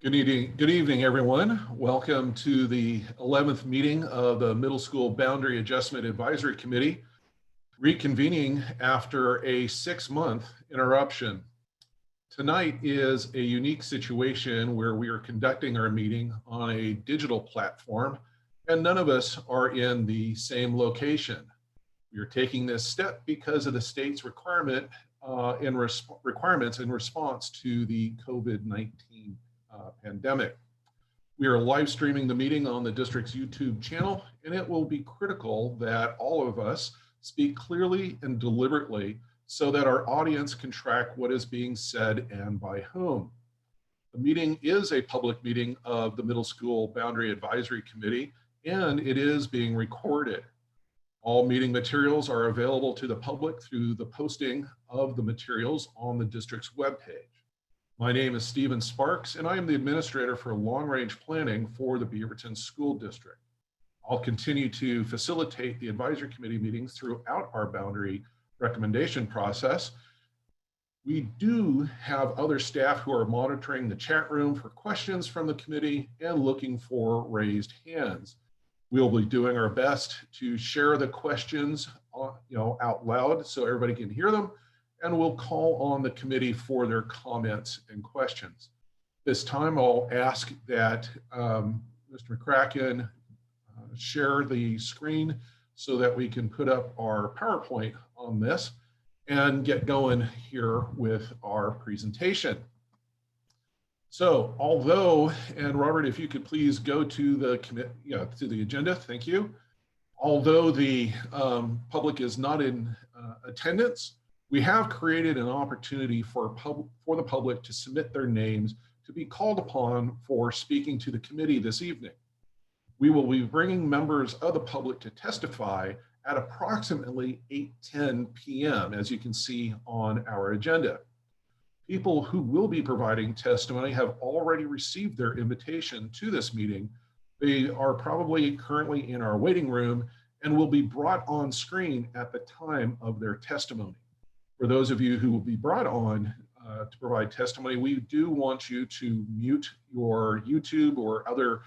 Good evening, everyone. Welcome to the 11th meeting of the Middle School Boundary Adjustment Advisory Committee, reconvening after a 6-month interruption. Tonight is a unique situation where we are conducting our meeting on a digital platform, and none of us are in the same location. We are taking this step because of the state's requirements in response to the COVID-19 pandemic. We are live streaming the meeting on the district's YouTube channel, and it will be critical that all of us speak clearly and deliberately so that our audience can track what is being said and by whom. The meeting is a public meeting of the Middle School Boundary Advisory Committee, and it is being recorded. All meeting materials are available to the public through the posting of the materials on the district's webpage. My name is Stephen Sparks, and I am the administrator for long-range planning for the Beaverton School District. I'll continue to facilitate the advisory committee meetings throughout our boundary recommendation process. We do have other staff who are monitoring the chat room for questions from the committee and looking for raised hands. We'll be doing our best to share the questions out loud so everybody can hear them, and we'll call on the committee for their comments and questions. This time I'll ask that Mr. McCracken share the screen so that we can put up our PowerPoint on this and get going here with our presentation. So although, and Robert, if you could please go to the agenda, thank you. Although the public is not in attendance, we have created an opportunity for the public to submit their names to be called upon for speaking to the committee this evening. We will be bringing members of the public to testify at approximately 8:10 p.m., as you can see on our agenda. People who will be providing testimony have already received their invitation to this meeting. They are probably currently in our waiting room and will be brought on screen at the time of their testimony. For those of you who will be brought on to provide testimony, we do want you to mute your YouTube or other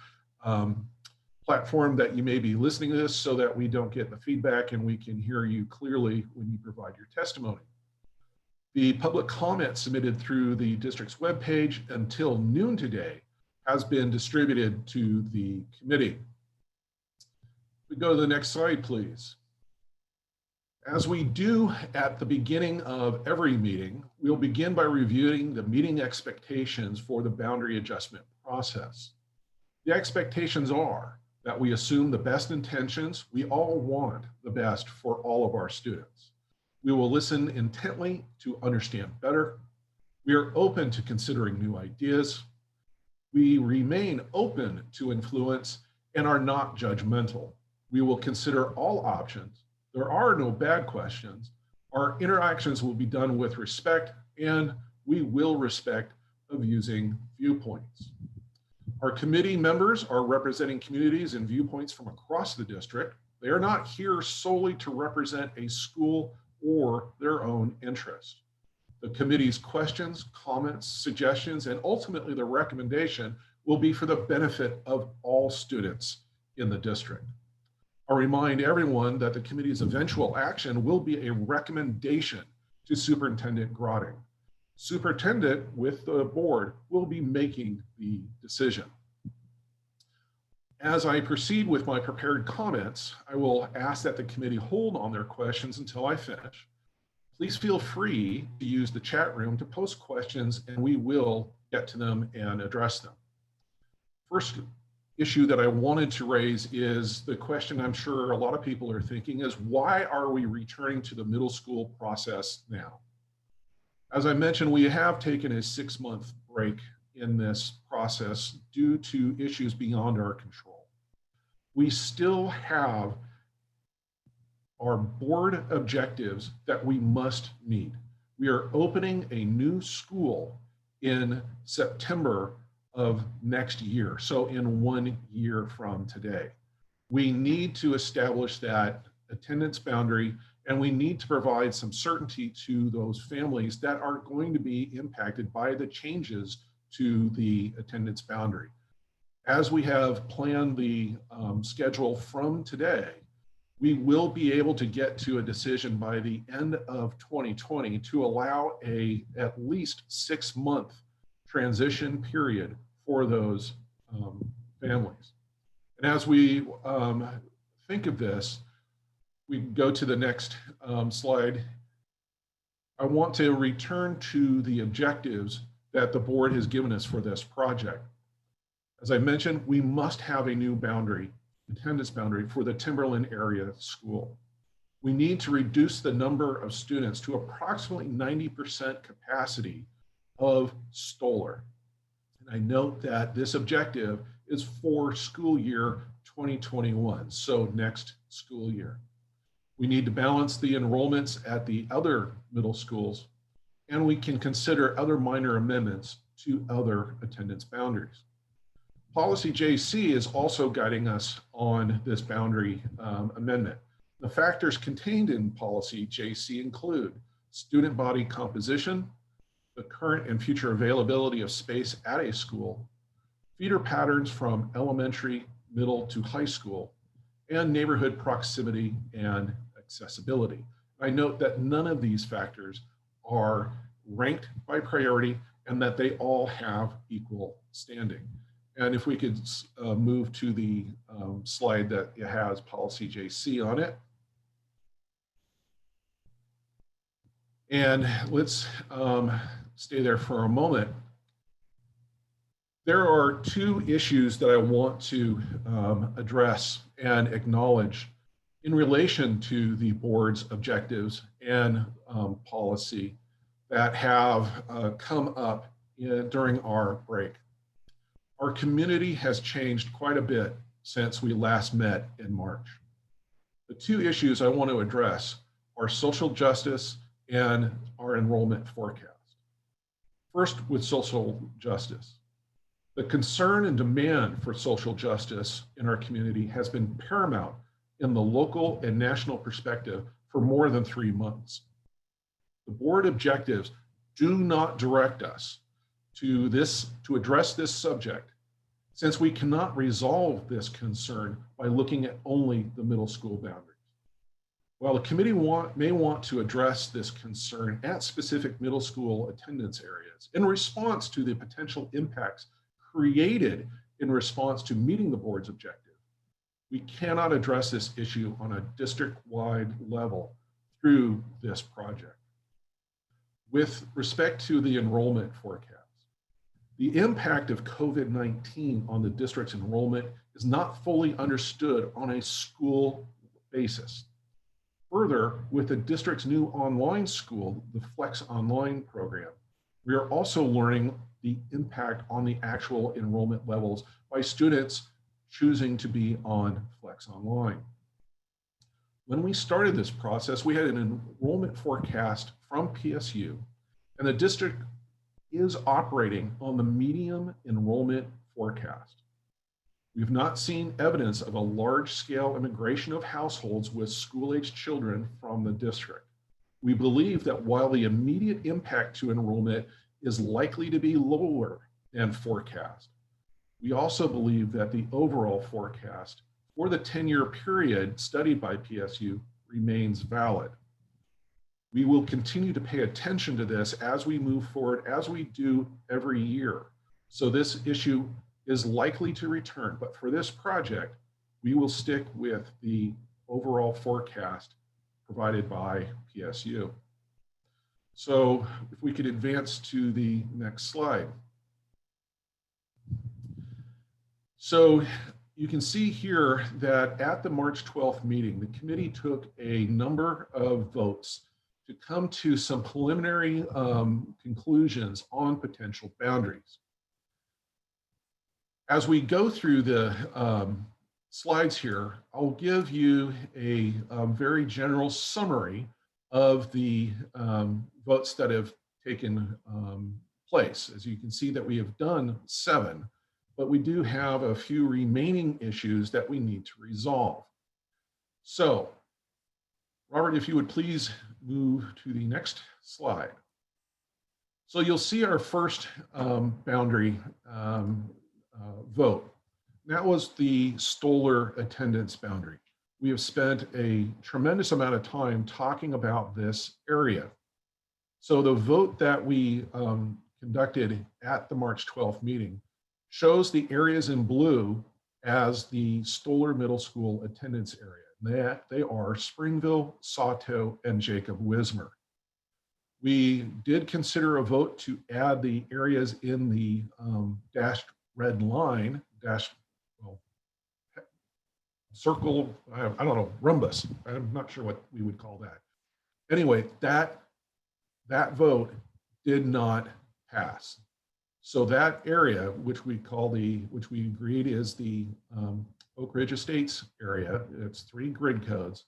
platform that you may be listening to this so that we don't get the feedback and we can hear you clearly when you provide your testimony. The public comment submitted through the district's webpage until noon today has been distributed to the committee. We go to the next slide, please. As we do at the beginning of every meeting, we'll begin by reviewing the meeting expectations for the boundary adjustment process. The expectations are that we assume the best intentions. We all want the best for all of our students. We will listen intently to understand better. We are open to considering new ideas. We remain open to influence and are not judgmental. We will consider all options. There are no bad questions. Our interactions will be done with respect, and we will respect using viewpoints. Our committee members are representing communities and viewpoints from across the district. They are not here solely to represent a school or their own interest. The committee's questions, comments, suggestions, and ultimately the recommendation will be for the benefit of all students in the district. I'll remind everyone that the committee's eventual action will be a recommendation to Superintendent Grotting. Superintendent with the board will be making the decision. As I proceed with my prepared comments, I will ask that the committee hold on their questions until I finish. Please feel free to use the chat room to post questions and we will get to them and address them. First issue that I wanted to raise is the question I'm sure a lot of people are thinking is, why are we returning to the middle school process now? As I mentioned, we have taken a 6-month break in this process due to issues beyond our control. We still have our board objectives that we must meet. We are opening a new school in September of next year, so in 1 year from today. We need to establish that attendance boundary, and we need to provide some certainty to those families that are going to be impacted by the changes to the attendance boundary. As we have planned the schedule from today, we will be able to get to a decision by the end of 2020 to allow a at least 6-month transition period for those families. And as we think of this, we can go to the next slide. I want to return to the objectives that the board has given us for this project. As I mentioned, we must have a new boundary, attendance boundary for the Timberland area school. We need to reduce the number of students to approximately 90% capacity of Stoller. And I note that this objective is for school year 2021, so next school year. We need to balance the enrollments at the other middle schools, and we can consider other minor amendments to other attendance boundaries. Policy JC is also guiding us on this boundary amendment. The factors contained in Policy JC include student body composition, the current and future availability of space at a school, feeder patterns from elementary, middle to high school, and neighborhood proximity and accessibility. I note that none of these factors are ranked by priority and that they all have equal standing. And if we could move to the slide that has Policy JC on it. And let's stay there for a moment. There are two issues that I want to address and acknowledge in relation to the board's objectives and policy that have come up during our break. Our community has changed quite a bit since we last met in March. The two issues I want to address are social justice and our enrollment forecast. First, with social justice. The concern and demand for social justice in our community has been paramount in the local and national perspective for more than 3 months. The board objectives do not direct us to address this subject, since we cannot resolve this concern by looking at only the middle school boundaries. While the committee may want to address this concern at specific middle school attendance areas in response to the potential impacts created in response to meeting the board's objective, we cannot address this issue on a district-wide level through this project. With respect to the enrollment forecast, the impact of COVID-19 on the district's enrollment is not fully understood on a school basis. Further, with the district's new online school, the Flex Online program, we are also learning the impact on the actual enrollment levels by students choosing to be on Flex Online. When we started this process, we had an enrollment forecast from PSU, and the district is operating on the medium enrollment forecast. We've not seen evidence of a large-scale immigration of households with school-aged children from the district. We believe that while the immediate impact to enrollment is likely to be lower than forecast, we also believe that the overall forecast for the 10-year period studied by PSU remains valid. We will continue to pay attention to this as we move forward, as we do every year. So this issue is likely to return, but for this project, we will stick with the overall forecast provided by PSU. So if we could advance to the next slide. So you can see here that at the March 12th meeting, the committee took a number of votes to come to some preliminary conclusions on potential boundaries. As we go through the slides here, I'll give you a very general summary of the votes that have taken place. As you can see that we have done 7, but we do have a few remaining issues that we need to resolve. So, Robert, if you would please move to the next slide. So you'll see our first boundary vote. That was the Stoller attendance boundary. We have spent a tremendous amount of time talking about this area. So the vote that we conducted at the March 12th meeting shows the areas in blue as the Stoller Middle School attendance area. They are Springville, Sato, and Jacob Wismer. We did consider a vote to add the areas in the dashed red line, circle, I don't know, rhombus. I'm not sure what we would call that. Anyway, that vote did not pass. So that area, which we agreed is the Oak Ridge Estates area, it's 3 grid codes,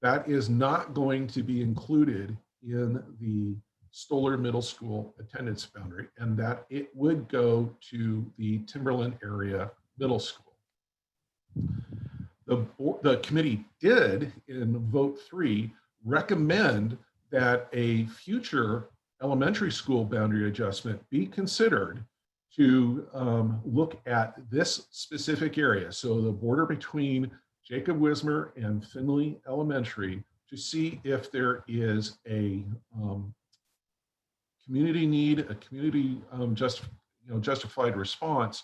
that is not going to be included in the Stoller Middle School attendance boundary, and that it would go to the Timberland area middle school. The committee did, in vote 3, recommend that a future elementary school boundary adjustment be considered to look at this specific area. So the border between Jacob Wismer and Finley Elementary, to see if there is a community need, a community justified response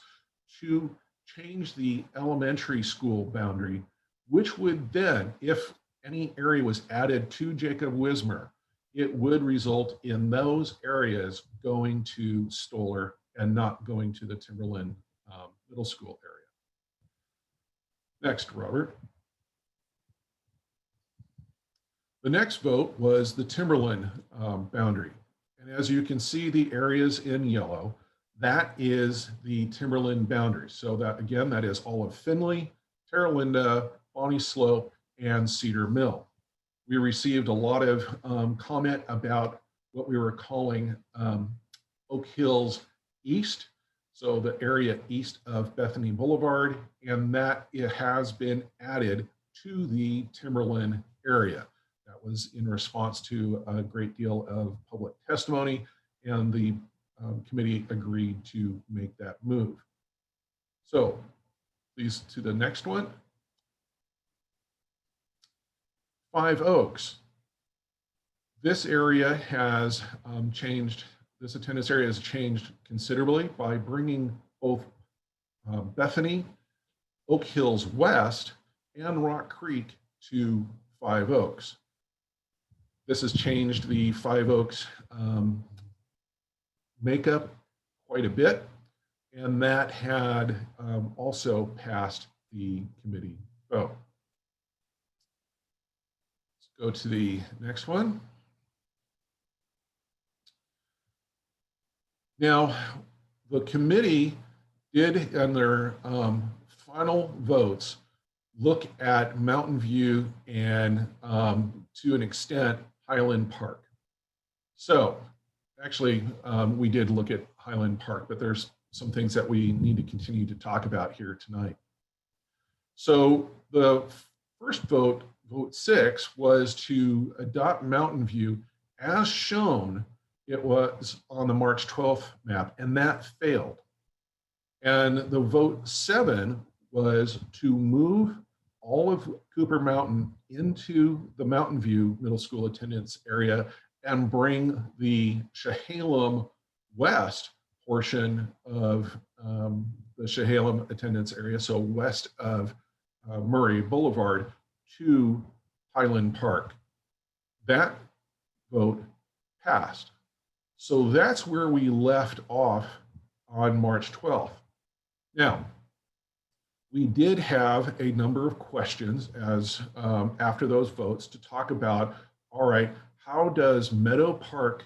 to change the elementary school boundary, which would then, if any area was added to Jacob Wismer, it would result in those areas going to Stoller and not going to the Timberland Middle School area. Next, Robert. The next vote was the Timberland boundary. And as you can see, the areas in yellow, that is the Timberland boundary. So that, again, that is all of Finley, Terralinda, Bonnie Slope, and Cedar Mill. We received a lot of comment about what we were calling Oak Hills East, so the area east of Bethany Boulevard, and that it has been added to the Timberland area. That was in response to a great deal of public testimony, and the committee agreed to make that move. So please to the next one. 5 Oaks. This area has changed, this attendance area has changed considerably by bringing both Bethany, Oak Hills West, and Rock Creek to 5 Oaks. This has changed the 5 Oaks makeup quite a bit, and that had also passed the committee vote. Let's go to the next one. Now, the committee did, in their final votes, look at Mountain View and, to an extent, Highland Park. So, actually, we did look at Highland Park, but there's some things that we need to continue to talk about here tonight. So, the first vote, vote 6, was to adopt Mountain View as shown. It was on the March 12th map, and that failed. And the vote 7 was to move all of Cooper Mountain into the Mountain View Middle School attendance area and bring the Chehalem West portion of the Chehalem attendance area, so west of Murray Boulevard, to Highland Park. That vote passed. So that's where we left off on March 12th. Now, we did have a number of questions as after those votes to talk about, all right, how does Meadow Park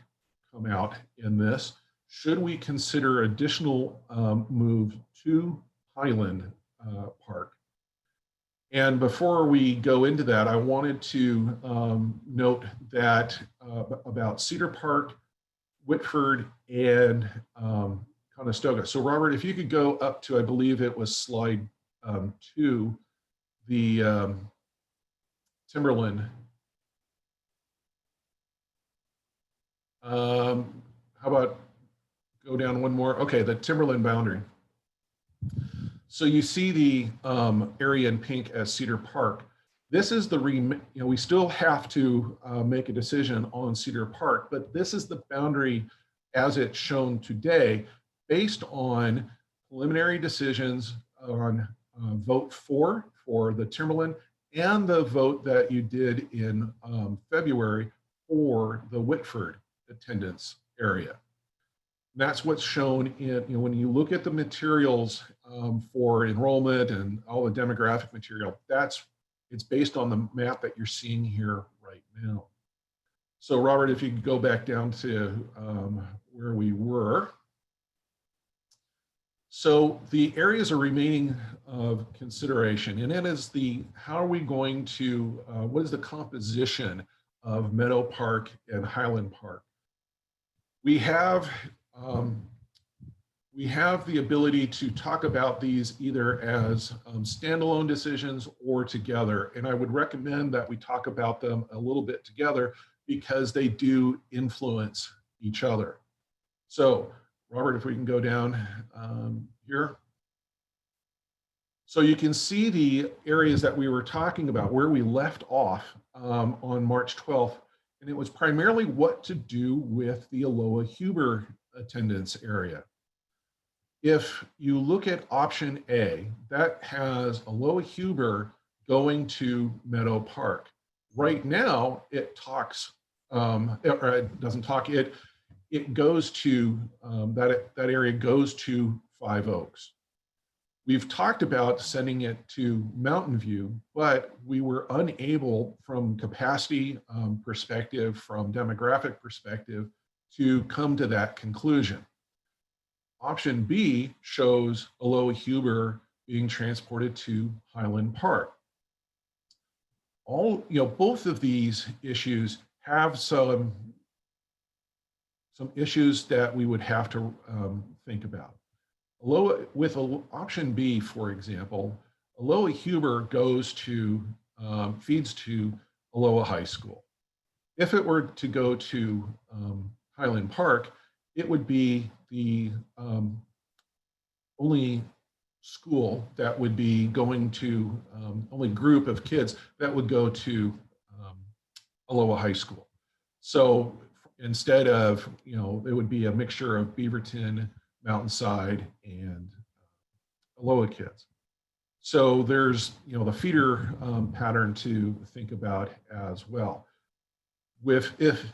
come out in this? Should we consider additional move to Highland Park? And before we go into that, I wanted to note that about Cedar Park, Whitford, and Conestoga. So Robert, if you could go up to, I believe it was slide 2, the Timberland. How about go down one more. Okay, the timberland boundary. So you see the area in pink as Cedar Park. This is the, we still have to make a decision on Cedar Park, but this is the boundary as it's shown today based on preliminary decisions on vote for the timberland and the vote that you did in February for the Whitford attendance area. And that's what's shown in, when you look at the materials for enrollment and all the demographic material, it's based on the map that you're seeing here right now. So Robert, if you could go back down to where we were. So the areas are remaining of consideration, and then is how are we going to, what is the composition of Meadow Park and Highland Park? We have the ability to talk about these either as standalone decisions or together. And I would recommend that we talk about them a little bit together because they do influence each other. So Robert, if we can go down here. So you can see the areas that we were talking about where we left off on March 12th. And it was primarily what to do with the Aloha-Huber attendance area. If you look at option A, that has Aloha-Huber going to Meadow Park. Right now, it talks, or it doesn't talk, it goes to, that area goes to Five Oaks. We've talked about sending it to Mountain View, but we were unable from capacity perspective, from demographic perspective, to come to that conclusion. Option B shows Aloha-Huber being transported to Highland Park. Both of these issues have some issues that we would have to think about. With option B, for example, Aloha-Huber goes to, feeds to Aloha High School. If it were to go to Highland Park, it would be the only school that would be going to, only group of kids that would go to Aloha High School. So instead of, it would be a mixture of Beaverton, Mountainside, and Aloha kids. So there's, the feeder pattern to think about as well. If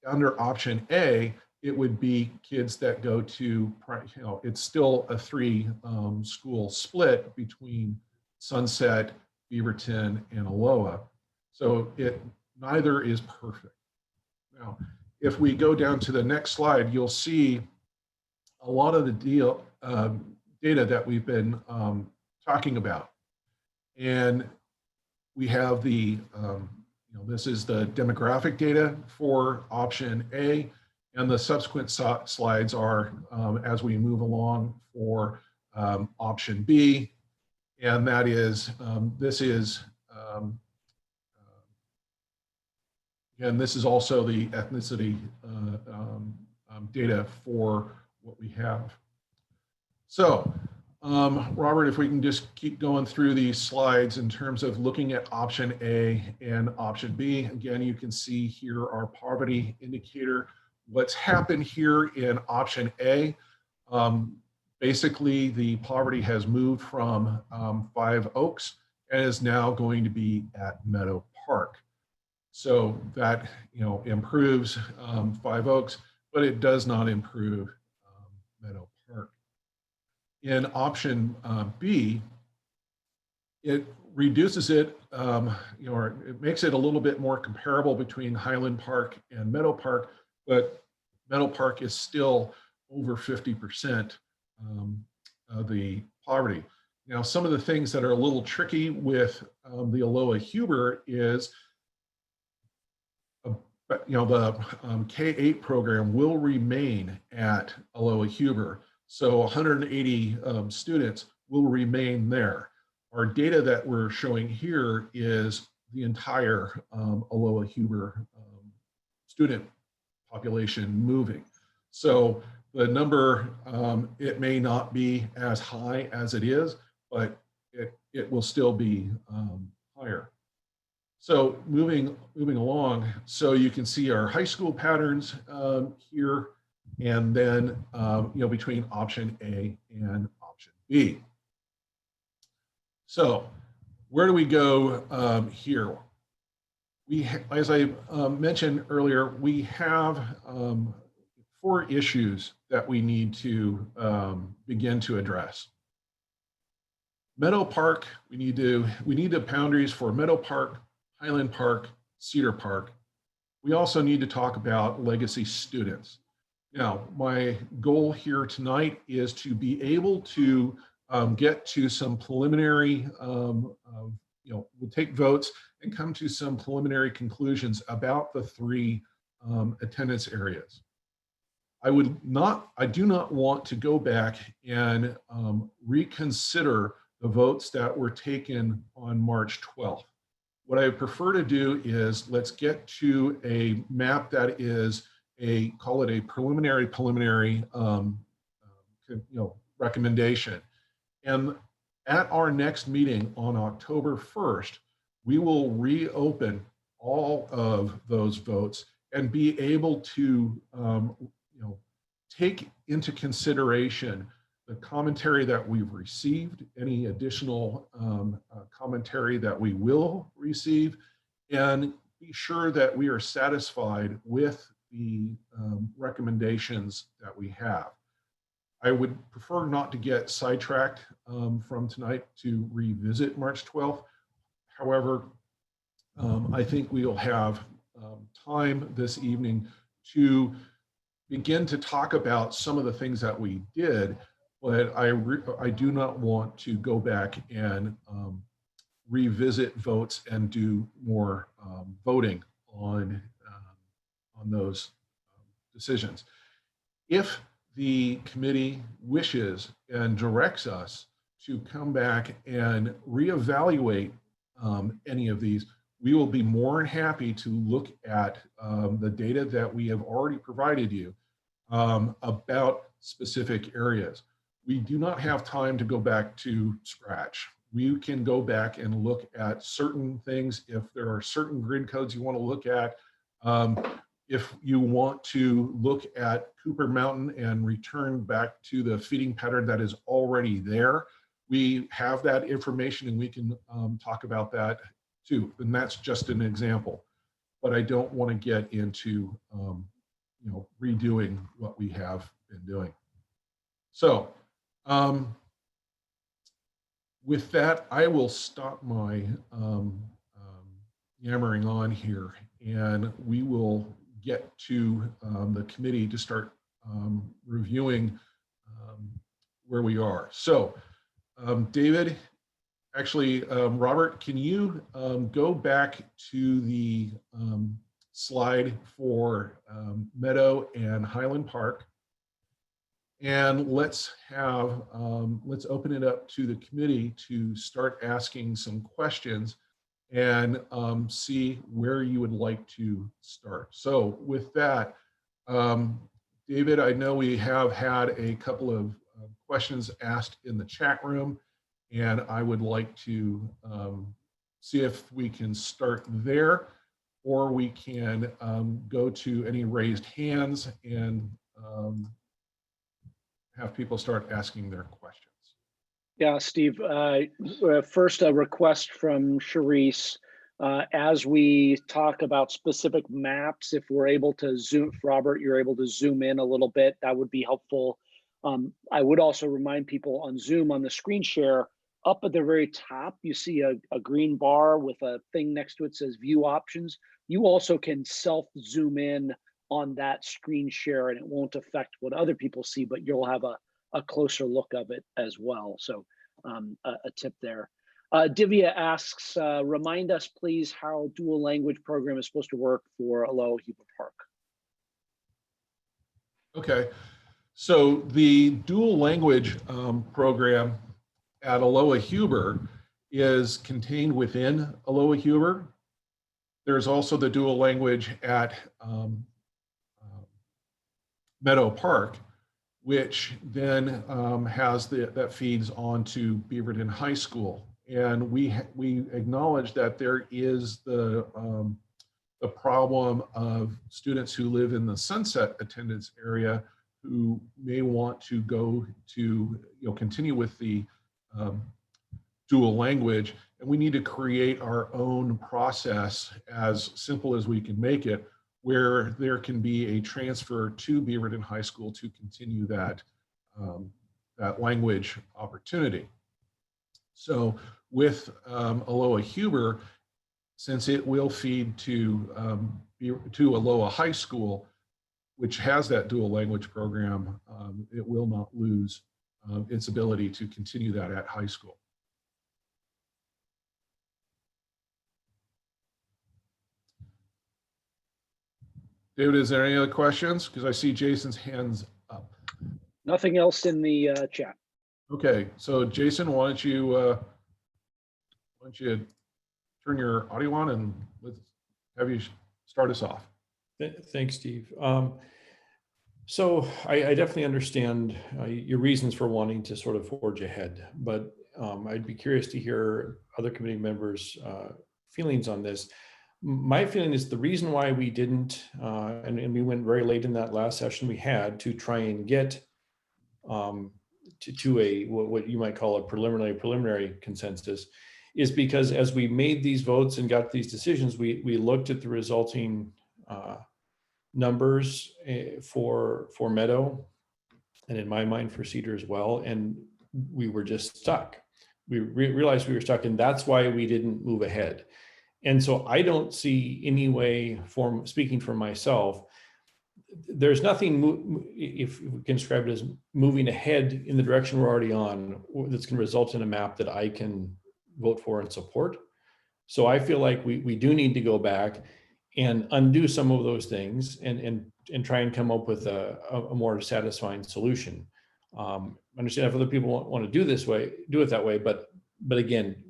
under option A, it would be kids that go to, it's still a three school split between Sunset, Beaverton, and Aloha. So neither is perfect. Now, if we go down to the next slide, you'll see a lot of the data that we've been talking about. And we have the, this is the demographic data for option A, and the subsequent slides are as we move along for option B. And that is, this is, and this is also the ethnicity data for what we have. So, Robert, if we can just keep going through these slides in terms of looking at option A and option B. Again, you can see here our poverty indicator. What's happened here in option A, basically the poverty has moved from Five Oaks and is now going to be at Meadow Park. So that, improves Five Oaks, but it does not improve Meadow Park. In option B, it reduces it, or it makes it a little bit more comparable between Highland Park and Meadow Park, but Meadow Park is still over 50% of the poverty. Now, some of the things that are a little tricky with the Aloha-Huber is, the K-8 program will remain at Aloha-Huber. So 180 students will remain there. Our data that we're showing here is the entire Aloha-Huber student population moving. So the number, it may not be as high as it is, but it will still be higher. So moving along, so you can see our high school patterns here, and then between option A and option B. So where do we go here? As I mentioned earlier, we have 4 issues that we need to begin to address. Meadow Park, we need the boundaries for Meadow Park, Highland Park, Cedar Park. We also need to talk about legacy students. Now, my goal here tonight is to be able to get to some preliminary, we'll take votes and come to some preliminary conclusions about the 3 attendance areas. I do not want to go back and reconsider the votes that were taken on March 12th. What I prefer to do is let's get to a map that is call it a preliminary recommendation. And at our next meeting on October 1st, we will reopen all of those votes and be able to take into consideration the commentary that we've received, any additional commentary that we will receive, and be sure that we are satisfied with the recommendations that we have. I would prefer not to get sidetracked from tonight to revisit March 12th. However, I think we'll have time this evening to begin to talk about some of the things that we did, but I do not want to go back and revisit votes and do more voting on those decisions. If the committee wishes and directs us to come back and reevaluate any of these, we will be more than happy to look at the data that we have already provided you about specific areas. We do not have time to go back to scratch. We can go back and look at certain things. If there are certain grid codes you want to look at, if you want to look at Cooper Mountain and return back to the feeding pattern that is already there, we have that information and we can talk about that too. And that's just an example. But I don't want to get into redoing what we have been doing. So with that, I will stop my yammering on here, and we will get to the committee to start reviewing where we are. So David, actually, Robert, can you go back to the slide for Meadow and Highland Park? And let's open it up to the committee to start asking some questions and see where you would like to start. So with that, David, I know we have had a couple of questions asked in the chat room, and I would like to see if we can start there, or we can go to any raised hands and have people start asking their questions. Yeah, Steve, first a request from Charisse. As we talk about specific maps, if we're able to zoom, Robert, you're able to zoom in a little bit, that would be helpful. I would also remind people on Zoom, on the screen share, up at the very top, you see a green bar with a thing next to it says view options. You also can self-zoom in on that screen share, and it won't affect what other people see, but you'll have a closer look of it as well. So a tip there. Divya asks, remind us please how dual language program is supposed to work for Aloha Huber Park. Okay, so the dual language program at Aloha Huber is contained within Aloha Huber. There's also the dual language at Meadow Park. which then that feeds onto Beaverton High School. And we acknowledge that there is the problem of students who live in the Sunset attendance area who may want to go to, continue with the dual language. And we need to create our own process, as simple as we can make it, where there can be a transfer to Beaverton High School to continue that, that language opportunity. So with Aloha Huber, since it will feed to Aloha High School, which has that dual language program, it will not lose its ability to continue that at high school. David, is there any other questions? Because I see Jason's hands up. Nothing else in the chat. Okay, so Jason, why don't you turn your audio on and let's have you start us off. Thanks, Steve. So I definitely understand your reasons for wanting to sort of forge ahead, but I'd be curious to hear other committee members' feelings on this. My feeling is the reason why we didn't, and we went very late in that last session we had to try and get to a what you might call a preliminary consensus, is because as we made these votes and got these decisions, we looked at the resulting numbers for Meadow, and in my mind for Cedar as well, and we were just stuck. We realized we were stuck, and that's why we didn't move ahead. And so I don't see any way, speaking for myself, there's nothing, if we can describe it as moving ahead in the direction we're already on, that's going to result in a map that I can vote for and support. So I feel like we do need to go back and undo some of those things and try and come up with a more satisfying solution. Understand if other people want to do it that way, but again,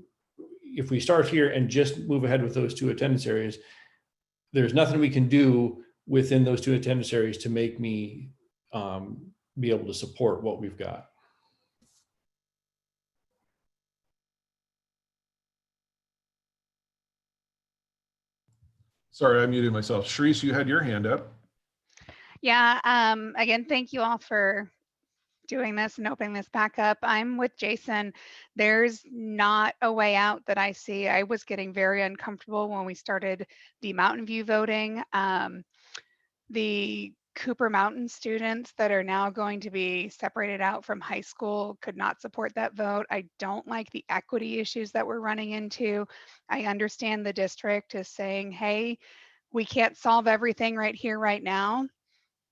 if we start here and just move ahead with those two attendance areas, there's nothing we can do within those two attendance areas to make me be able to support what we've got. Sorry, I muted myself. Sharice, you had your hand up. Yeah, again, thank you all for doing this and opening this back up. I'm with Jason. There's not a way out that I see. I was getting very uncomfortable when we started the Mountain View voting. The Cooper Mountain students that are now going to be separated out from high school could not support that vote. I don't like the equity issues that we're running into. I understand the district is saying, hey, we can't solve everything right here, right now.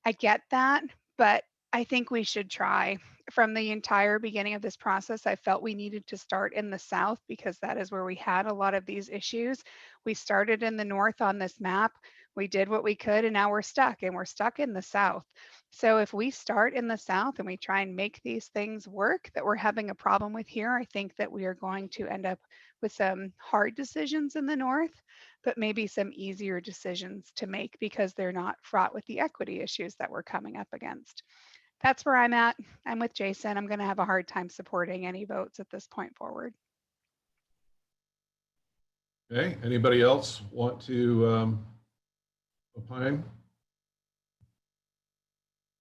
I get that, but I think we should try. From the entire beginning of this process, I felt we needed to start in the South because that is where we had a lot of these issues. We started in the North on this map. We did what we could, and now we're stuck in the South. So if we start in the South and we try and make these things work that we're having a problem with here, I think that we are going to end up with some hard decisions in the North, but maybe some easier decisions to make because they're not fraught with the equity issues that we're coming up against. That's where I'm at. I'm with Jason. I'm going to have a hard time supporting any votes at this point forward. Okay, anybody else want to opine?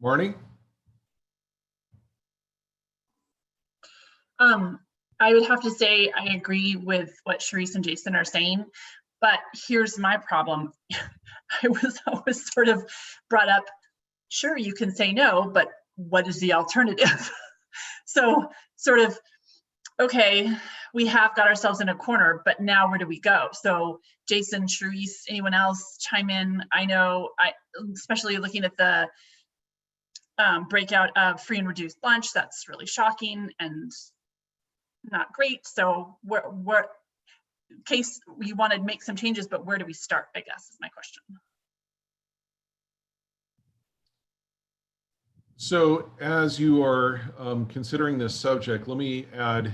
Marnie? I would have to say I agree with what Sharice and Jason are saying, but here's my problem. I was always sort of brought up, sure, you can say no, but what is the alternative? So sort of, okay, we have got ourselves in a corner, but now where do we go? So Jason, Sharice, anyone else chime in? I know, especially looking at the breakout of free and reduced lunch, that's really shocking and not great. So what case we want to make some changes, but where do we start, I guess is my question. So as you are considering this subject, let me add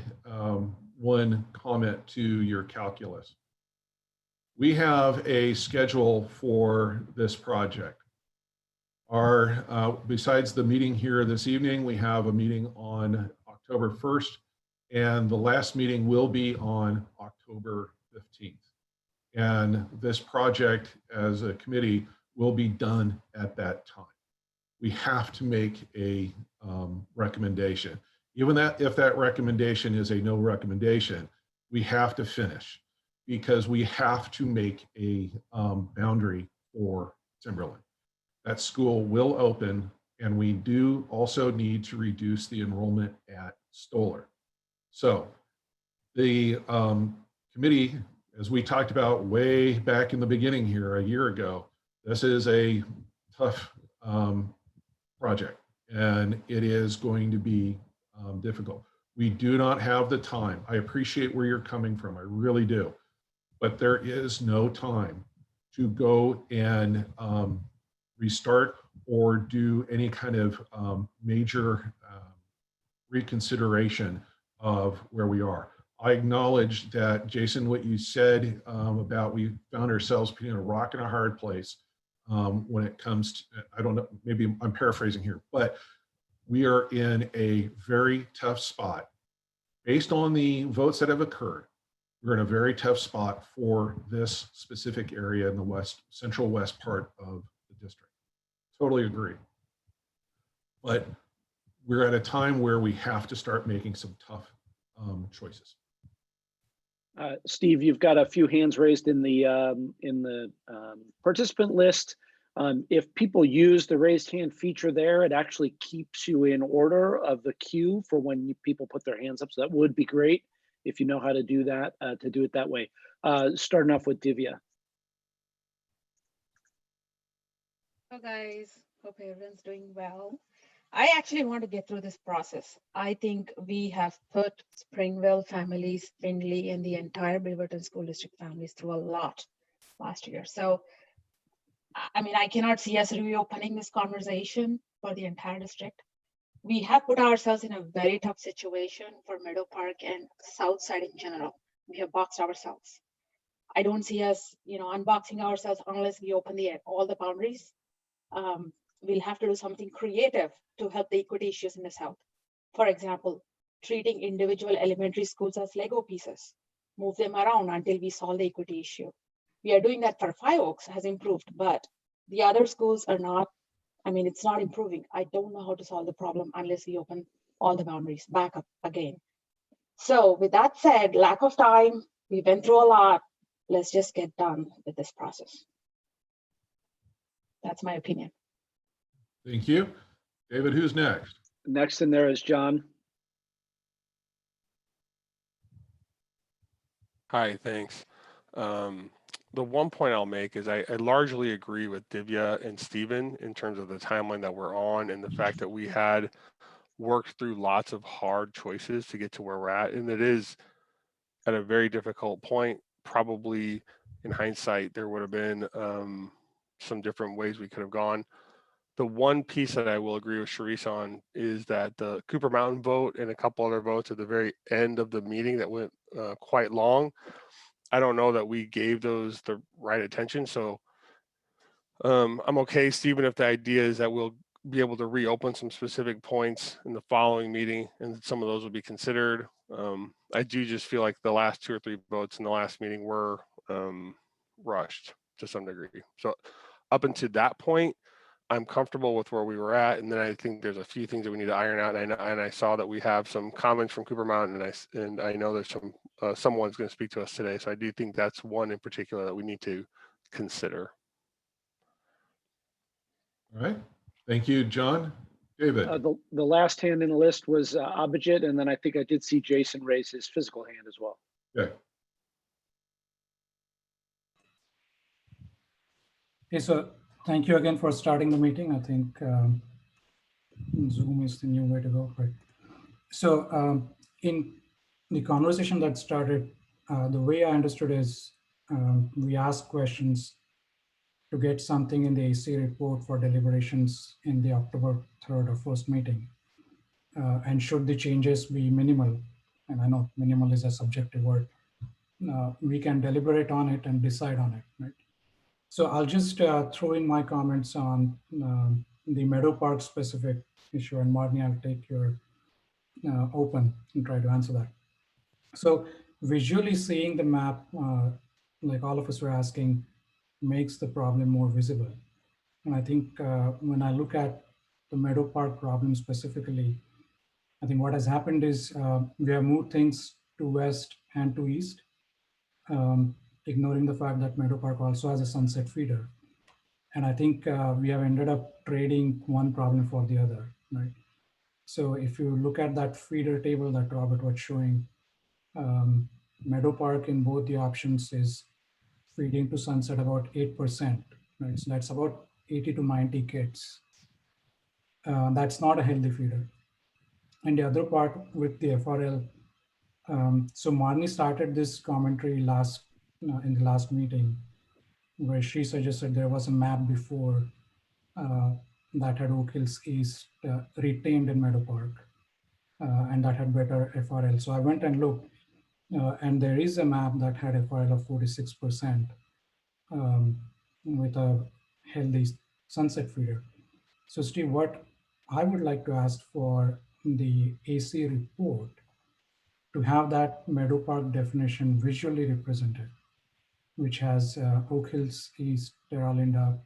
one comment to your calculus. We have a schedule for this project. Besides the meeting here this evening, we have a meeting on October 1st, and the last meeting will be on October 15th. And this project as a committee will be done at that time. We have to make a recommendation. Even if that recommendation is a no recommendation, we have to finish because we have to make a boundary for Timberland. That school will open, and we do also need to reduce the enrollment at Stoller. So the committee, as we talked about way back in the beginning here a year ago, this is a tough project, and it is going to be difficult. We do not have the time. I appreciate where you're coming from. I really do. But there is no time to go and restart or do any kind of major reconsideration of where we are. I acknowledge that, Jason, what you said about we found ourselves being a rock and a hard place when it comes to, I don't know, maybe I'm paraphrasing here, but we are in a very tough spot. Based on the votes that have occurred, we're in a very tough spot for this specific area in the central west part of the district. Totally agree. But we're at a time where we have to start making some tough choices. Steve, you've got a few hands raised in the participant list. If people use the raised hand feature there, it actually keeps you in order of the queue for when people put their hands up. So that would be great if you know how to do that, to do it that way. Starting off with Divya. Hello guys, hope everyone's doing well. I actually want to get through this process. I think we have put Springville families, Findlay, and the entire Beaverton School District families through a lot last year. So, I mean, I cannot see us reopening this conversation for the entire district. We have put ourselves in a very tough situation for Meadow Park and South Side in general. We have boxed ourselves. I don't see us, unboxing ourselves unless we open all the boundaries. We'll have to do something creative to help the equity issues in the South. For example, treating individual elementary schools as Lego pieces, move them around until we solve the equity issue. We are doing that for Five Oaks, has improved, but the other schools are not, it's not improving. I don't know how to solve the problem unless we open all the boundaries back up again. So with that said, lack of time, we went through a lot. Let's just get done with this process. That's my opinion. Thank you. David, who's next? Next in there is John. Hi, thanks. The one point I'll make is I largely agree with Divya and Stephen in terms of the timeline that we're on and the fact that we had worked through lots of hard choices to get to where we're at. And it is at a very difficult point. Probably in hindsight, there would have been some different ways we could have gone. The one piece that I will agree with Sharice on is that the Cooper Mountain vote and a couple other votes at the very end of the meeting that went quite long, I don't know that we gave those the right attention. So I'm okay, Stephen, if the idea is that we'll be able to reopen some specific points in the following meeting and some of those will be considered. I do just feel like the last 2 or 3 votes in the last meeting were rushed to some degree. So up until that point, I'm comfortable with where we were at. And then I think there's a few things that we need to iron out. And I saw that we have some comments from Cooper Mountain, and I know there's someone's going to speak to us today. So I do think that's one in particular that we need to consider. All right. Thank you, John. David. The last hand in the list was Abhijit, and then I think I did see Jason raise his physical hand as well. Okay. Okay, so thank you again for starting the meeting. I think Zoom is the new way to go. Right. So in the conversation that started, the way I understood is we asked questions to get something in the AC report for deliberations in the October 3rd or 1st meeting. And should the changes be minimal, and I know minimal is a subjective word, we can deliberate on it and decide on it, right? So I'll just throw in my comments on the Meadow Park specific issue, and Marnie, I'll take your open and try to answer that. So visually seeing the map, like all of us were asking, makes the problem more visible. And I think when I look at the Meadow Park problem specifically, I think what has happened is we have moved things to west and to east, ignoring the fact that Meadow Park also has a sunset feeder. And I think we have ended up trading one problem for the other, right? So if you look at that feeder table that Robert was showing, Meadow Park in both the options is feeding to sunset about 8%, right? So that's about 80 to 90 kids. That's not a healthy feeder. And the other part with the FRL, so Marnie started this commentary in the last meeting, where she suggested there was a map before that had Oak Hills East retained in Meadow Park, and that had better FRL. So I went and looked, and there is a map that had FRL of 46% with a healthy sunset feeder. So Steve, what I would like to ask for the AC report to have that Meadow Park definition visually represented, which has Oak Hills East, Terra Linda,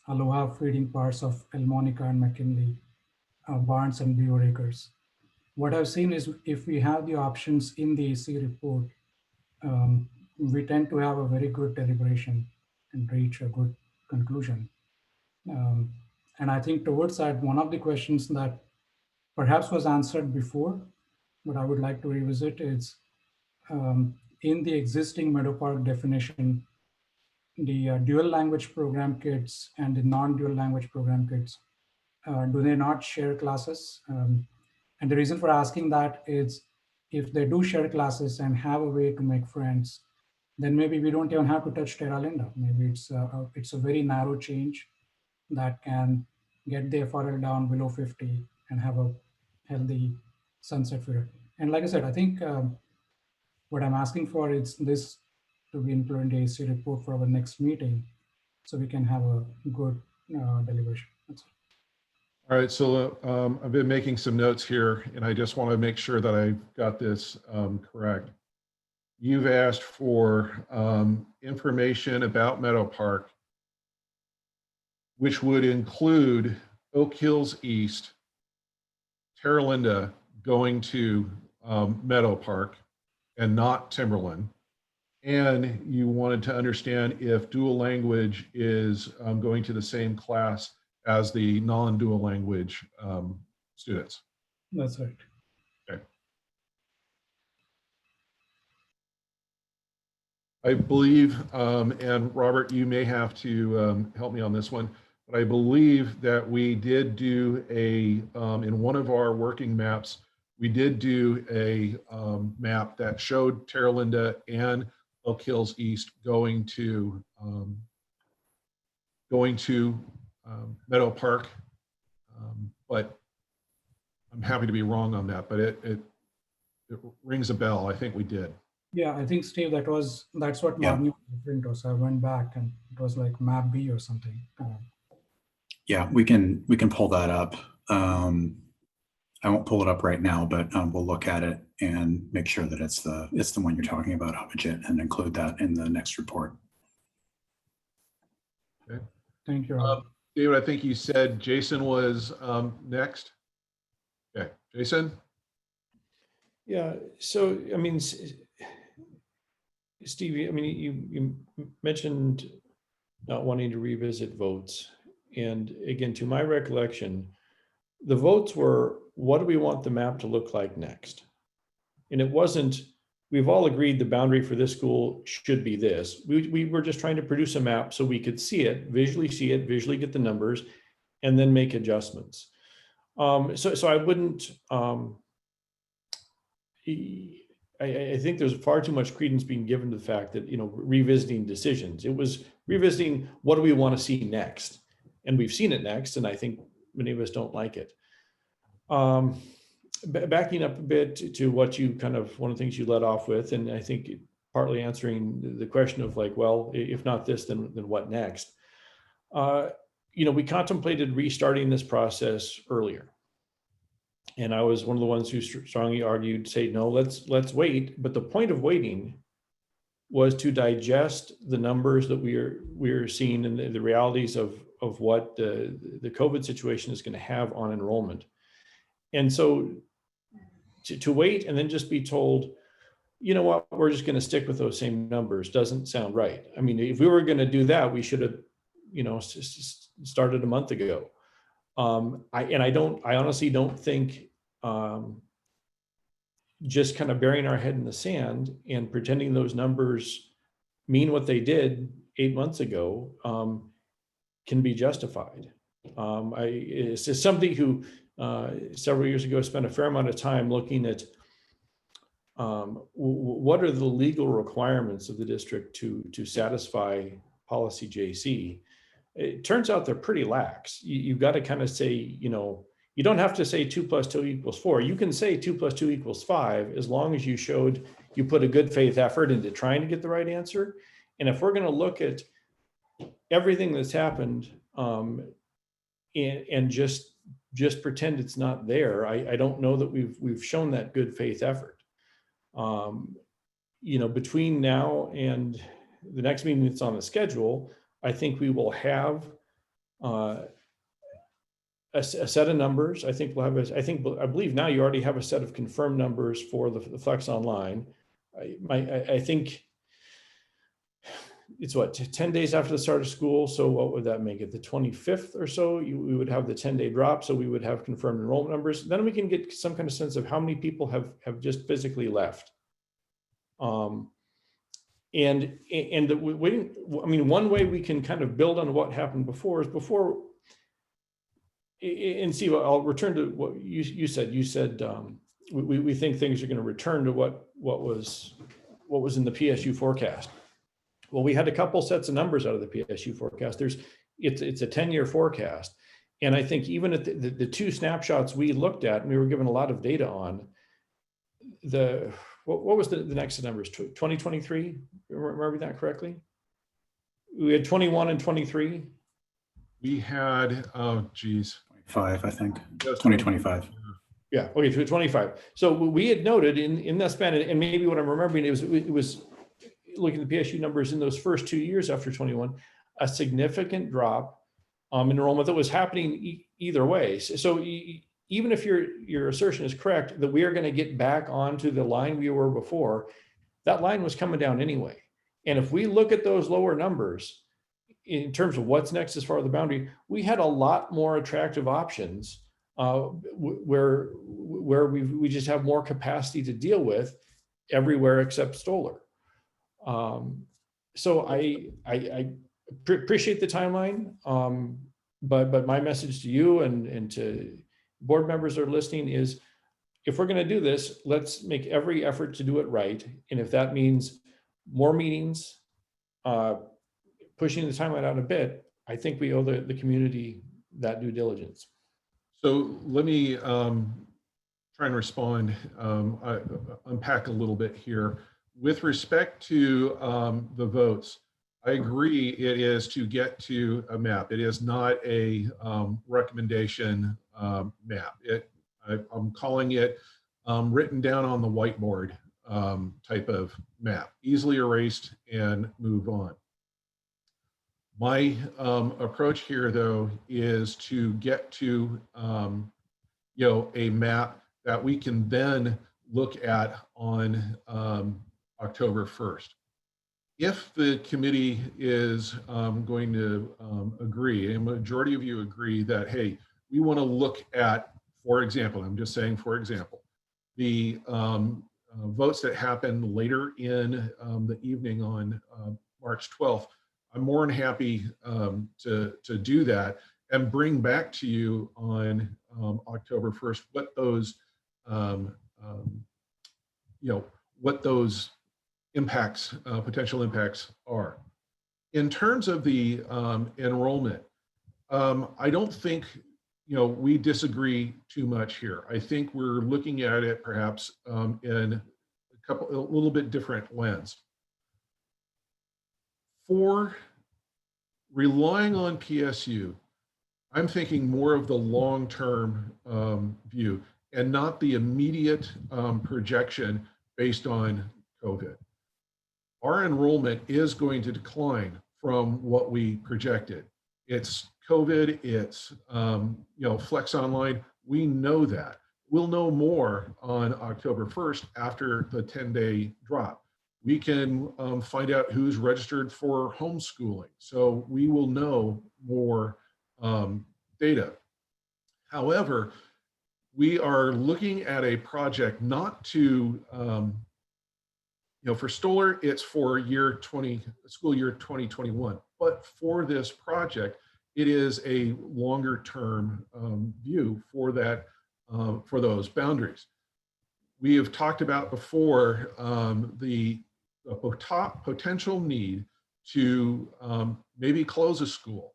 Aloha feeding parts of Elmonica and McKinley, Barnes and Beaver Acres. What I've seen is if we have the options in the AC report, we tend to have a very good deliberation and reach a good conclusion. And I think towards that, one of the questions that perhaps was answered before, but I would like to revisit is in the existing Meadow Park definition, the dual language program kids and the non-dual language program kids, do they not share classes? And the reason for asking that is if they do share classes and have a way to make friends, then maybe we don't even have to touch Terra Linda. Maybe it's a very narrow change that can get the FRL down below 50 and have a healthy sunset feeder. And like I said, I think what I'm asking for is this to be included in the AC report for our next meeting, so we can have a good deliberation. That's all. All right, so I've been making some notes here, and I just want to make sure that I got this correct. You've asked for information about Meadow Park, which would include Oak Hills East, Terra Linda going to Meadow Park and not Timberland. And you wanted to understand if dual language is going to the same class as the non-dual language students. That's right. Okay. I believe, and Robert, you may have to help me on this one, but I believe that we did do in one of our working maps, we did do a map that showed Terra Linda and Oak Hills East going to Meadow Park, but I'm happy to be wrong on that, but it rings a bell. I think we did. Yeah, I think Steve, that's what Marnie was referring to. So I went back and it was like map B or something. Yeah, we can pull that up. I won't pull it up right now, but we'll look at it and make sure that it's the one you're talking about, Abhijit, and include that in the next report. Okay. Thank you, Rob. David, I think you said Jason was next. Okay, Jason? Yeah, so, I mean, Steve, I mean, you mentioned not wanting to revisit votes. And again, to my recollection, the votes were, what do we want the map to look like next? And it wasn't, we've all agreed the boundary for this school should be this. We were just trying to produce a map so we could see it, visually get the numbers, and then make adjustments. So I wouldn't, I think there's far too much credence being given to the fact that, revisiting decisions. It was revisiting, what do we want to see next? And we've seen it next, and I think many of us don't like it. Backing up a bit to what you one of the things you led off with, and I think partly answering the question of like, well, if not this, then what next? we contemplated restarting this process earlier. And I was one of the ones who strongly argued, say, no, let's wait. But the point of waiting was to digest the numbers that we're seeing and the realities of what the COVID situation is going to have on enrollment. And so to wait and then just be told, you know what, we're just going to stick with those same numbers doesn't sound right. I mean, if we were going to do that, we should have, started a month ago. I honestly don't think just kind of burying our head in the sand and pretending those numbers mean what they did 8 months ago can be justified. It's just somebody who several years ago spent a fair amount of time looking at what are the legal requirements of the district to satisfy policy JC. It turns out they're pretty lax. You've got to kind of say, you don't have to say 2 + 2 = 4. You can say 2 + 2 = 5 as long as you put a good faith effort into trying to get the right answer. And if we're going to look at everything that's happened and just pretend it's not there, I don't know that we've shown that good faith effort. Between now and the next meeting that's on the schedule, I think we will have a set of numbers. I think I believe now you already have a set of confirmed numbers for the Flex Online. I think it's 10 days after the start of school. So what would that make it? The 25th or so, we would have the 10-day drop. So we would have confirmed enrollment numbers. Then we can get some kind of sense of how many people have just physically left. And one way we can kind of build on what happened before, and Steve, I'll return to what you said. You said we think things are going to return to what was in the PSU forecast. Well, we had a couple sets of numbers out of the PSU forecast. It's a 10-year forecast, and I think even at the 2 snapshots we looked at, and we were given a lot of data on what was the next set of numbers? 2023. Remember that correctly? We had 21 and 23. We had 5, I think. 2025. Yeah. Okay. So 25. So we had noted in that span, and maybe what I'm remembering it was looking at the PSU numbers in those first 2 years after 21, a significant drop in enrollment that was happening either way. So even if your assertion is correct that we are going to get back onto the line we were before, that line was coming down anyway. And if we look at those lower numbers in terms of what's next as far as the boundary, we had a lot more attractive options where we just have more capacity to deal with everywhere except Stoller. So I appreciate the timeline, but my message to you and to board members that are listening is, if we're going to do this, let's make every effort to do it right. And if that means more meetings, pushing the timeline out a bit, I think we owe the community that due diligence. So let me try and respond, unpack a little bit here. With respect to the votes, I agree it is to get to a map. It is not a recommendation map. I'm calling it written down on the whiteboard type of map, easily erased and move on. My approach here, though, is to get to a map that we can then look at on October 1st. If the committee is going to agree, and a majority of you agree that, hey, we want to look at, for example, I'm just saying, for example, the votes that happen later in the evening on March 12th, I'm more than happy to do that and bring back to you on October 1st what those what those impacts, potential impacts are. In terms of the enrollment, I don't think we disagree too much here. I think we're looking at it perhaps in a little bit different lens. For relying on PSU I'm thinking more of the long-term view and not the immediate projection based on COVID. Our enrollment is going to decline from what we projected. It's COVID, it's Flex Online. We know that. We'll know more on October 1st after the 10-day drop. We can find out who's registered for homeschooling. So we will know more data. However, we are looking at a project not to, for Stoller, it's for school year 2021. But for this project, it is a longer term view for that, for those boundaries. We have talked about before the potential need to maybe close a school.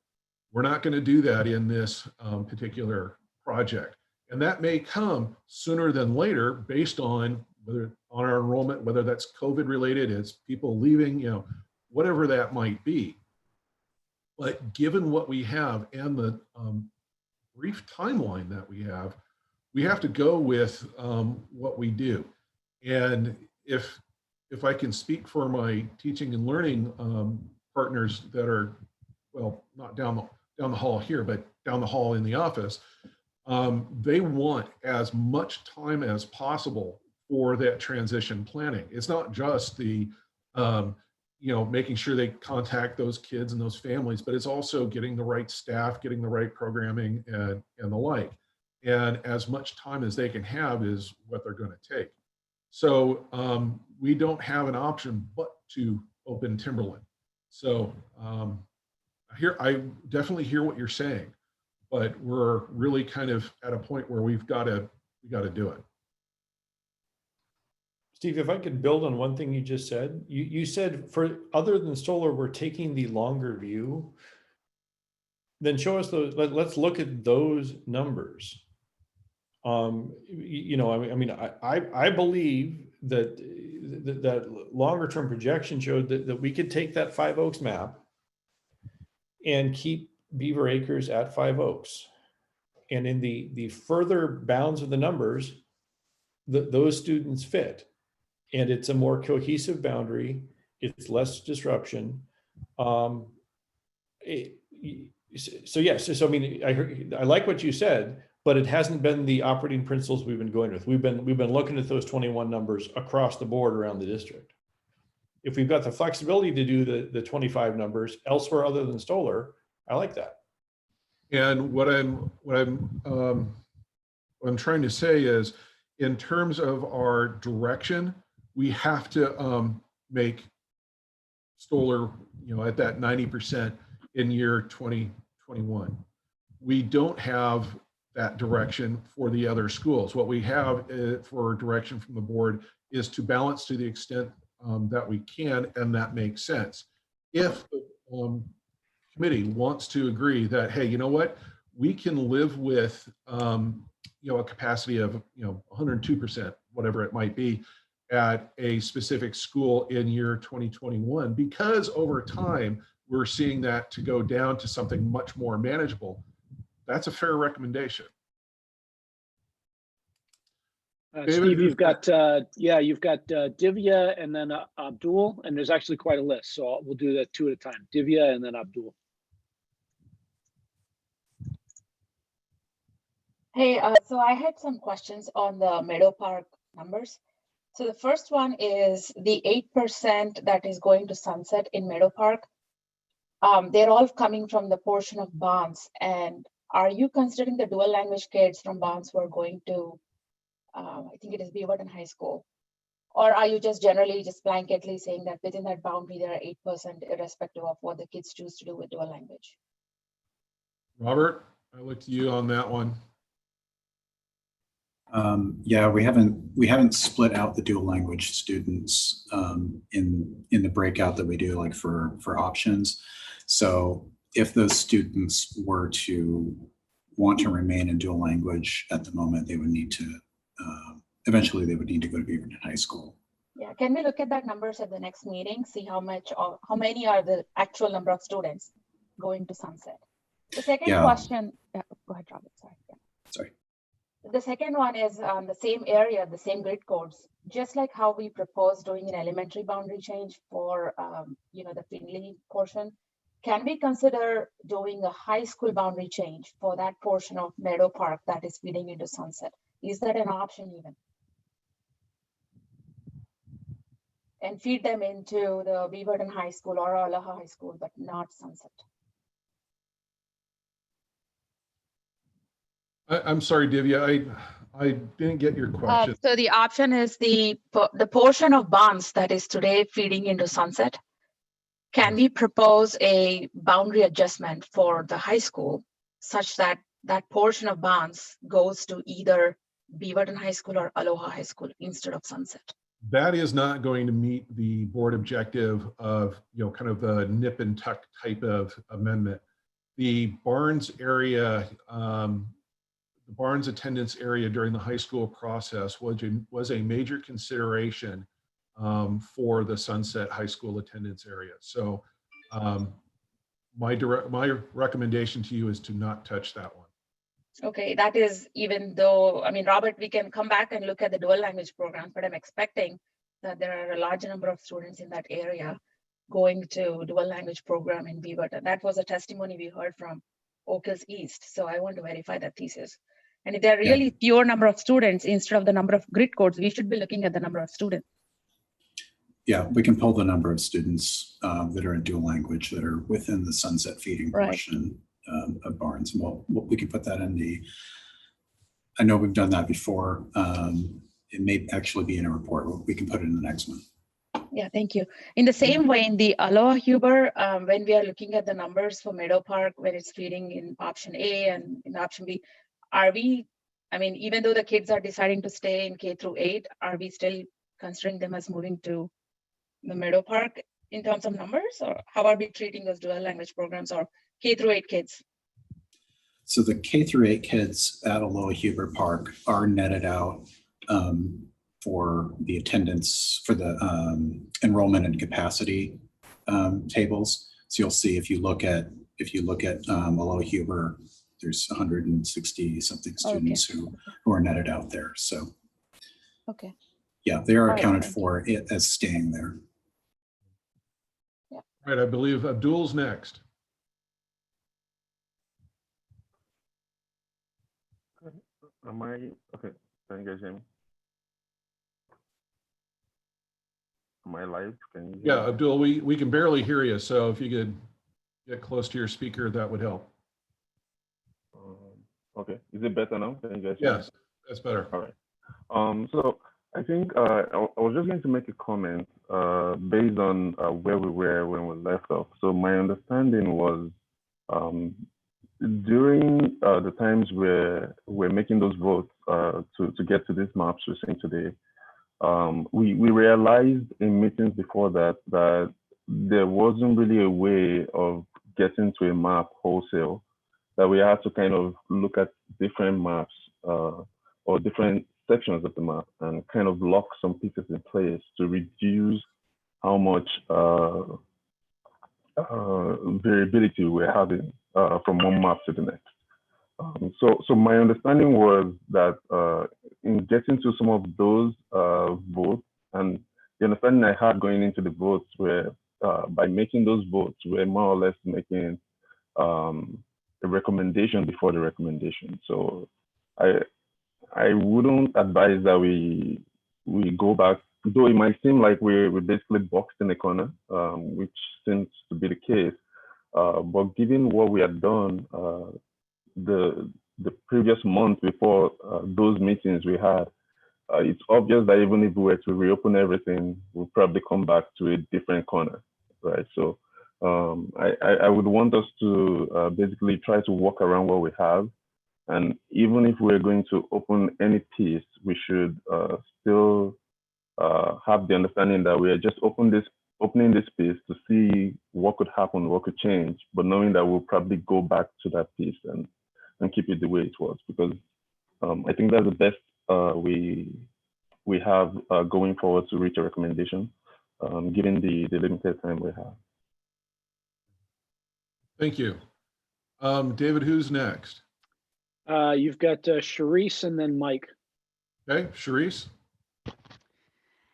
We're not going to do that in this particular project. And that may come sooner than later based on our enrollment, whether that's COVID related, it's people leaving, whatever that might be. But given what we have and the brief timeline that we have to go with what we do. And if I can speak for my teaching and learning partners that are, well, not down the hall here, but down the hall in the office, they want as much time as possible for that transition planning. It's not just the, making sure they contact those kids and those families, but it's also getting the right staff, getting the right programming and the like. And as much time as they can have is what they're going to take. So we don't have an option but to open Timberland. So I definitely hear what you're saying, but we're really kind of at a point where we got to do it. Steve, if I could build on one thing you just said, you said for other than Stoller, we're taking the longer view. Then show us those. Let's look at those numbers. I believe that longer term projection showed that we could take that 5 Oaks map and keep Beaver Acres at 5 Oaks. And in the further bounds of the numbers, those students fit. And it's a more cohesive boundary. It's less disruption. So yes, I mean, I like what you said, but it hasn't been the operating principles we've been going with. We've been looking at those 21 numbers across the board around the district. If we've got the flexibility to do the 25 numbers elsewhere other than Stoller, I like that. And what I'm trying to say is, in terms of our direction, we have to make Stoller, at that 90% in year 2021. We don't have that direction for the other schools. What we have for direction from the board is to balance to the extent that we can, and that makes sense. If the committee wants to agree that, hey, you know what, we can live with a capacity of 102%, whatever it might be, at a specific school in year 2021, because over time we're seeing that to go down to something much more manageable. That's a fair recommendation. Steve, you've got Divya and then Abdul, and there's actually quite a list, so we'll do that 2 at a time. Divya and then Abdul. Hey, so I had some questions on the Meadow Park numbers. So the first one is the 8% that is going to sunset in Meadow Park. They're all coming from the portion of Barnes. And are you considering the dual language kids from Barnes who are going to, I think it is Beaverton High School? Or are you just generally just blanketly saying that within that boundary, there are 8% irrespective of what the kids choose to do with dual language? Robert, I look to you on that one. Yeah, we haven't split out the dual language students in the breakout that we do, like for options. So if those students were to want to remain in dual language at the moment, they would need to eventually they would need to go to Beaverton High School. Yeah, can we look at that numbers at the next meeting? See how many are the actual number of students going to sunset? The second Yeah. question, go ahead, Robert, sorry. Yeah. Sorry. The second one is on the same area, the same grid codes, just like how we propose doing an elementary boundary change for, the Finley portion. Can we consider doing a high school boundary change for that portion of Meadow Park that is feeding into Sunset? Is that an option even? And feed them into the Beaverton High School or Aloha High School, but not Sunset. I'm sorry, Divya, I didn't get your question. So the option is the portion of bonds that is today feeding into Sunset. Can we propose a boundary adjustment for the high school such that that portion of bonds goes to either Beaverton High School or Aloha High School instead of Sunset? That is not going to meet the board objective of, kind of the nip and tuck type of amendment. The Barnes area, the Barnes attendance area during the high school process was a major consideration for the Sunset High School attendance area. So my recommendation to you is to not touch that one. Okay, that is, even though, Robert, we can come back and look at the dual language programs, but I'm expecting that there are a large number of students in that area going to dual language program in Beaverton. That was a testimony we heard from Oak Hills East. So I want to verify that thesis. And if there are really fewer number of students instead of the number of grid codes, we should be looking at the number of students. Yeah, we can pull the number of students that are in dual language that are within the Sunset feeding portion of Barnes. And we can put that in the, I know we've done that before. It may actually be in a report. We can put it in the next one. Yeah, thank you. In the same way, in the Aloha Huber, when we are looking at the numbers for Meadow Park, when it's feeding in option A and in option B, are we, even though the kids are deciding to stay in K through 8, are we still considering them as moving to the Meadow Park in terms of numbers, or how are we treating those dual language programs or K through 8 kids? So the K through 8 kids at Aloha Huber Park are netted out for the attendance, for the enrollment and capacity tables. So you'll see if you look at Aloha Huber, there's 160 something students who are netted out there. So yeah, they are accounted for it as staying there. All right, I believe Abdul's next. Am I okay? Can you guys hear me? Am I live? Can you hear me? Abdul, we can barely hear you. So if you could get close to your speaker, that would help. Okay, is it better now? Can you guys hear me? Yes, that's better. All right. So I think I was just going to make a comment based on where we were when we left off. So my understanding was during the times where we're making those votes to get to these maps we're seeing today, we realized in meetings before that there wasn't really a way of getting to a map wholesale, that we had to kind of look at different maps or different sections of the map and kind of lock some pieces in place to reduce how much variability we're having from one map to the next. So my understanding was that in getting to some of those votes, and the understanding I had going into the votes were by making those votes, we're more or less making a recommendation before the recommendation. So I wouldn't advise that we go back, though it might seem like we're basically boxed in a corner, which seems to be the case. But given what we had done the previous month before those meetings we had, it's obvious that even if we were to reopen everything, we'll probably come back to a different corner, right? So I would want us to basically try to work around what we have. And even if we're going to open any piece, we should still have the understanding that we are just opening this piece to see what could happen, what could change, but knowing that we'll probably go back to that piece and keep it the way it was, because I think that's the best we have going forward to reach a recommendation, given the limited time we have. Thank you. David, who's next? You've got Sharice and then Mike. Okay, Sharice.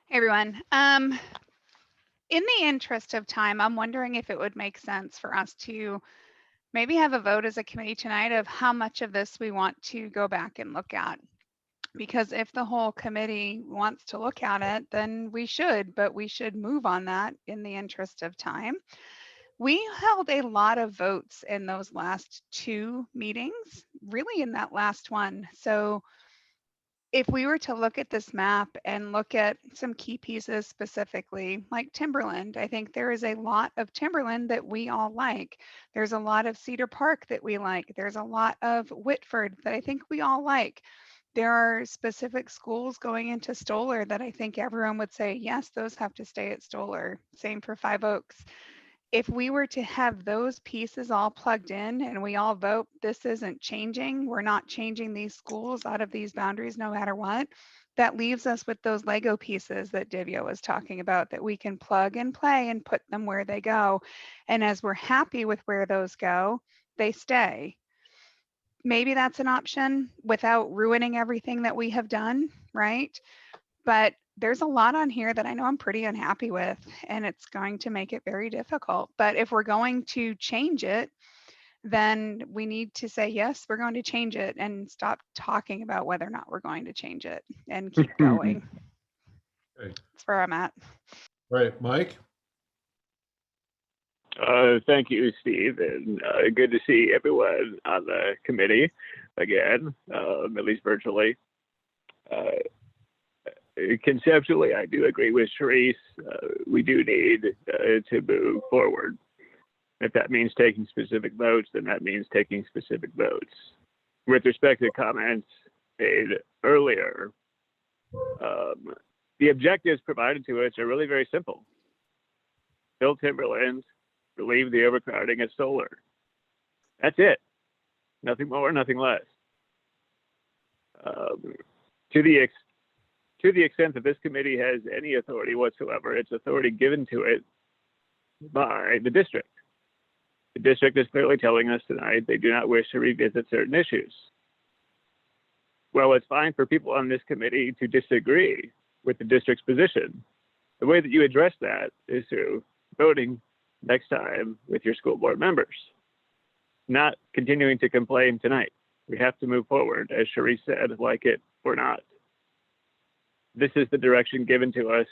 Hey everyone. In the interest of time, I'm wondering if it would make sense for us to maybe have a vote as a committee tonight of how much of this we want to go back and look at. Because if the whole committee wants to look at it, then we should, but we should move on that in the interest of time. We held a lot of votes in those last 2 meetings, really in that last one. So if we were to look at this map and look at some key pieces specifically, like Timberland, I think there is a lot of Timberland that we all like. There's a lot of Cedar Park that we like. There's a lot of Whitford that I think we all like. There are specific schools going into Stoller that I think everyone would say, yes, those have to stay at Stoller. Same for Five Oaks. If we were to have those pieces all plugged in and we all vote, this isn't changing, we're not changing these schools out of these boundaries no matter what, that leaves us with those Lego pieces that Divya was talking about that we can plug and play and put them where they go. And as we're happy with where those go, they stay. Maybe that's an option without ruining everything that we have done, right? But there's a lot on here that I know I'm pretty unhappy with, and it's going to make it very difficult. But if we're going to change it, then we need to say, yes, we're going to change it and stop talking about whether or not we're going to change it and keep going. Okay. That's where I'm at. Right, Mike. Thank you, Steve, and good to see everyone on the committee again, at least virtually. Conceptually, I do agree with Sharice. We do need to move forward. If that means taking specific votes, then that means taking specific votes. With respect to comments made earlier, the objectives provided to us are really very simple. Build timberlands, relieve the overcrowding at Stoller. That's it. Nothing more, nothing less. To the extent that this committee has any authority whatsoever, it's authority given to it by the district. The district is clearly telling us tonight they do not wish to revisit certain issues. Well, it's fine for people on this committee to disagree with the district's position. The way that you address that is through voting next time with your school board members, not continuing to complain tonight. We have to move forward, as Sharice said, like it or not. This is the direction given to us.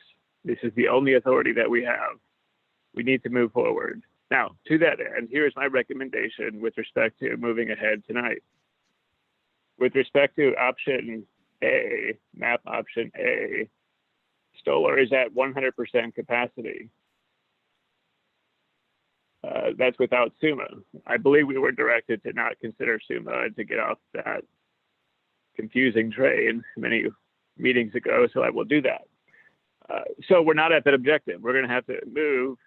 This is the only authority that we have. We need to move forward. Now, to that end, here's my recommendation with respect to moving ahead tonight. With respect to option A, map option A, Stoller is at 100% capacity. That's without SUMA. I believe we were directed to not consider SUMA to get off that confusing train many meetings ago, so I will do that. So we're not at that objective. We're going to have to move,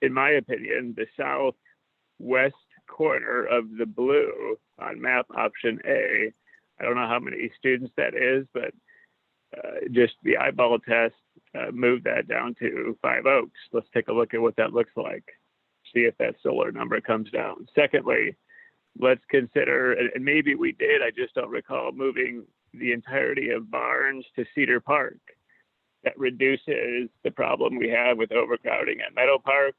in my opinion, the southwest corner of the blue on map option A. I don't know how many students that is, but just the eyeball test, move that down to Five Oaks. Let's take a look at what that looks like. See if that solar number comes down. Secondly, let's consider, and maybe we did, I just don't recall, moving the entirety of Barnes to Cedar Park. That reduces the problem we have with overcrowding at Meadow Park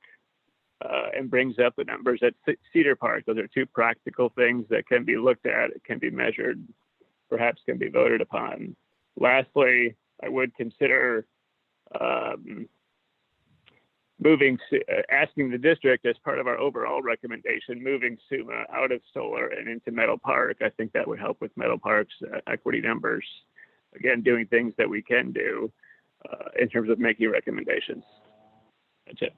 and brings up the numbers at Cedar Park. Those are two practical things that can be looked at, it can be measured, perhaps can be voted upon. Lastly, I would consider asking the district as part of our overall recommendation, moving SUMA out of Stoller and into Meadow Park. I think that would help with Meadow Park's equity numbers. Again, doing things that we can do in terms of making recommendations. That's it.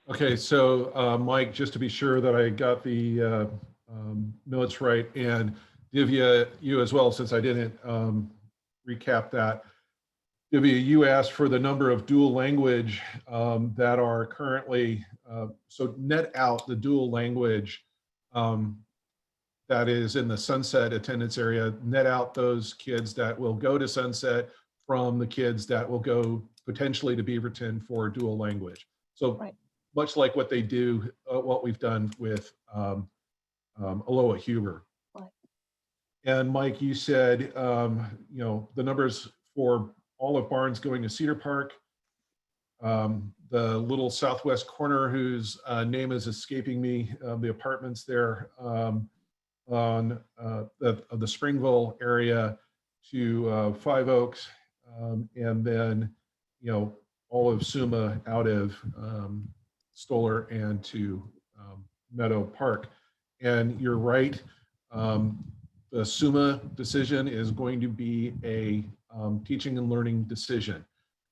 Okay, so Mike, just to be sure that I got the notes right, and Divya, you as well, since I didn't recap that. Divya, you asked for the number of dual language that are currently, so net out the dual language that is in the Sunset attendance area, net out those kids that will go to Sunset from the kids that will go potentially to Beaverton for dual language. So Right. much like what they do, what we've done with Aloha Huber. Right. And Mike, you said, you know, the numbers for Olive Barnes going to Cedar Park, the little southwest corner whose name is escaping me, the apartments there on the Springville area to Five Oaks, and then, you know, all of Suma out of Stoller and to Meadow Park. And you're right, the Suma decision is going to be a teaching and learning decision.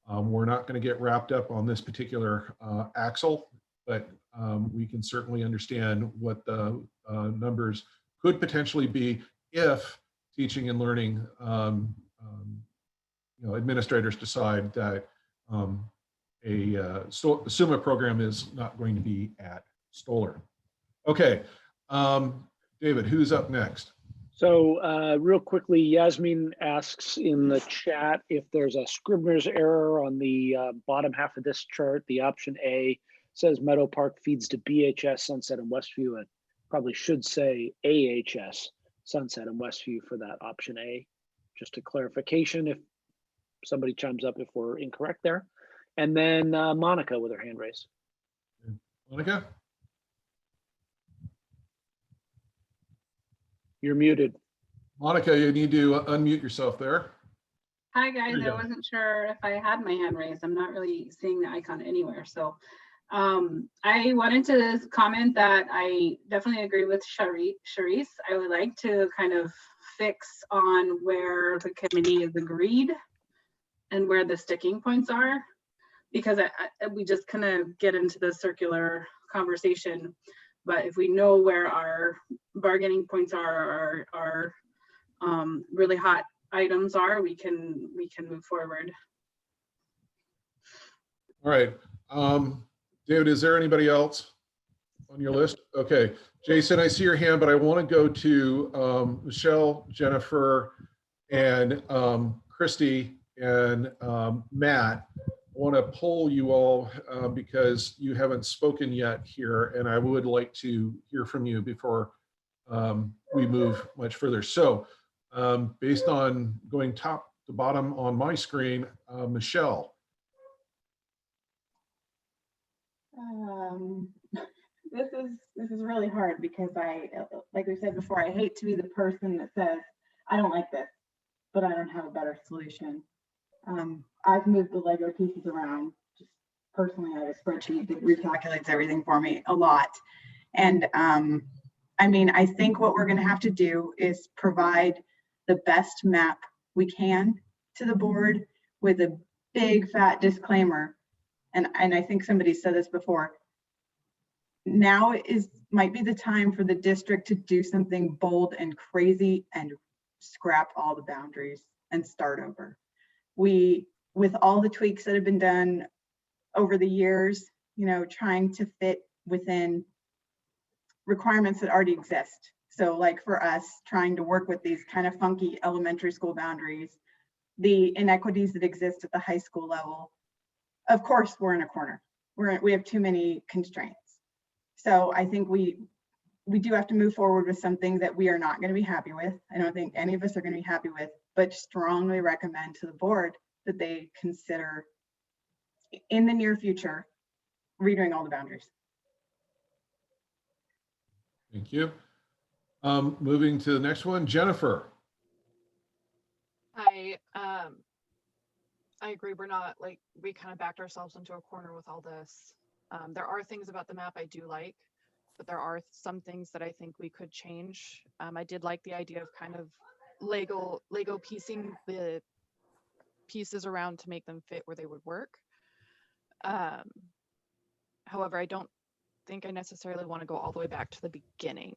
We're not going to get wrapped up on this particular axle, but we can certainly understand what the numbers could potentially be if teaching and learning, you know, administrators decide that a SUMA program is not going to be at Stoller. Okay, David, who's up next? So real quickly, Yasmin asks in the chat if there's a Scribner's error on the bottom half of this chart. The option A says Meadow Park feeds to BHS, Sunset, and Westview. It probably should say AHS, Sunset, and Westview for that option A. Just a clarification if somebody chimes up if we're incorrect there. And then Monica with her hand raised. Monica? You're muted. Monica, you need to unmute yourself there. Hi guys, There you I go. wasn't sure if I had my hand raised. I'm not really seeing the icon anywhere. So I wanted to comment that I definitely agree with Charisse. I would like to kind of fix on where the committee has agreed and where the sticking points are, because we just kind of get into the circular conversation. But if we know where our bargaining points are, our really hot items are, we can move forward. All right. David, is there anybody else on your list? Okay. Jason, I see your hand, but I want to go to Michelle, Jennifer, and Christy, and Matt. I want to poll you all because you haven't spoken yet here, and I would like to hear from you before we move much further. So based on going top to bottom on my screen, Michelle. This is really hard because like we said before, I hate to be the person that says, I don't like this, but I don't have a better solution. I've moved the Lego pieces around. Just personally, I have a spreadsheet that recalculates everything for me a lot. And I mean, I think what we're going to have to do is provide the best map we can to the board with a big fat disclaimer. And I think somebody said this before. Now might be the time for the district to do something bold and crazy and scrap all the boundaries and start over. With all the tweaks that have been done over the years, you know, trying to fit within requirements that already exist. So like for us, trying to work with these kind of funky elementary school boundaries, the inequities that exist at the high school level, of course, we're in a corner. We have too many constraints. So I think we do have to move forward with something that we are not going to be happy with. I don't think any of us are going to be happy with, but strongly recommend to the board that they consider in the near future redoing all the boundaries. Thank you. Moving to the next one, Jennifer. I agree. We're not like, we kind of backed ourselves into a corner with all this. There are things about the map I do like, but there are some things that I think we could change. I did like the idea of kind of Lego piecing the pieces around to make them fit where they would work. However, I don't think I necessarily want to go all the way back to the beginning.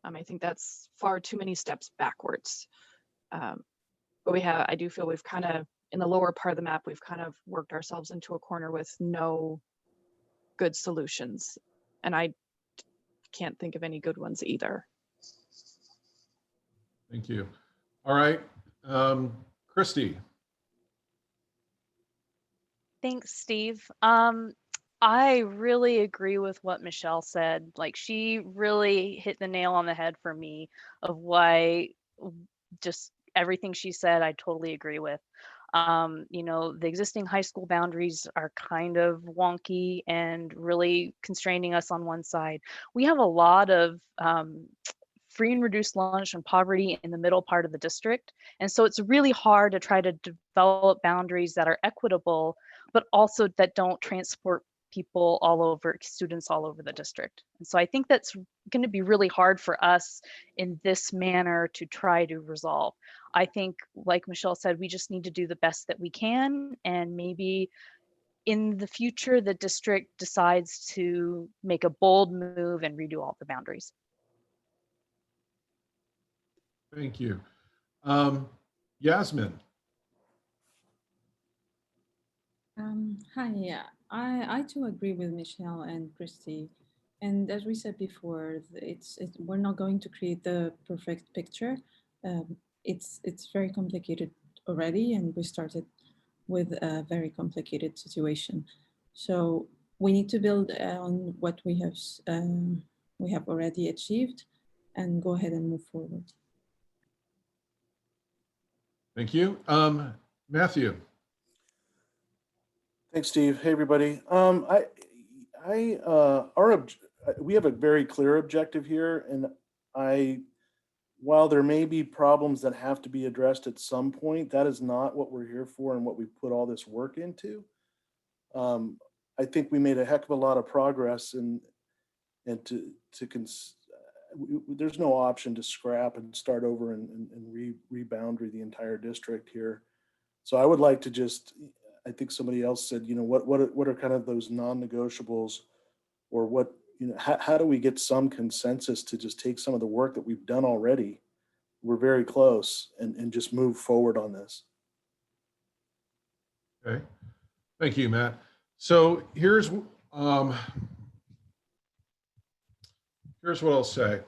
I think that's far too many steps backwards. But I do feel we've kind of, in the lower part of the map, we've kind of worked ourselves into a corner with no good solutions. And I can't think of any good ones either. Thank you. All right, Christy. Thanks, Steve. I really agree with what Michelle said. Like, she really hit the nail on the head for me of why just everything she said, I totally agree with. You know, the existing high school boundaries are kind of wonky and really constraining us on one side. We have a lot of free and reduced lunch and poverty in the middle part of the district. And so it's really hard to try to develop boundaries that are equitable, but also that don't transport people all over, students all over the district. And so I think that's going to be really hard for us in this manner to try to resolve. I think, like Michelle said, we just need to do the best that we can, and maybe in the future, the district decides to make a bold move and redo all the boundaries. Thank you. Yasmin. Hi, yeah, I too agree with Michelle and Christy. And as we said before, we're not going to create the perfect picture. It's very complicated already, and we started with a very complicated situation. So we need to build on what we have already achieved, and go ahead and move forward. Thank you. Matthew. Thanks, Steve. Hey, everybody. We have a very clear objective here, and while there may be problems that have to be addressed at some point, that is not what we're here for and what we put all this work into. I think we made a heck of a lot of progress, and there's no option to scrap and start over and reboundary the entire district here. So I would like to just, I think somebody else said, you know, what are kind of those non-negotiables, or what, you know, how do we get some consensus to just take some of the work that we've done already? We're very close, and just move forward on this. Okay. Thank you, Matt. So here's what I'll say.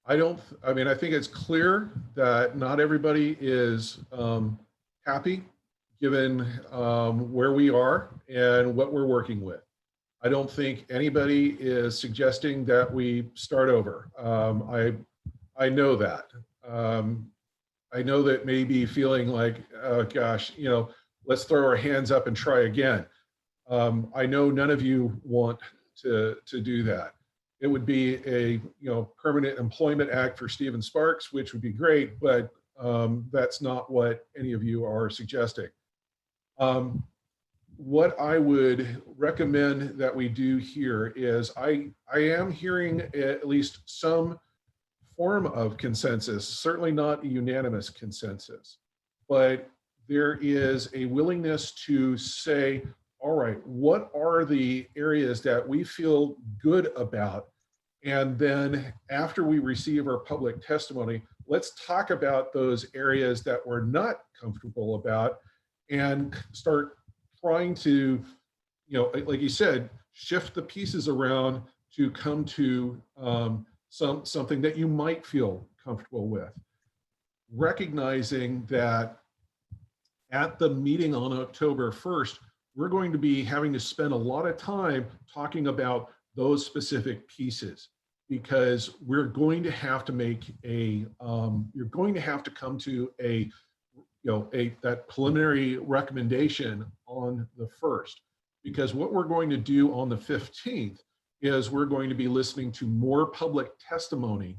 I think it's clear that not everybody is happy given where we are and what we're working with. I don't think anybody is suggesting that we start over. I know that. I know that maybe feeling like, oh gosh, you know, let's throw our hands up and try again. I know none of you want to do that. It would be a permanent employment act for Stephen Sparks, which would be great, but that's not what any of you are suggesting. What I would recommend that we do here is I am hearing at least some form of consensus, certainly not a unanimous consensus, but there is a willingness to say, all right, what are the areas that we feel good about? And then after we receive our public testimony, let's talk about those areas that we're not comfortable about and start trying to, like you said, shift the pieces around to come to something that you might feel comfortable with. Recognizing that at the meeting on October 1st, we're going to be having to spend a lot of time talking about those specific pieces, because we're going to have to make you're going to have to come to that preliminary recommendation on the 1st, because what we're going to do on the 15th is we're going to be listening to more public testimony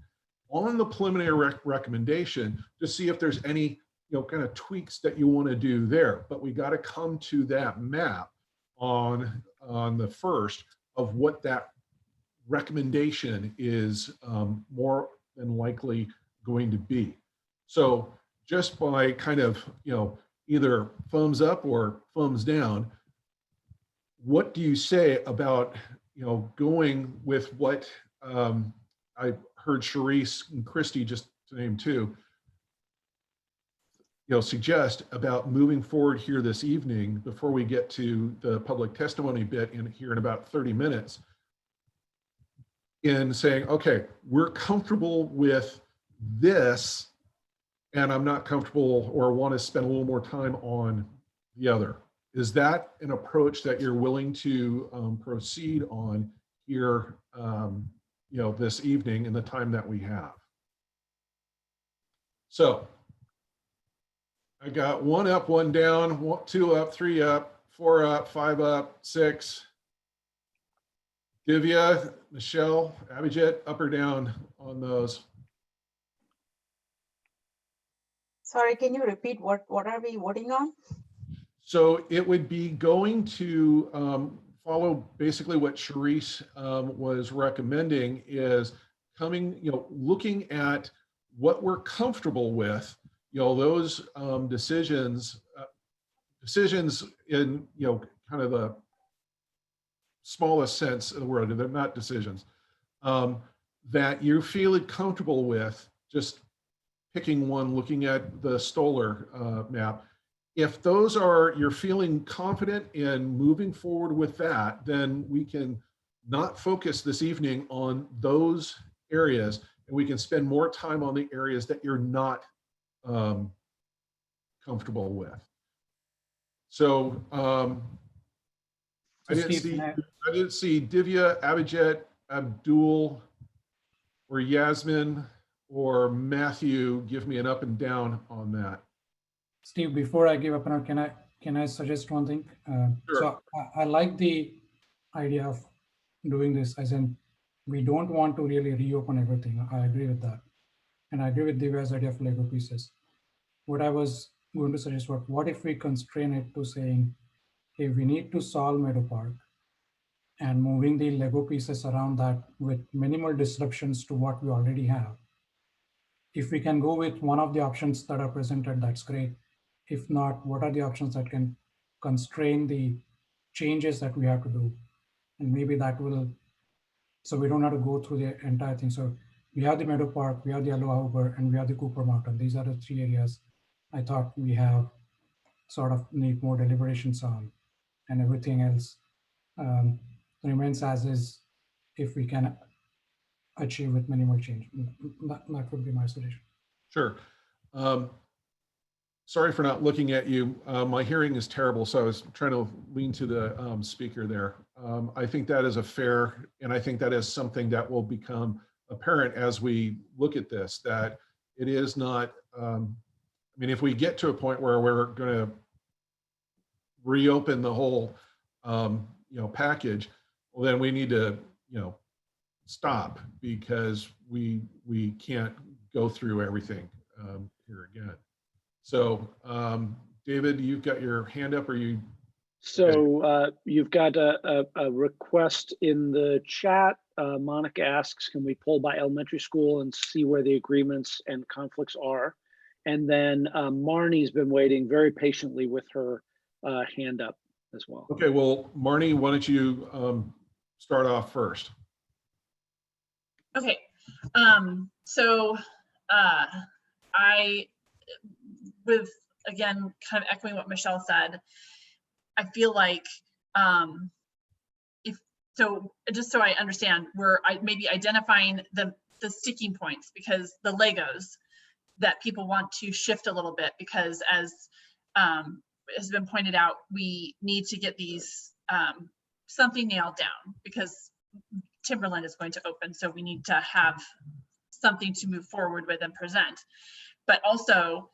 on the preliminary recommendation to see if there's any kind of tweaks that you want to do there. But we got to come to that map on the 1st of what that recommendation is more than likely going to be. So just by kind of either thumbs up or thumbs down, what do you say about going with what I heard Charisse and Christy just to name two, suggest about moving forward here this evening before we get to the public testimony bit here in about 30 minutes, in saying, okay, we're comfortable with this, and I'm not comfortable or want to spend a little more time on the other. Is that an approach that you're willing to proceed on here, this evening in the time that we have? So I got 1 up, 1 down, 2 up, 3 up, 4 up, 5 up, 6. Divya, Michelle, Abhijit, up or down on those? Sorry, can you repeat what are we voting on? So it would be going to follow basically what Charisse was recommending, is coming, looking at what we're comfortable with, those decisions in, kind of the smallest sense of the word. They're not decisions that you feel comfortable with, just picking one, looking at the Stoller map. If those are, you're feeling confident in moving forward with that, then we can not focus this evening on those areas, and we can spend more time on the areas that you're not comfortable with. So I didn't see Divya, Abhijit, Abdul, or Yasmin, or Matthew give me an up and down on that. Steve, before I give up, can I suggest one thing? Sure. So I like the idea of doing this, as in we don't want to really reopen everything. I agree with that, and I agree with Divya's idea of Lego pieces. What I was going to suggest was, what if we constrain it to saying, hey, we need to solve Meadow Park, and moving the Lego pieces around that with minimal disruptions to what we already have. If we can go with one of the options that are presented, that's great. If not, what are the options that can constrain the changes that we have to do? And maybe that will, so we don't have to go through the entire thing. So we have the Meadow Park, we have the Aloha Harbor, and we have the Cooper Mountain. These are the 3 areas I thought we have sort of need more deliberations on, and everything else remains as is if we can achieve with minimal change. That would be my suggestion. Sure. Sorry for not looking at you. My hearing is terrible, so I was trying to lean to the speaker there. I think that is a fair, and I think that is something that will become apparent as we look at this, that it is not, I mean, if we get to a point where we're going to reopen the whole, package, well, then we need to, stop, because we can't go through everything here again. So, David, you've got your hand up, or you? So you've got a request in the chat. Monica asks, can we pull by elementary school and see where the agreements and conflicts are? And then Marnie's been waiting very patiently with her hand up as well. Okay, well, Marnie, why don't you start off first? Okay, so I, with, again, kind of echoing what Michelle said, I feel like just so I understand, we're maybe identifying the sticking points, because the Legos that people want to shift a little bit, because as has been pointed out, we need to get these something nailed down, because Timberland is going to open, so we need to have something to move forward with and present. But also,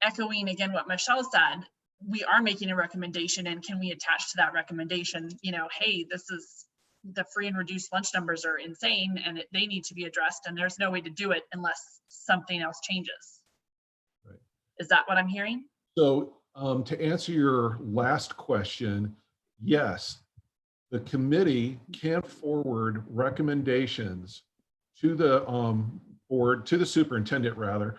echoing again what Michelle said, we are making a recommendation, and can we attach to that recommendation, hey, this is, the free and reduced lunch numbers are insane, and they need to be addressed, and there's no way to do it unless something else changes. Right. Is that what I'm hearing? So to answer your last question, yes, the committee can forward recommendations to the board, to the superintendent rather,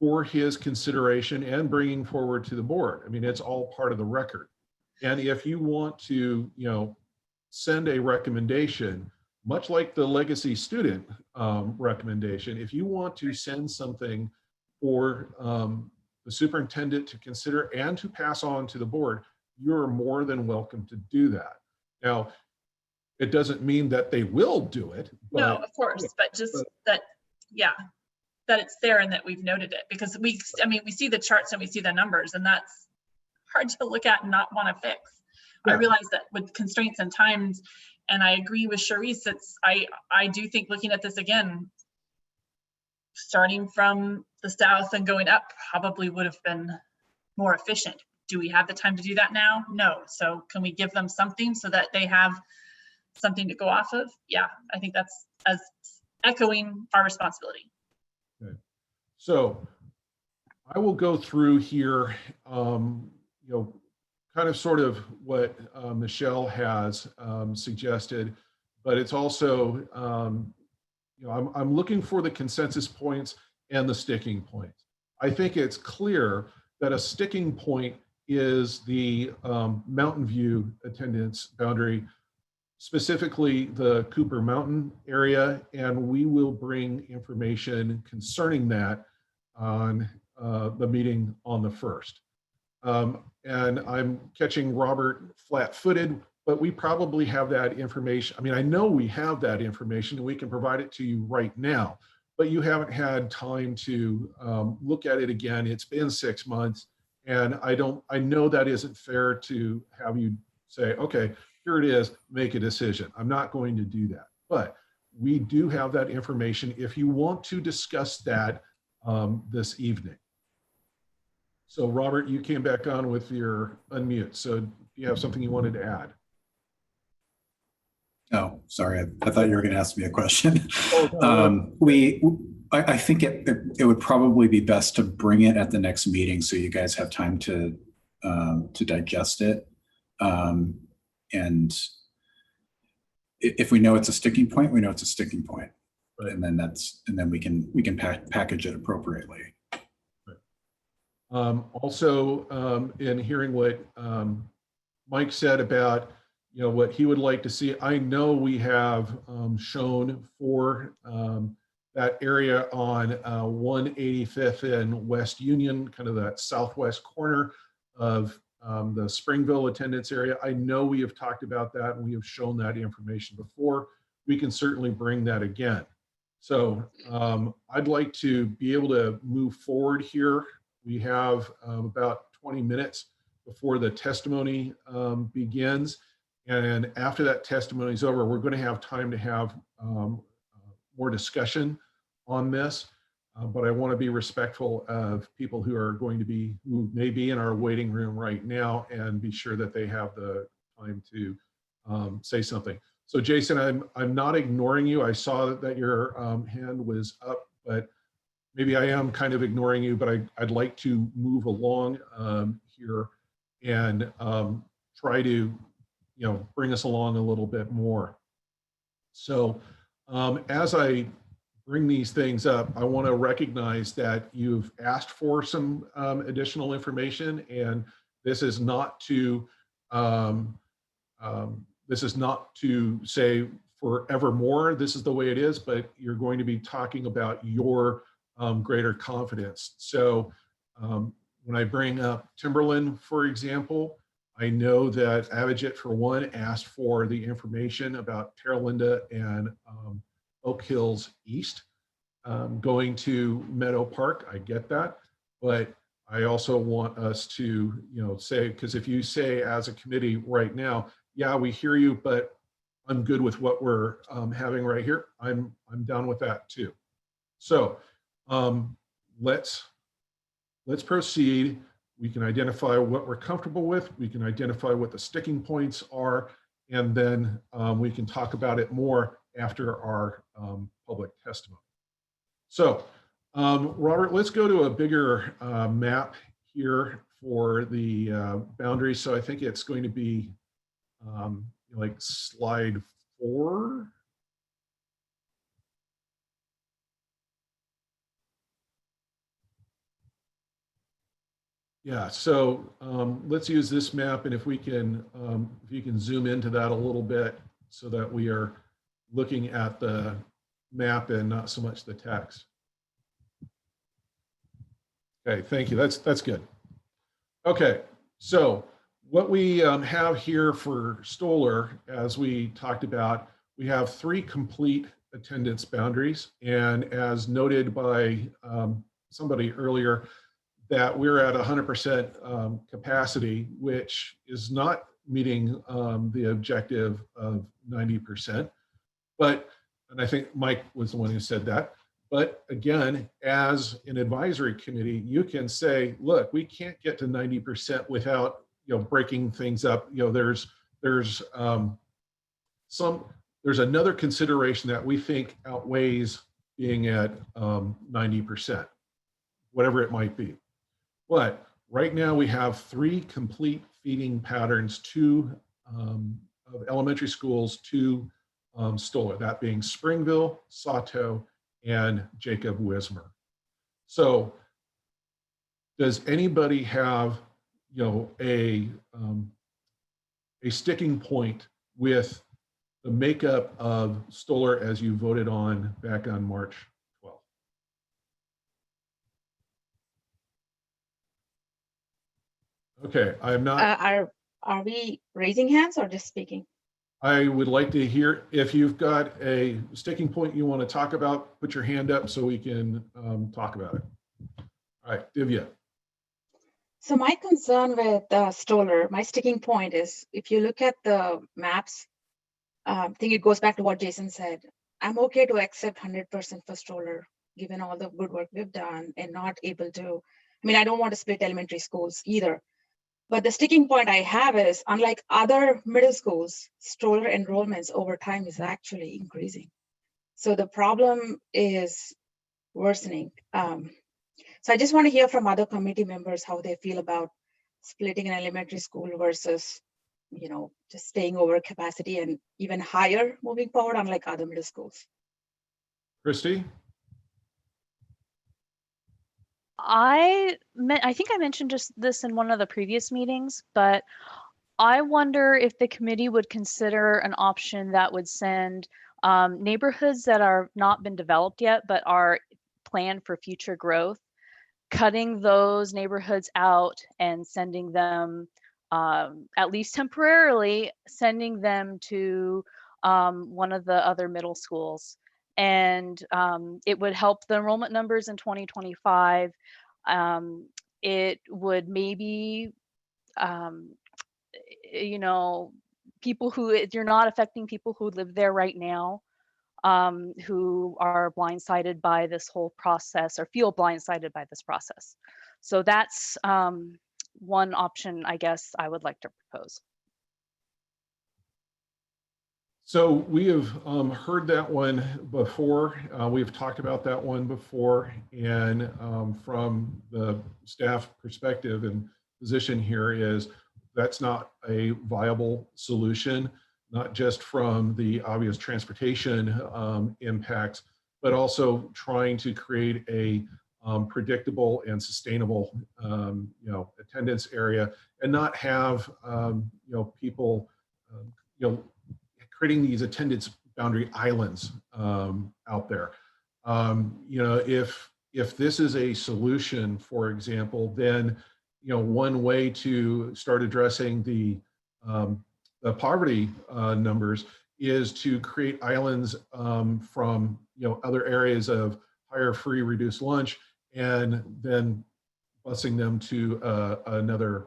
for his consideration and bringing forward to the board. I mean, it's all part of the record. And if you want to, send a recommendation, much like the legacy student recommendation, if you want to send something for the superintendent to consider and to pass on to the board, you're more than welcome to do that. Now, it doesn't mean that they will do it. But, no, of course, but just that, yeah, that it's there and that we've noted it, because we see the charts and we see the numbers, and that's hard to look at and not want to fix. Yeah. I realize that with constraints and times, and I agree with Charisse, I do think looking at this again, starting from the south and going up probably would have been more efficient. Do we have the time to do that now? No. So can we give them something so that they have something to go off of? Yeah, I think that's as echoing our responsibility. Okay. So I will go through here, kind of sort of what Michelle has suggested, but it's also, I'm looking for the consensus points and the sticking points. I think it's clear that a sticking point is the Mountain View attendance boundary, specifically the Cooper Mountain area, and we will bring information concerning that on the meeting on the 1st. And I'm catching Robert flat-footed, but we probably have that information. I mean, I know we have that information and we can provide it to you right now, but you haven't had time to look at it again. It's been 6 months, and I know that isn't fair to have you say, okay, here it is, make a decision. I'm not going to do that, but we do have that information if you want to discuss that this evening. So Robert, you came back on with your unmute. So do you have something you wanted to add? Oh, sorry. I thought you were going to ask me a question. Oh, I think it would probably be best to bring it at the next meeting so you guys have time to digest it. And if we know it's a sticking point, we know it's a sticking point, right. And then we can package it appropriately. Also, in hearing what Mike said about what he would like to see, I know we have shown for that area on 185th and West Union, kind of that southwest corner of the Springville attendance area. I know we have talked about that and we have shown that information before. We can certainly bring that again. So I'd like to be able to move forward here. We have about 20 minutes before the testimony begins. And after that testimony is over, we're going to have time to have more discussion on this. But I want to be respectful of people who may be in our waiting room right now, and be sure that they have the time to say something. So Jason, I'm not ignoring you. I saw that your hand was up, but maybe I am kind of ignoring you, but I'd like to move along here and try to, bring us along a little bit more. So as I bring these things up, I want to recognize that you've asked for some additional information, and this is not to say forevermore this is the way it is, but you're going to be talking about your greater confidence. So when I bring up Timberland, for example, I know that Avigit, for one, asked for the information about Terralinda and Oak Hills East going to Meadow Park. I get that, but I also want us to, say, because if you say as a committee right now, yeah, we hear you, but I'm good with what we're having right here, I'm down with that too. So let's proceed. We can identify what we're comfortable with. We can identify what the sticking points are, and then we can talk about it more after our public testimony. So Robert, let's go to a bigger map here for the boundaries. So I think it's going to be like slide 4. Yeah, so let's use this map, and if you can zoom into that a little bit so that we are looking at the map and not so much the text. Okay, thank you. That's good. Okay, so what we have here for Stoller, as we talked about, we have 3 complete attendance boundaries, and as noted by somebody earlier, that we're at 100% capacity, which is not meeting the objective of 90%. But, and I think Mike was the one who said that. But again, as an advisory committee, you can say, look, we can't get to 90% without, breaking things up. There's another consideration that we think outweighs being at 90%, whatever it might be. But right now we have 3 complete feeding patterns of elementary schools to Stoller, that being Springville, Sato, and Jacob Wismer. So does anybody have, a sticking point with the makeup of Stoller as you voted on back on March 12th? Okay, I'm not. Are we raising hands or just speaking? I would like to hear if you've got a sticking point you want to talk about, put your hand up so we can talk about it. All right, Divya. So my concern with Stoller, my sticking point is if you look at the maps, I think it goes back to what Jason said. I'm okay to accept 100% for Stoller, given all the good work we've done and not able to, I don't want to split elementary schools either. But the sticking point I have is, unlike other middle schools, Stoller enrollments over time is actually increasing. So the problem is worsening. So I just want to hear from other committee members how they feel about splitting an elementary school versus, just staying over capacity and even higher moving forward, unlike other middle schools. Christy? I think I mentioned just this in one of the previous meetings, but I wonder if the committee would consider an option that would send neighborhoods that are not been developed yet, but are planned for future growth, cutting those neighborhoods out and sending them, at least temporarily, sending them to one of the other middle schools. And it would help the enrollment numbers in 2025. It would maybe, people who, you're not affecting people who live there right now, who are blindsided by this whole process or feel blindsided by this process. So that's one option, I guess, I would like to propose. So we have heard that one before. We've talked about that one before. And from the staff perspective and position here is that's not a viable solution, not just from the obvious transportation impacts, but also trying to create a predictable and sustainable attendance area and not have people creating these attendance boundary islands out there. If this is a solution, for example, then one way to start addressing the poverty numbers is to create islands from other areas of higher free reduced lunch and then busing them to another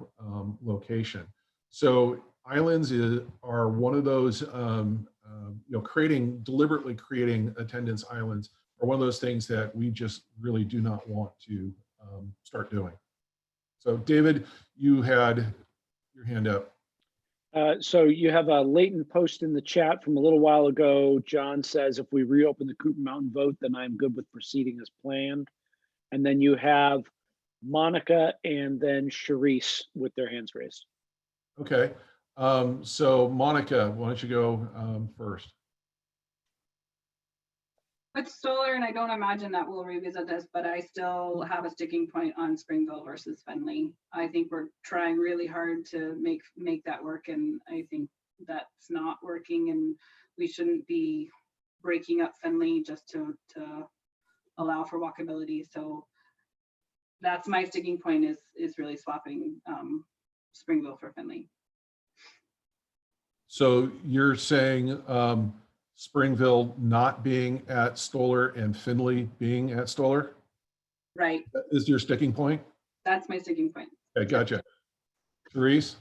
location. So islands are one of those, deliberately creating attendance islands are one of those things that we just really do not want to start doing. So David, you had your hand up. So you have a latent post in the chat from a little while ago. John says, if we reopen the Cooper Mountain vote, then I'm good with proceeding as planned. And then you have Monica and then Sharice with their hands raised. Okay. So Monica, why don't you go first? With Stoller, and I don't imagine that we'll revisit this, but I still have a sticking point on Springville versus Findlay. I think we're trying really hard to make that work, and I think that's not working, and we shouldn't be breaking up Findlay just to allow for walkability. So that's my sticking point, is really swapping Springville for Findlay. So you're saying Springville not being at Stoller and Findlay being at Stoller? Right. Is your sticking point? That's my sticking point. Okay, gotcha. Therese?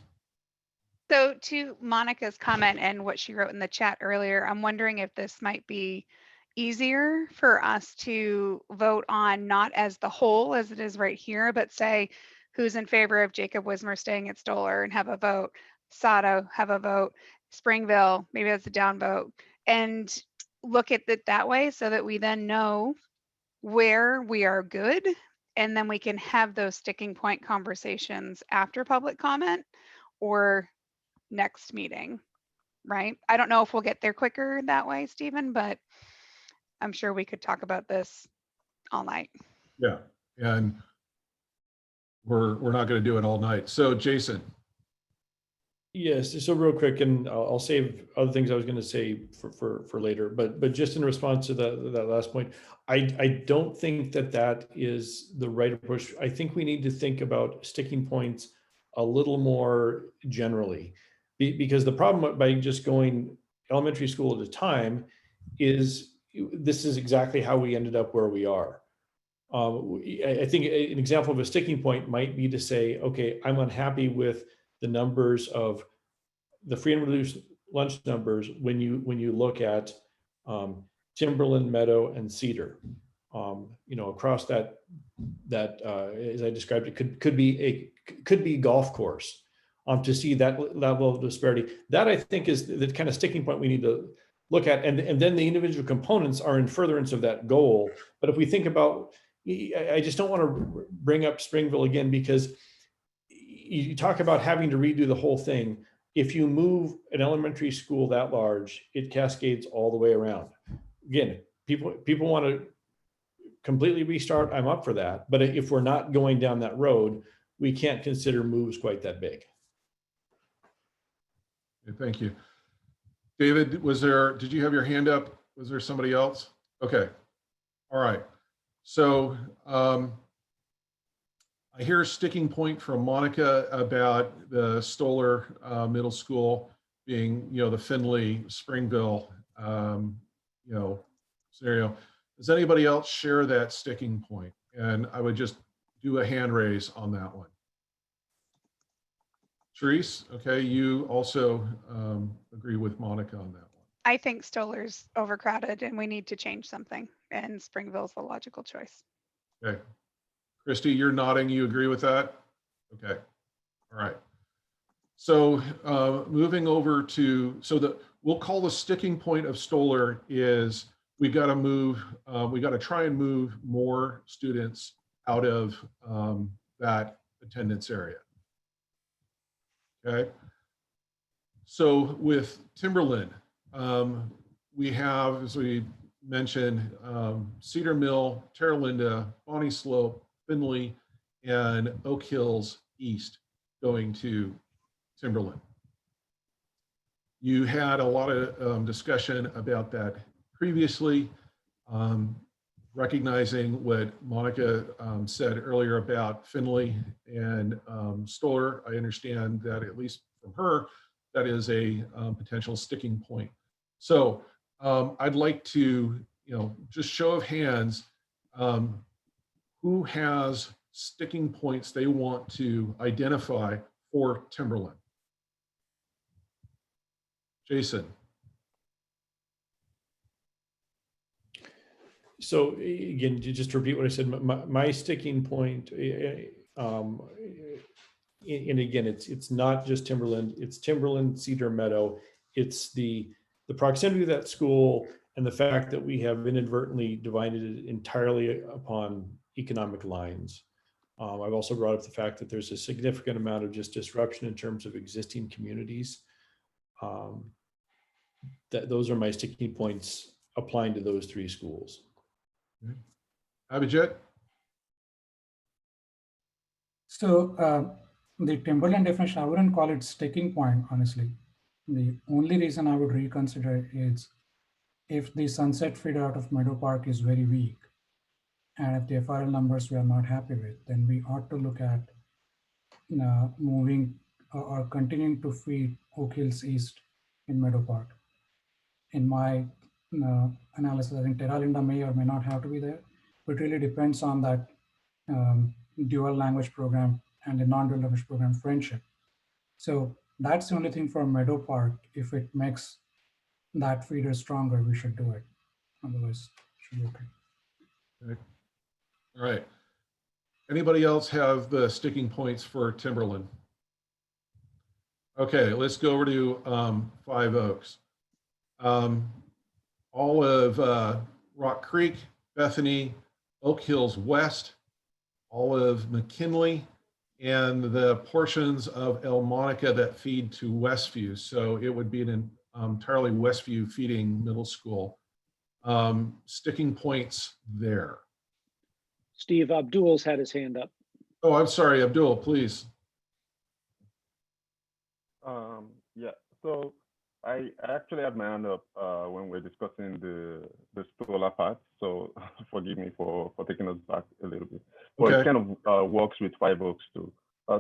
So to Monica's comment and what she wrote in the chat earlier, I'm wondering if this might be easier for us to vote on, not as the whole as it is right here, but say who's in favor of Jacob Wismer staying at Stoller and have a vote, Sato have a vote, Springville, maybe that's a down vote, and look at it that way so that we then know where we are good, and then we can have those sticking point conversations after public comment or next meeting, right? I don't know if we'll get there quicker that way, Stephen, but I'm sure we could talk about this all night. Yeah, and we're not going to do it all night. So Jason. Yes, so real quick, and I'll save other things I was going to say for later, but just in response to that last point, I don't think that is the right approach. I think we need to think about sticking points a little more generally, because the problem by just going elementary school at a time is this is exactly how we ended up where we are. I think an example of a sticking point might be to say, okay, I'm unhappy with the numbers of the free and reduced lunch numbers when you look at Timberland, Meadow, and Cedar. Across that as I described it, could be golf course. To see that level of disparity, that I think is the kind of sticking point we need to look at, and then the individual components are in furtherance of that goal. But if we think about, I just don't want to bring up Springville again, because you talk about having to redo the whole thing. If you move an elementary school that large, it cascades all the way around. Again, people want to completely restart, I'm up for that. But if we're not going down that road, we can't consider moves quite that big. Thank you. David, did you have your hand up? Was there somebody else? Okay. All right. So I hear a sticking point from Monica about the Stoller Middle School being, the Finley, Springville, scenario. Does anybody else share that sticking point? And I would just do a hand raise on that one. Therese, okay, you also agree with Monica on that one. I think Stoller's overcrowded and we need to change something, and Springville's the logical choice. Okay. Christy, you're nodding, you agree with that? Okay, all right. So moving over to, we'll call the sticking point of Stoller is we got to try and move more students out of that attendance area. Okay. So with Timberland, we have, as we mentioned, Cedar Mill, Terra Linda, Bonnie Slope, Finley, and Oak Hills East going to Timberland. You had a lot of discussion about that previously, recognizing what Monica said earlier about Finley and Stoller. I understand that, at least from her, that is a potential sticking point. So I'd like to, just show of hands, who has sticking points they want to identify for Timberland? Jason. So again, just to repeat what I said, my sticking point, and again, it's not just Timberland, it's Timberland, Cedar, Meadow. It's the proximity of that school and the fact that we have inadvertently divided it entirely upon economic lines. I've also brought up the fact that there's a significant amount of just disruption in terms of existing communities. Those are my sticking points applying to those three schools. Abhijit? So the Timberland definition, I wouldn't call it sticking point, honestly. The only reason I would reconsider is if the sunset feeder out of Meadow Park is very weak, and if the FRL numbers we are not happy with, then we ought to look at moving or continuing to feed Oak Hills East in Meadow Park. In my analysis, I think Terra Linda may or may not have to be there, but it really depends on that dual language program and a non-dual language program, Friendship. So that's the only thing for Meadow Park. If it makes that feeder stronger, we should do it. Otherwise, it should be okay. Okay. All right. Anybody else have the sticking points for Timberland? Okay, let's go over to Five Oaks. All of Rock Creek, Bethany, Oak Hills West, all of McKinley, and the portions of El Monica that feed to Westview. So it would be an entirely Westview feeding middle school. Sticking points there. Steve, Abdul's had his hand up. Oh, I'm sorry, Abdul, please. Yeah, so I actually had my hand up when we're discussing the solar part. So forgive me for taking us back a little bit. But Okay. it kind of works with Five Oaks too.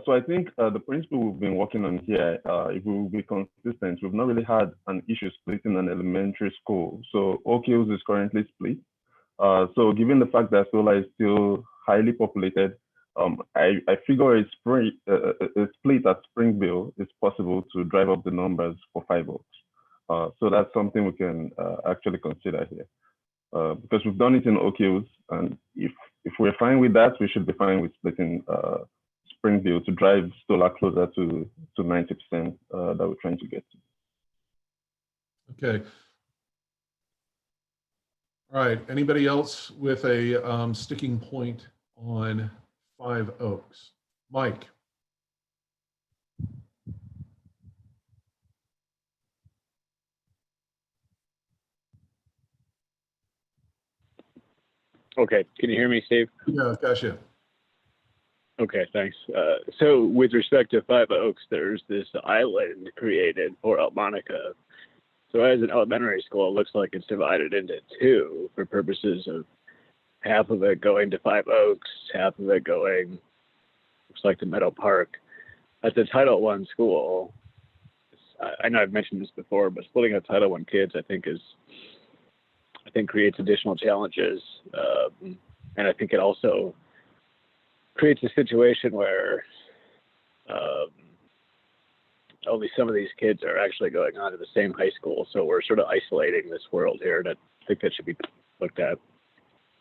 So I think the principle we've been working on here, if we will be consistent, we've not really had an issue splitting an elementary school. So Oak Hills is currently split. So given the fact that solar is still highly populated, I figure a split at Springville is possible to drive up the numbers for Five Oaks. So that's something we can actually consider here. Because we've done it in Oak Hills, and if we're fine with that, we should be fine with splitting Springville to drive solar closer to 90% that we're trying to get to. Okay. All right, anybody else with a sticking point on Five Oaks? Mike. Okay, can you hear me, Steve? Yeah, gotcha. Okay, thanks. So with respect to Five Oaks, there's this island created for El Monica. So as an elementary school, it looks like it's divided into two for purposes of half of it going to Five Oaks, half of it going, looks like to Meadow Park. At the Title I school, I know I've mentioned this before, but splitting up Title I kids, I think creates additional challenges. And I think it also creates a situation where only some of these kids are actually going on to the same high school. So we're sort of isolating this world here, and I think that should be looked at.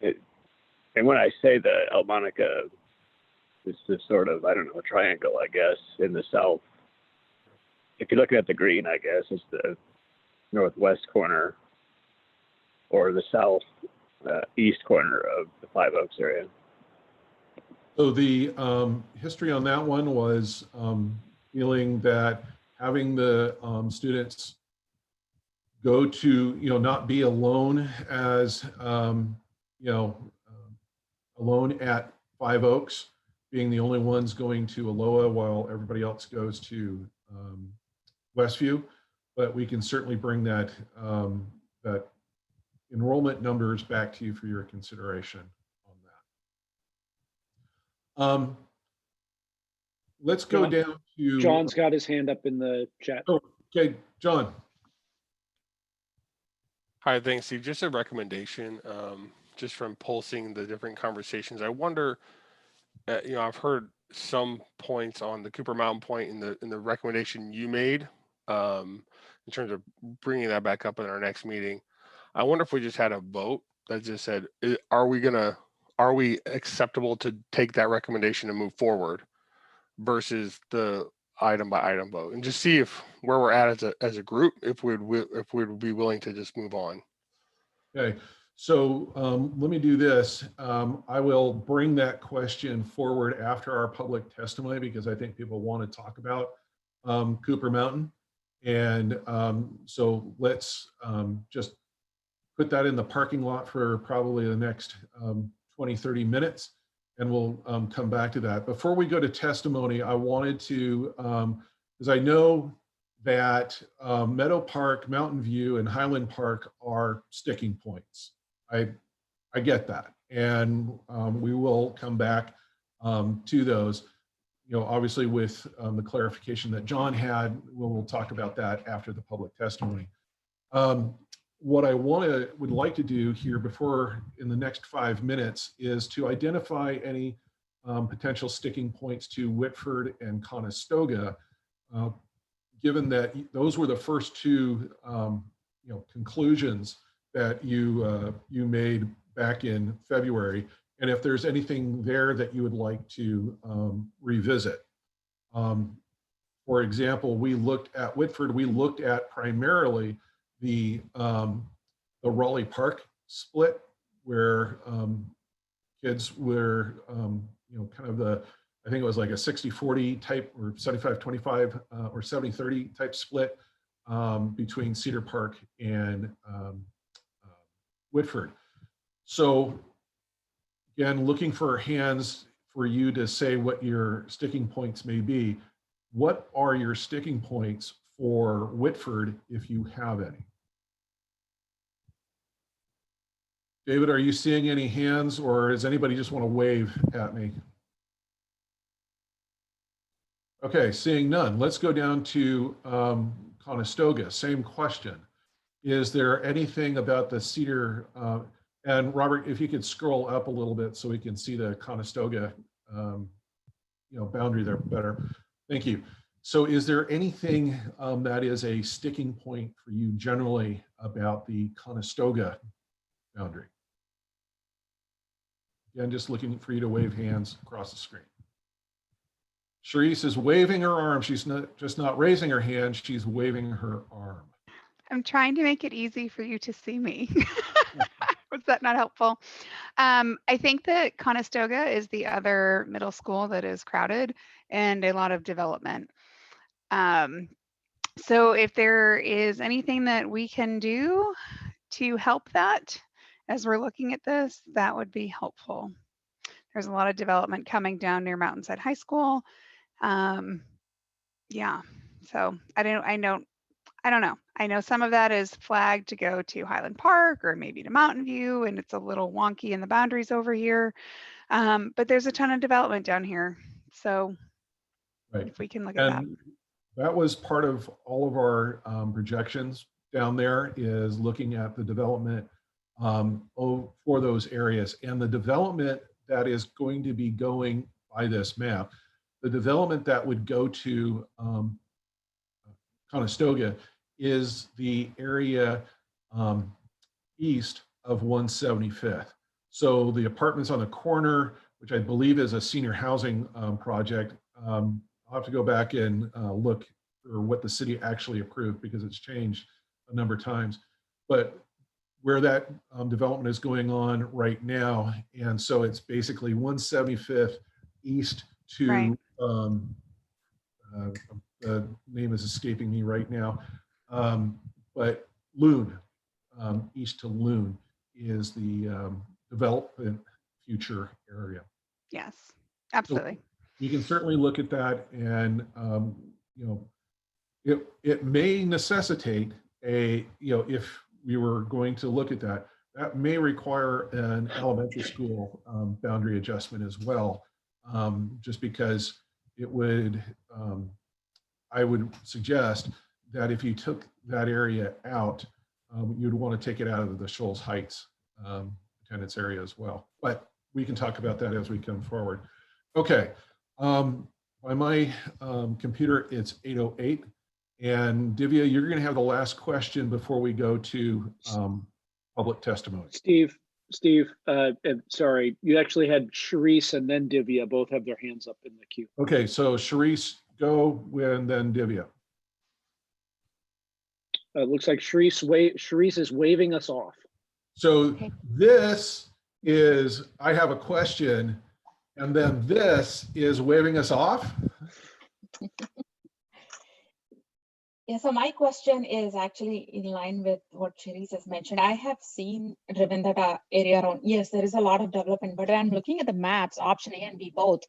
And when I say that El Monica is this sort of, I don't know, a triangle, I guess, in the south. If you're looking at the green, I guess, it's the northwest corner or the south east corner of the Five Oaks area. So the history on that one was feeling that having the students go to, not be alone as, alone at Five Oaks, being the only ones going to Aloha while everybody else goes to Westview. But we can certainly bring that, that enrollment numbers back to you for your consideration on that. Let's go down to... John's got his hand up in the chat. Oh, okay, John. Hi, thanks, Steve. Just a recommendation, just from pulsing the different conversations. I wonder, I've heard some points on the Cooper Mountain point in the recommendation you made in terms of bringing that back up in our next meeting. I wonder if we just had a vote that just said, are we acceptable to take that recommendation and move forward versus the item by item vote, and just see if where we're at as a group, if we'd be willing to just move on. Okay, so let me do this. I will bring that question forward after our public testimony because I think people want to talk about Cooper Mountain. And so let's just put that in the parking lot for probably the next 20, 30 minutes. And we'll come back to that. Before we go to testimony, I wanted to, because I know that Meadow Park, Mountain View, and Highland Park are sticking points. I get that. And we will come back to those, obviously with the clarification that John had. We'll talk about that after the public testimony. What I would like to do here before in the next 5 minutes is to identify any potential sticking points to Whitford and Conestoga, given that those were the first two conclusions that you made back in February, and if there's anything there that you would like to revisit. For example, we looked at Whitford. We looked at primarily the Raleigh Park split, where kids were kind of the, I think it was like a 60-40 type or 75-25 or 70-30 type split between Cedar Park and Whitford. So again, looking for hands for you to say what your sticking points may be. What are your sticking points for Whitford, if you have any? David, are you seeing any hands, or does anybody just want to wave at me? Okay, seeing none. Let's go down to Conestoga. Same question. Is there anything about the Cedar, and Robert, if you could scroll up a little bit so we can see the Conestoga boundary there better. Thank you. So is there anything that is a sticking point for you generally about the Conestoga boundary? Again, just looking for you to wave hands across the screen. Charisse is waving her arm. She's not just not raising her hand, she's waving her arm. I'm trying to make it easy for you to see me. Was that not helpful? I think that Conestoga is the other middle school that is crowded and a lot of development. So if there is anything that we can do to help that as we're looking at this, that would be helpful. There's a lot of development coming down near Mountainside High School. Yeah, so I don't know. I know some of that is flagged to go to Highland Park or maybe to Mountain View, and it's a little wonky in the boundaries over here. But there's a ton of development down here. So if we can look at that. That was part of all of our projections down there, is looking at the development for those areas. And the development that is going to be going by this map, the development that would go to Conestoga is the area east of 175th. So the apartments on the corner, which I believe is a senior housing project, I'll have to go back and look for what the city actually approved, because it's changed a number of times. But where that development is going on right now, and so it's basically 175th east to, right. The name is escaping me right now, but Loon, east to Loon is the development future area. Yes, absolutely. So you can certainly look at that, and it may necessitate if we were going to look at that, that may require an elementary school boundary adjustment as well, just because it would, I would suggest that if you took that area out, you'd want to take it out of the Shoals Heights attendance area as well. But we can talk about that as we come forward. Okay, by my computer, it's 8:08. And Divya, you're going to have the last question before we go to public testimony. Steve, sorry, you actually had Charisse and then Divya both have their hands up in the queue. Okay, so Charisse, go, and then Divya. It looks like Charisse is waving us off. So this is, I have a question, and then this is waving us off. Yeah, so my question is actually in line with what Charisse has mentioned. I have driven that area around. Yes, there is a lot of development, but I'm looking at the maps, option A and B both.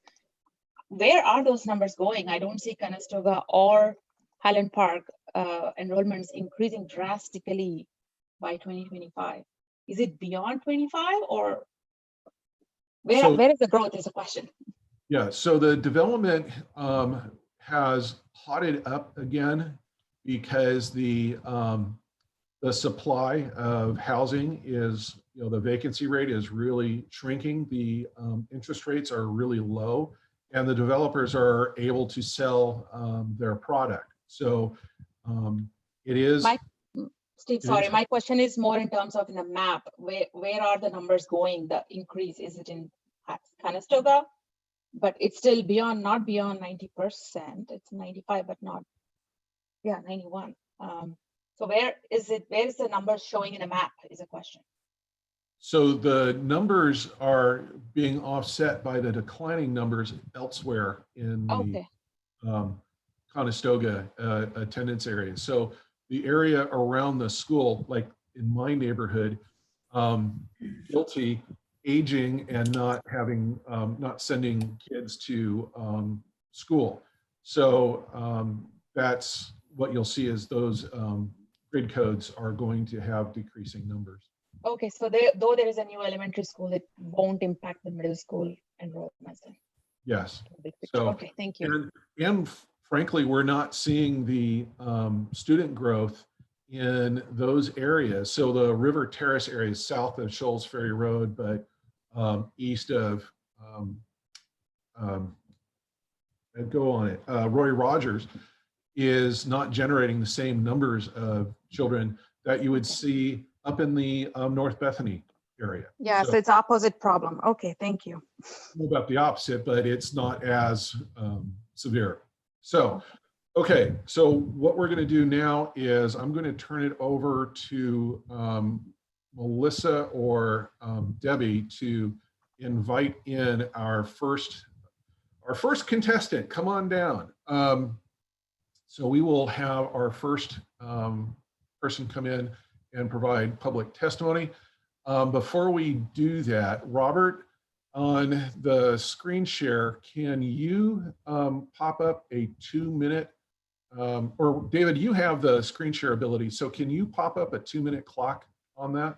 Where are those numbers going? I don't see Conestoga or Highland Park enrollments increasing drastically by 2025. Is it beyond 25, or where is the growth is a question. Yeah, so the development has hotted up again, because the supply of housing is the vacancy rate is really shrinking. The interest rates are really low, and the developers are able to sell their product. So it is. Steve, sorry, my question is more in terms of in the map. Where are the numbers going? The increase, is it in Conestoga? But it's still beyond, not beyond 90%. It's 95, but not, 91. So where is it? Where is the numbers showing in a map is a question. So the numbers are being offset by the declining numbers elsewhere in the Conestoga attendance area. So the area around the school, like in my neighborhood, guilty, aging, and not having, not sending kids to school. So that's what you'll see is those grid codes are going to have decreasing numbers. Okay, so though there is a new elementary school, it won't impact the middle school enrollment. Yes. So, okay, thank you. And frankly, we're not seeing the student growth in those areas. So the River Terrace area is south of Shoals Ferry Road, but east of, go on it, Roy Rogers is not generating the same numbers of children that you would see up in the North Bethany area. Yeah, so it's opposite problem. Okay, thank you. About the opposite, but it's not as severe. So, okay, so what we're going to do now is I'm going to turn it over to Melissa or Debbie to invite in our first contestant. Come on down. So we will have our first person come in and provide public testimony. Before we do that, Robert, on the screen share, can you pop up a 2-minute, or David, you have the screen share ability, so can you pop up a 2-minute clock on that?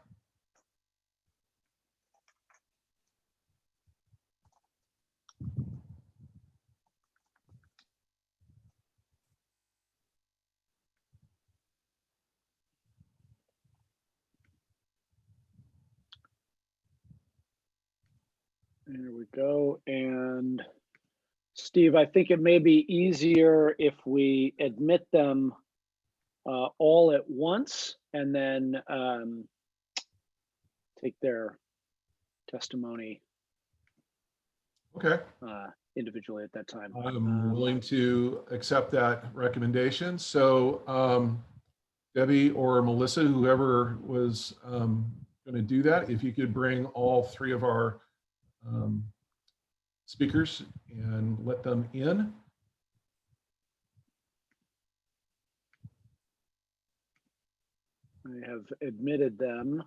There we go. And Steve, I think it may be easier if we admit them all at once and then take their testimony individually at that time. I'm willing to accept that recommendation. So Debbie or Melissa, whoever was going to do that, if you could bring all three of our speakers and let them in. I have admitted them.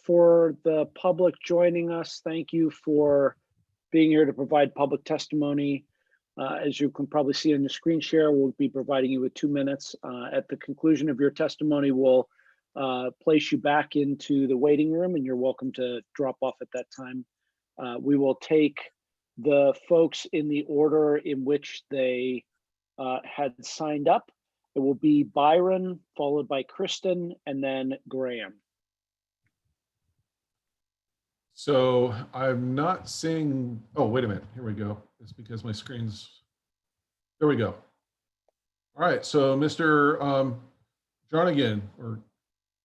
For the public joining us, thank you for being here to provide public testimony. As you can probably see on the screen share, we'll be providing you with 2 minutes. At the conclusion of your testimony, we'll place you back into the waiting room and you're welcome to drop off at that time. We will take the folks in the order in which they had signed up. It will be Byron, followed by Kristen, and then Graham. So I'm not seeing, oh, wait a minute, here we go. It's because my screen's, there we go. All right, so Mr. Jarnigan, or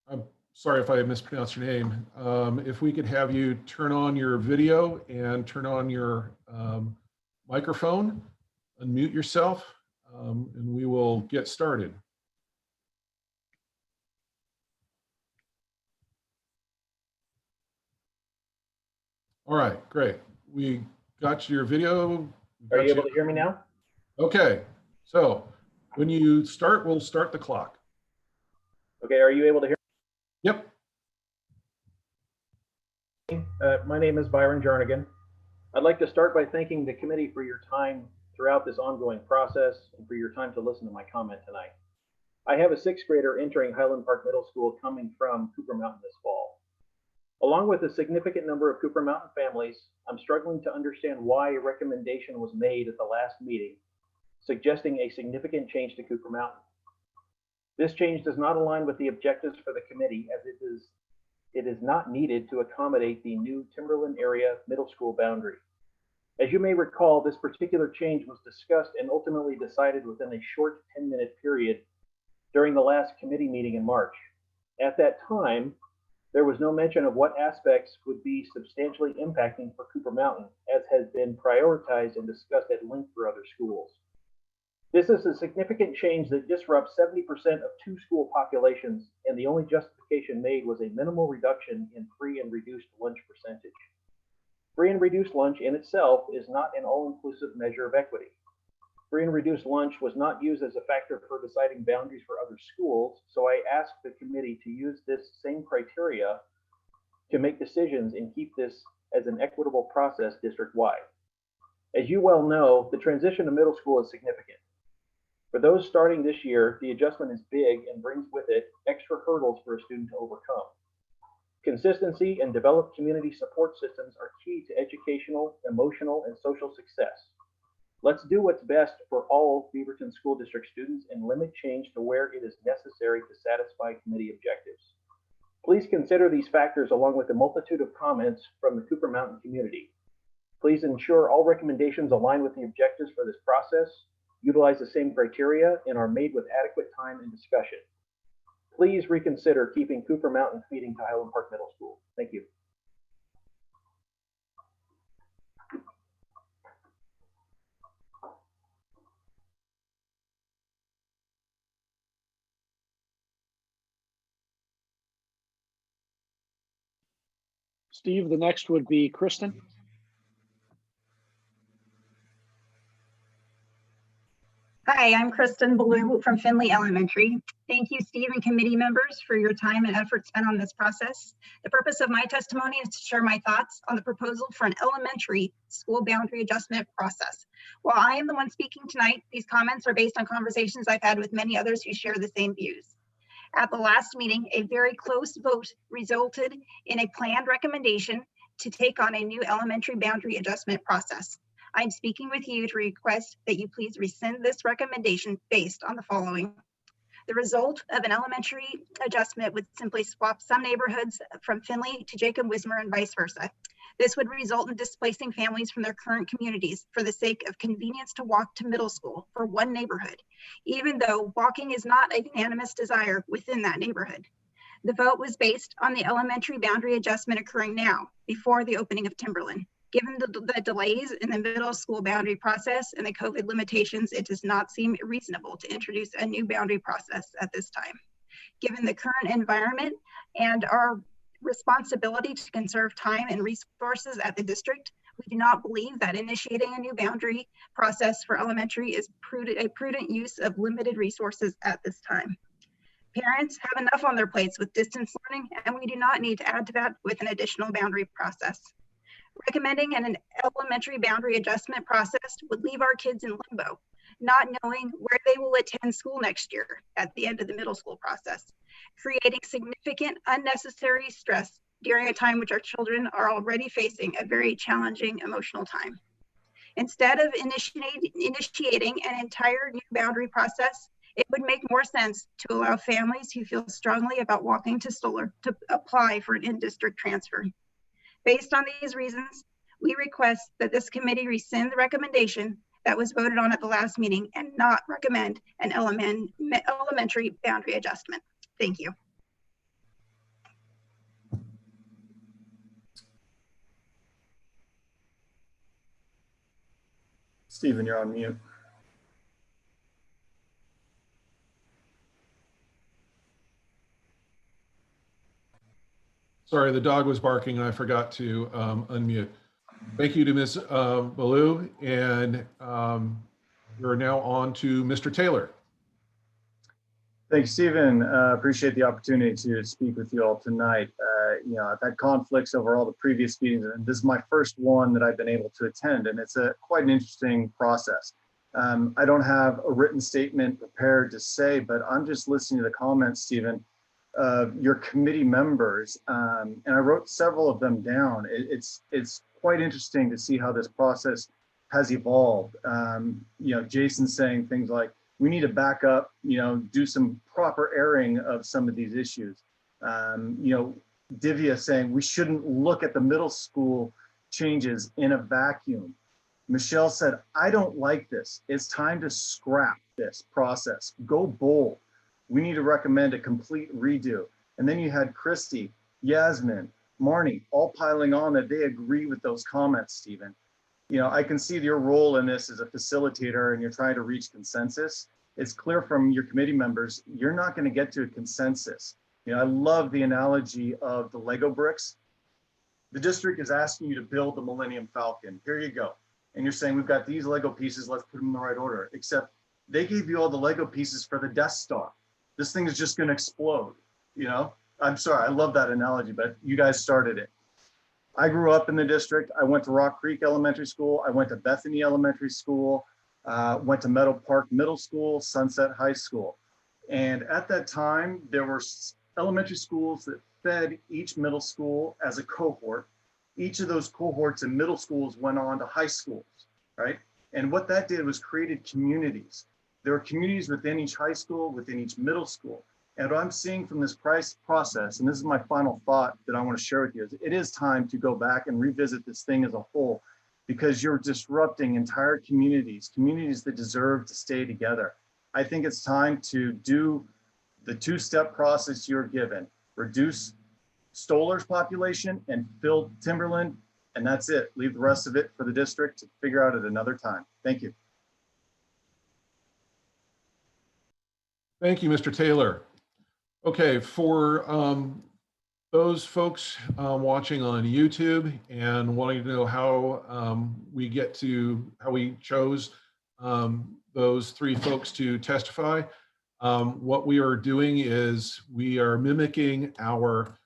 I'm sorry if I mispronounced your name. If we could have you turn on your video and turn on your microphone, unmute yourself, and we will get started. All right, great. We got your video. Are you able to hear me now? Okay, so when you start, we'll start the clock. Okay, are you able to hear? Yep. My name is Byron Jarnigan. I'd like to start by thanking the committee for your time throughout this ongoing process and for your time to listen to my comment tonight. I have a 6th grader entering Highland Park Middle School coming from Cooper Mountain this fall. Along with a significant number of Cooper Mountain families, I'm struggling to understand why a recommendation was made at the last meeting, suggesting a significant change to Cooper Mountain. This change does not align with the objectives for the committee, as it is it is not needed to accommodate the new Timberland area middle school boundary. As you may recall, this particular change was discussed and ultimately decided within a short 10-minute period during the last committee meeting in March. At that time, there was no mention of what aspects would be substantially impacting for Cooper Mountain, as has been prioritized and discussed at length for other schools. This is a significant change that disrupts 70% of two school populations, and the only justification made was a minimal reduction in free and reduced lunch percentage. Free and reduced lunch in itself is not an all-inclusive measure of equity. Free and reduced lunch was not used as a factor for deciding boundaries for other schools, so I asked the committee to use this same criteria to make decisions and keep this as an equitable process district-wide. As you well know, the transition to middle school is significant. For those starting this year, the adjustment is big and brings with it extra hurdles for a student to overcome. Consistency and developed community support systems are key to educational, emotional, and social success. Let's do what's best for all Beaverton School District students and limit change to where it is necessary to satisfy committee objectives. Please consider these factors along with the multitude of comments from the Cooper Mountain community. Please ensure all recommendations align with the objectives for this process, utilize the same criteria, and are made with adequate time and discussion. Please reconsider keeping Cooper Mountain feeding to Highland Park Middle School. Thank you. Steve, the next would be Kristen. Hi, I'm Kristen Ballou from Finley Elementary. Thank you, Steve and committee members, for your time and effort spent on this process. The purpose of my testimony is to share my thoughts on the proposal for an elementary school boundary adjustment process. While I am the one speaking tonight, these comments are based on conversations I've had with many others who share the same views. At the last meeting, a very close vote resulted in a planned recommendation to take on a new elementary boundary adjustment process. I'm speaking with you to request that you please rescind this recommendation based on the following. The result of an elementary adjustment would simply swap some neighborhoods from Finley to Jacob Wismer and vice versa. This would result in displacing families from their current communities for the sake of convenience to walk to middle school for one neighborhood, even though walking is not a unanimous desire within that neighborhood. The vote was based on the elementary boundary adjustment occurring now, before the opening of Timberland. Given the delays in the middle school boundary process and the COVID limitations, it does not seem reasonable to introduce a new boundary process at this time. Given the current environment and our responsibility to conserve time and resources at the district, we do not believe that initiating a new boundary process for elementary is a prudent use of limited resources at this time. Parents have enough on their plates with distance learning, and we do not need to add to that with an additional boundary process. Recommending an elementary boundary adjustment process would leave our kids in limbo, not knowing where they will attend school next year at the end of the middle school process, creating significant unnecessary stress during a time which our children are already facing a very challenging emotional time. Instead of initiating an entire new boundary process, it would make more sense to allow families who feel strongly about walking to Stoller to apply for an in-district transfer. Based on these reasons, we request that this committee rescind the recommendation that was voted on at the last meeting and not recommend an elementary boundary adjustment. Thank you. Stephen, you're on mute. Sorry, the dog was barking and I forgot to unmute. Thank you to Ms. Ballou, and we're now on to Mr. Taylor. Thanks, Stephen. Appreciate the opportunity to speak with you all tonight. You know, I've had conflicts over all the previous meetings, and this is my first one that I've been able to attend, and it's quite an interesting process. I don't have a written statement prepared to say, but I'm just listening to the comments, Stephen, of your committee members, and I wrote several of them down. It's quite interesting to see how this process has evolved. You know, Jason's saying things like, we need to back up, you know, do some proper airing of some of these issues. You know, Divya saying we shouldn't look at the middle school changes in a vacuum. Michelle said, I don't like this. It's time to scrap this process. Go bold. We need to recommend a complete redo. And then you had Christy, Yasmin, Marnie, all piling on that they agree with those comments, Stephen. You know, I can see your role in this as a facilitator and you're trying to reach consensus. It's clear from your committee members, you're not going to get to a consensus. You know, I love the analogy of the Lego bricks. The district is asking you to build the Millennium Falcon. Here you go. And you're saying, we've got these Lego pieces, let's put them in the right order. Except they gave you all the Lego pieces for the Death Star. This thing is just going to explode, you know? I'm sorry, I love that analogy, but you guys started it. I grew up in the district. I went to Rock Creek Elementary School. I went to Bethany Elementary School, went to Meadow Park Middle School, Sunset High School. And at that time, there were elementary schools that fed each middle school as a cohort. Each of those cohorts in middle schools went on to high schools, right? And what that did was created communities. There are communities within each high school, within each middle school. And what I'm seeing from this process, and this is my final thought that I want to share with you, is it is time to go back and revisit this thing as a whole, because you're disrupting entire communities, communities that deserve to stay together. I think it's time to do the two-step process you're given, reduce Stoller's population and fill Timberland, and that's it. Leave the rest of it for the district to figure out at another time. Thank you. Thank you, Mr. Taylor. Okay, for those folks watching on YouTube and wanting to know how we chose those three folks to testify, what we are doing is we are mimicking our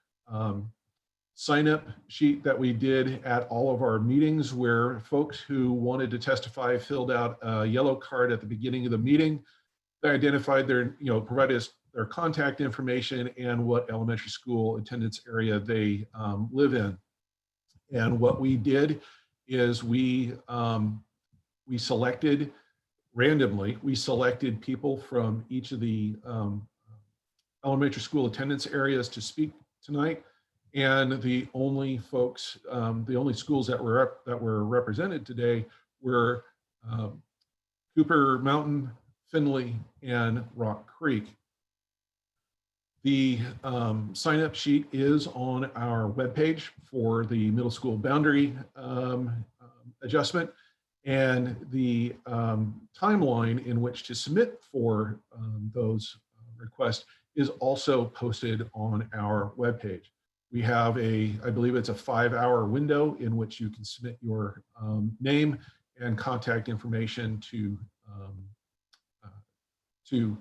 sign-up sheet that we did at all of our meetings, where folks who wanted to testify filled out a yellow card at the beginning of the meeting. They identified their, provided us their contact information and what elementary school attendance area they live in. And what we did is we selected randomly, we selected people from each of the elementary school attendance areas to speak tonight. And the only folks, the only schools that were represented today were Cooper Mountain, Finley, and Rock Creek. The sign-up sheet is on our webpage for the middle school boundary adjustment, and the timeline in which to submit for those requests is also posted on our webpage. We have I believe it's a 5-hour window in which you can submit your name and contact information to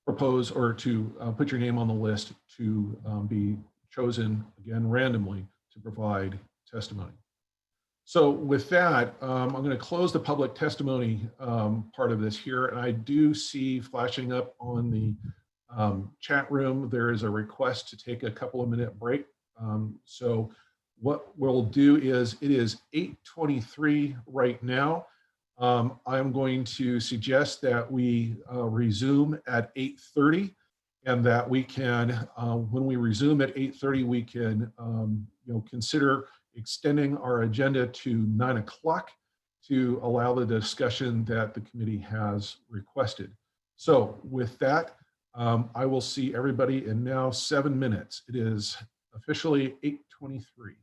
propose or to put your name on the list to be chosen, again, randomly, to provide testimony. So with that, I'm going to close the public testimony part of this here. And I do see flashing up on the chat room, there is a request to take a couple of minute break. So what we'll do is, it is 8:23 right now. I'm going to suggest that we resume at 8:30, and that we can, when we resume at 8:30, we can consider extending our agenda to 9 o'clock to allow the discussion that the committee has requested. So with that, I will see everybody in now 7 minutes. It is officially 8:23.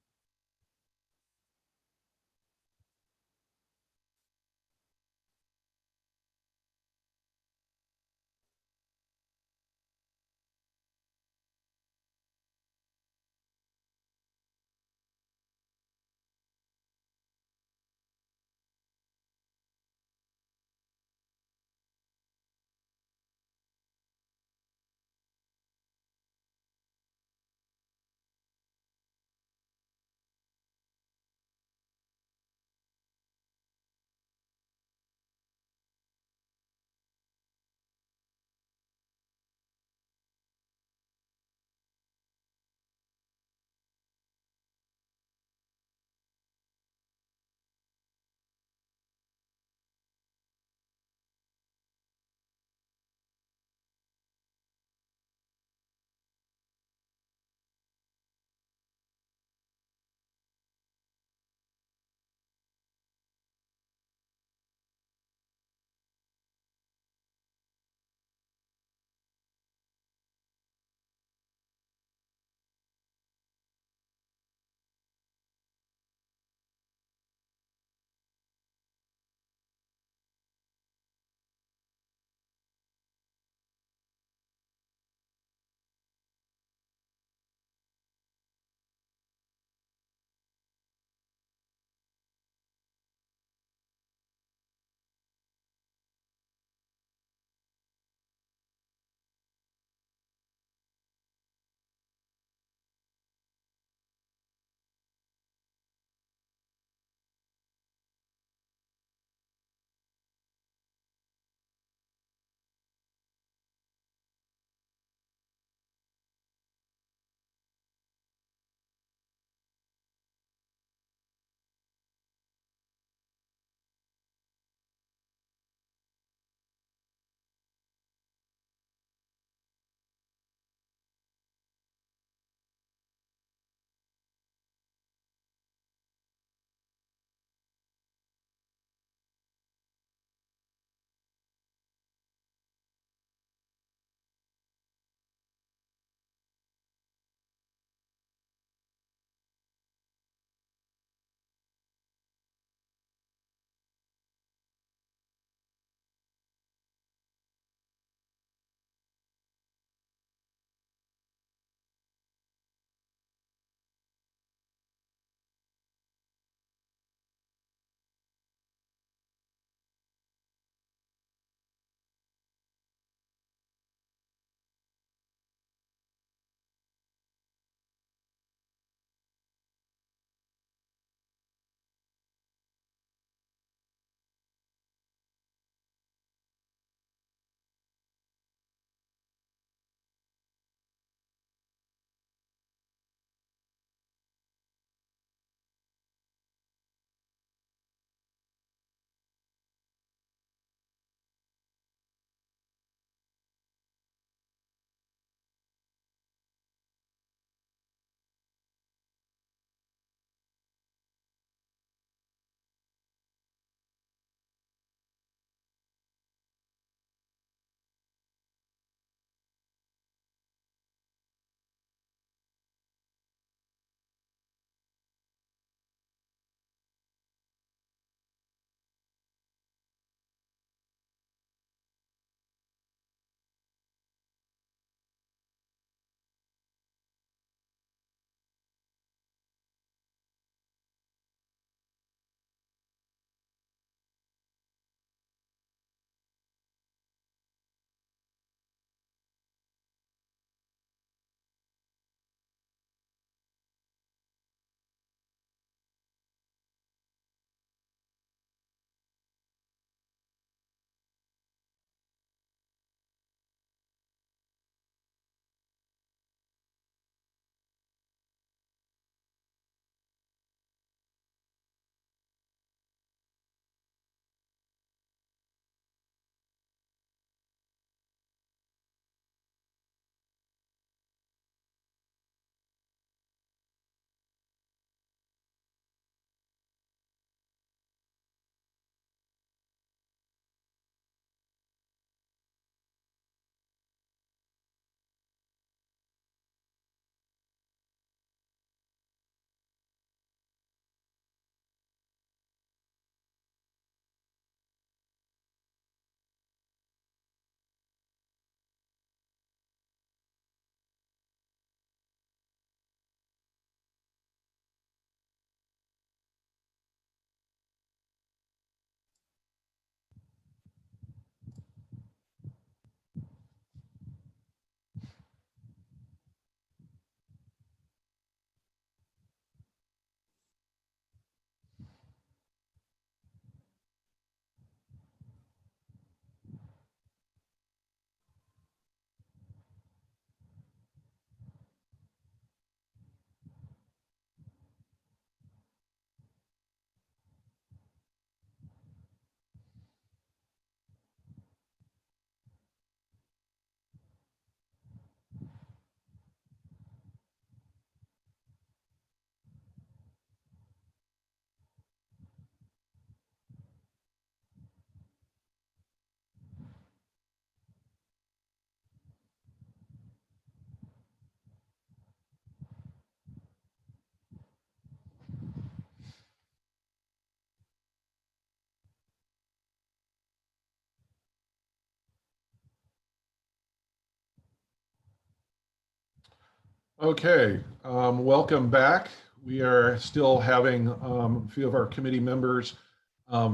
Okay, welcome back. We are still having a few of our committee members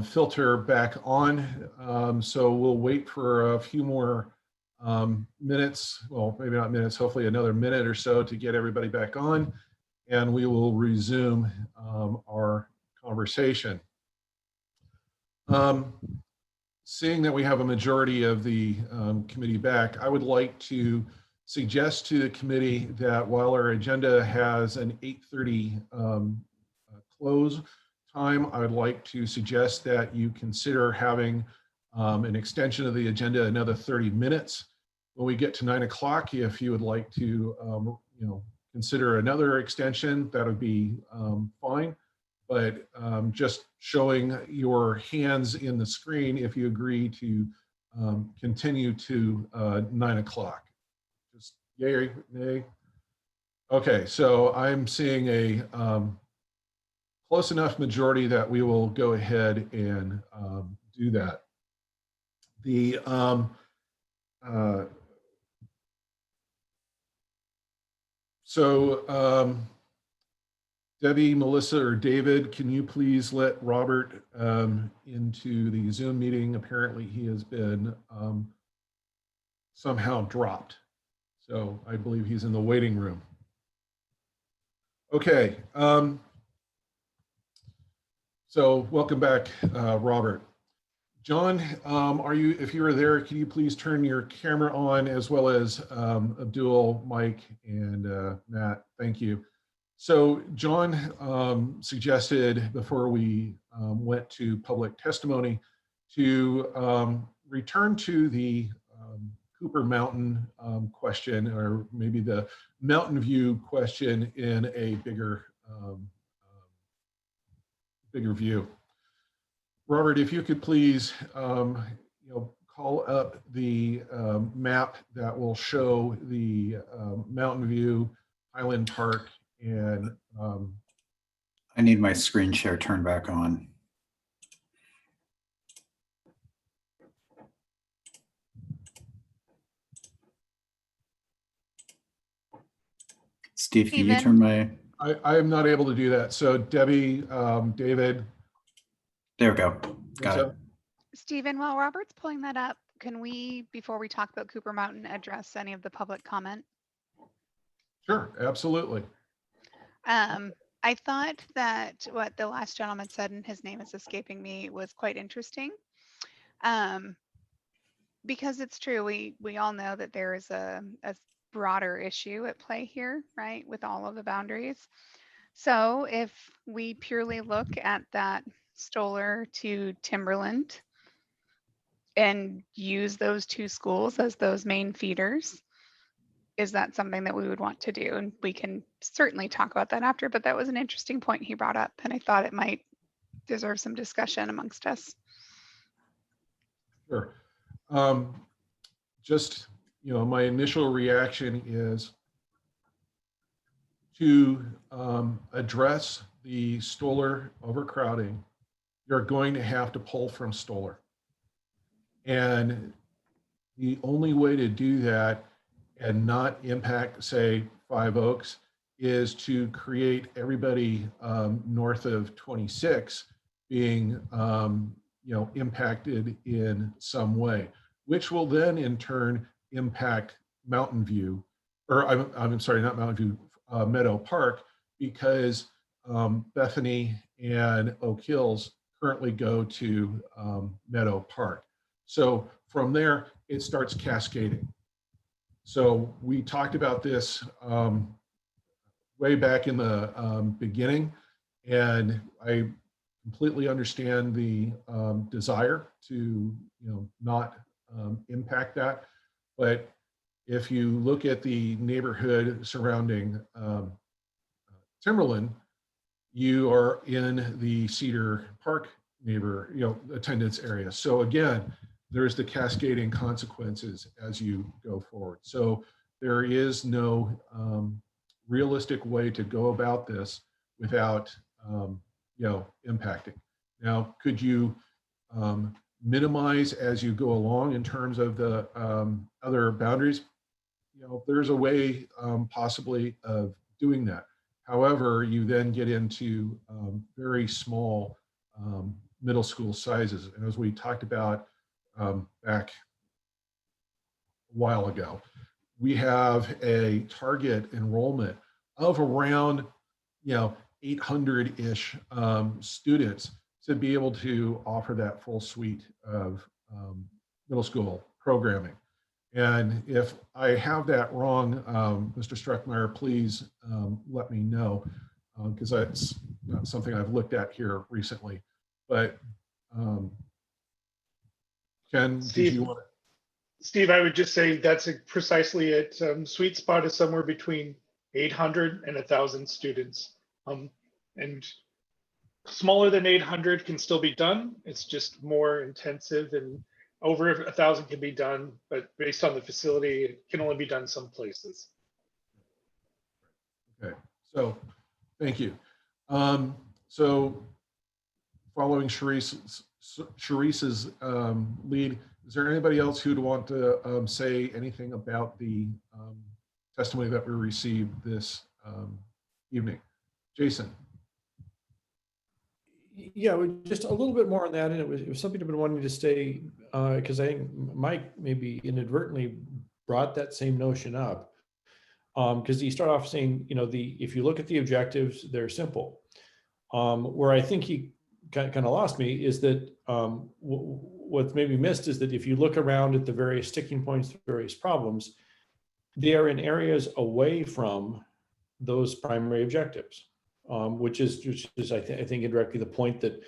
filter back on. So we'll wait for a few more minutes, well, maybe not minutes, hopefully another minute or so to get everybody back on, and we will resume our conversation. Seeing that we have a majority of the committee back, I would like to suggest to the committee that while our agenda has an 8:30 close time, I would like to suggest that you consider having an extension of the agenda another 30 minutes. When we get to 9 o'clock, if you would like to consider another extension, that would be fine. But just showing your hands in the screen if you agree to continue to 9 o'clock. Just yay, nay. Okay, so I'm seeing a close enough majority that we will go ahead and do that. The Debbie, Melissa, or David, can you please let Robert into the Zoom meeting? Apparently he has been somehow dropped. So I believe he's in the waiting room. Okay. So welcome back, Robert. John, if you are there, can you please turn your camera on, as well as Abdul, Mike, and Matt? Thank you. So John suggested, before we went to public testimony, to return to the Cooper Mountain question, or maybe the Mountain View question, in a bigger view. Robert, if you could please call up the map that will show the Mountain View, Highland Park, and I need my screen share turned back on. Steve, can you turn my... I am not able to do that. So Debbie, David. There we go. Got it. Stephen, while Robert's pulling that up, can we, before we talk about Cooper Mountain, address any of the public comment? Sure, absolutely. I thought that what the last gentleman said, and his name is escaping me, was quite interesting. Because it's true, we all know that there is a broader issue at play here, right, with all of the boundaries. So if we purely look at that Stoller to Timberland and use those two schools as those main feeders, is that something that we would want to do? And we can certainly talk about that after, but that was an interesting point he brought up, and I thought it might deserve some discussion amongst us. Sure. Just, my initial reaction is to address the Stoller overcrowding. You're going to have to pull from Stoller. And the only way to do that and not impact, say, Five Oaks, is to create everybody north of 26 being impacted in some way, which will then in turn impact Mountain View, or I'm sorry, not Mountain View, Meadow Park, because Bethany and Oak Hills currently go to Meadow Park. So from there, it starts cascading. So we talked about this way back in the beginning, and I completely understand the desire to not impact that. But if you look at the neighborhood surrounding Timberland, you are in the Cedar Park attendance area. So again, there's the cascading consequences as you go forward. So there is no realistic way to go about this without impacting. Now, could you minimize as you go along in terms of the other boundaries? there's a way possibly of doing that. However, you then get into very small middle school sizes. And as we talked about back a while ago, we have a target enrollment of around 800-ish students to be able to offer that full suite of middle school programming. And if I have that wrong, Mr. Struckmeyer, please let me know, because that's not something I've looked at here recently. But Ken, did you want to? Steve, I would just say that's precisely it. Sweet spot is somewhere between 800 and 1,000 students. And smaller than 800 can still be done. It's just more intensive, and over 1,000 can be done, but based on the facility, it can only be done some places. Okay, so thank you. So following Sharice's lead, is there anybody else who'd want to say anything about the testimony that we received this evening? Jason. Yeah, just a little bit more on that, and it was something I've been wanting to say, because I think Mike maybe inadvertently brought that same notion up, because he started off saying, if you look at the objectives, they're simple. Where I think he kind of lost me is that what's maybe missed is that if you look around at the various sticking points, the various problems, they are in areas away from those primary objectives. Which is I think indirectly the point that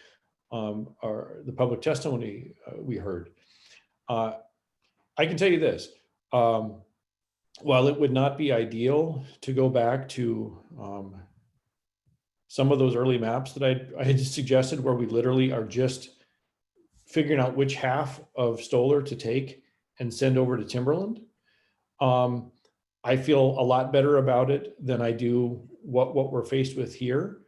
the public testimony we heard. I can tell you this, while it would not be ideal to go back to some of those early maps that I had suggested, where we literally are just figuring out which half of Stoller to take and send over to Timberland, I feel a lot better about it than I do what we're faced with here.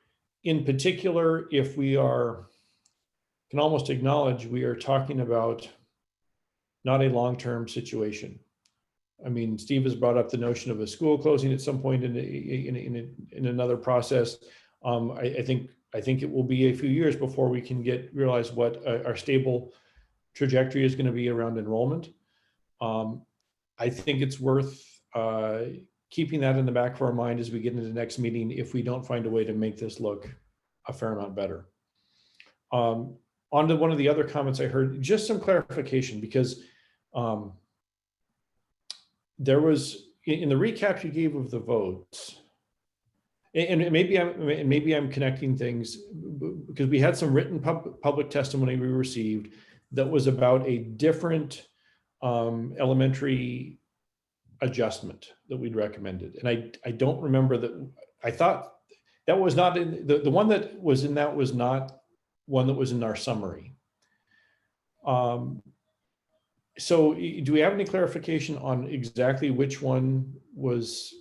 In particular, if we can almost acknowledge we are talking about not a long-term situation. I mean, Steve has brought up the notion of a school closing at some point in another process. I think it will be a few years before we can realize what our stable trajectory is going to be around enrollment. I think it's worth keeping that in the back of our mind as we get into the next meeting, if we don't find a way to make this look a fair amount better. On to one of the other comments I heard, just some clarification, because there was, in the recap you gave of the votes, and maybe I'm connecting things, because we had some written public testimony we received that was about a different elementary adjustment that we'd recommended. And I don't remember that. I thought that was not in the one that was in that was not one that was in our summary. So do we have any clarification on exactly which one was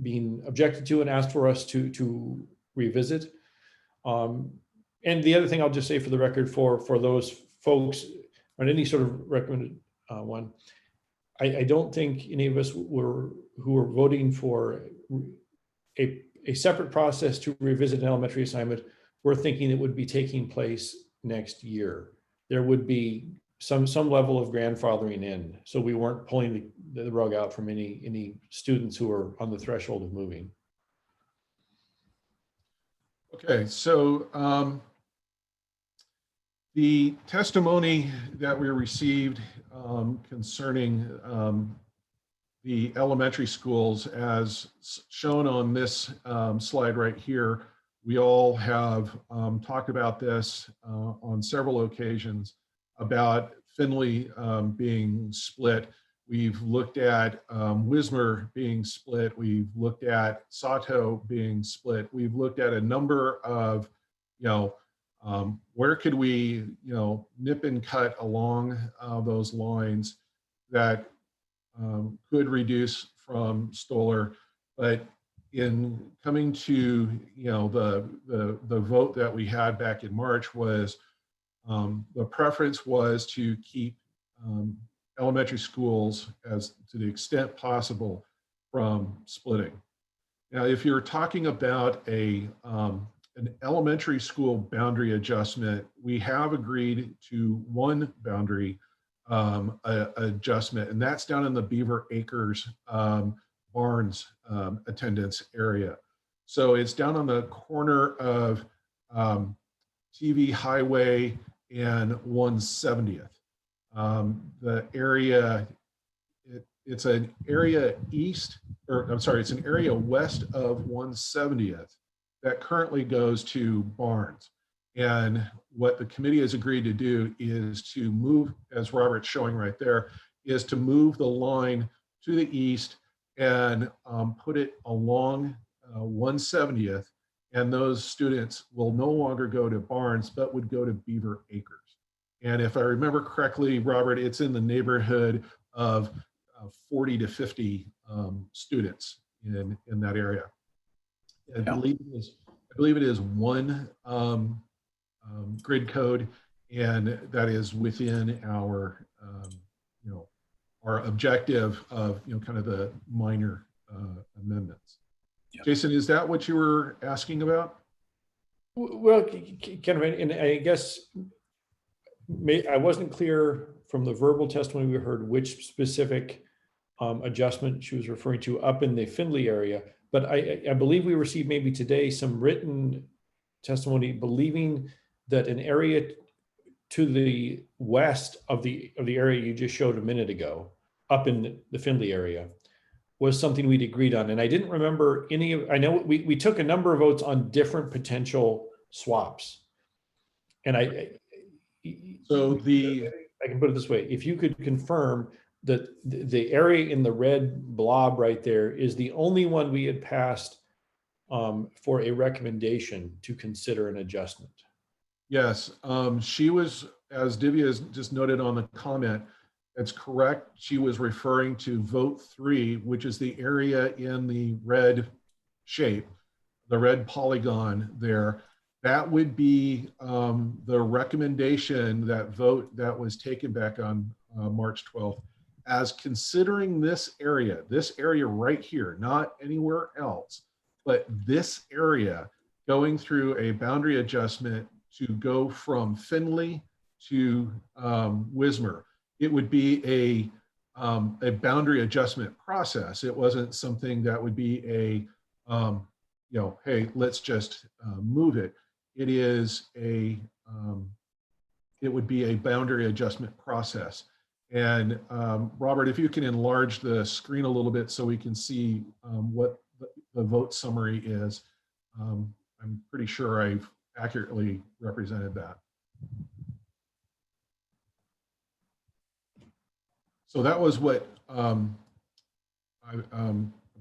being objected to and asked for us to revisit? And the other thing I'll just say for the record, for those folks on any sort of recommended one, I don't think any of us who were voting for a separate process to revisit an elementary assignment were thinking it would be taking place next year. There would be some level of grandfathering in, so we weren't pulling the rug out from any students who are on the threshold of moving. Okay, so the testimony that we received concerning the elementary schools, as shown on this slide right here, we all have talked about this on several occasions about Findlay being split. We've looked at Wismar being split. We've looked at Sato being split. We've looked at a number of, where could we, nip and cut along those lines that could reduce from Stoller. But in coming to, the vote that we had back in March was, the preference was to keep elementary schools as to the extent possible from splitting. Now, if you're talking about an elementary school boundary adjustment, we have agreed to one boundary adjustment, and that's down in the Beaver Acres Barnes attendance area. So it's down on the corner of TV Highway and 170th. The area, it's an area east, or I'm sorry, it's an area west of 170th that currently goes to Barnes. And what the committee has agreed to do is to move, as Robert's showing right there, is to move the line to the east and put it along 170th. And those students will no longer go to Barnes, but would go to Beaver Acres. And if I remember correctly, Robert, it's in the neighborhood of 40 to 50 students in that area. I believe it is one grid code, and that is within our our objective of kind of the minor amendments. Yeah. Jason, is that what you were asking about? Well, kind of, and I guess I wasn't clear from the verbal testimony we heard which specific adjustment she was referring to up in the Findlay area. But I believe we received maybe today some written testimony believing that an area to the west of the area you just showed a minute ago, up in the Findlay area, was something we'd agreed on. And I didn't remember any of, I know we took a number of votes on different potential swaps. And I can put it this way, if you could confirm that the area in the red blob right there is the only one we had passed for a recommendation to consider an adjustment. Yes, she was, as Divya has just noted on the comment, it's correct. She was referring to vote 3, which is the area in the red shape, the red polygon there. That would be the recommendation, that vote that was taken back on March 12th, as considering this area right here, not anywhere else, but this area going through a boundary adjustment to go from Findlay to Wismer. It would be a boundary adjustment process. It wasn't something that would be a, hey, let's just move it. It is it would be a boundary adjustment process. And Robert, if you can enlarge the screen a little bit so we can see what the vote summary is. I'm pretty sure I've accurately represented that. So that was what I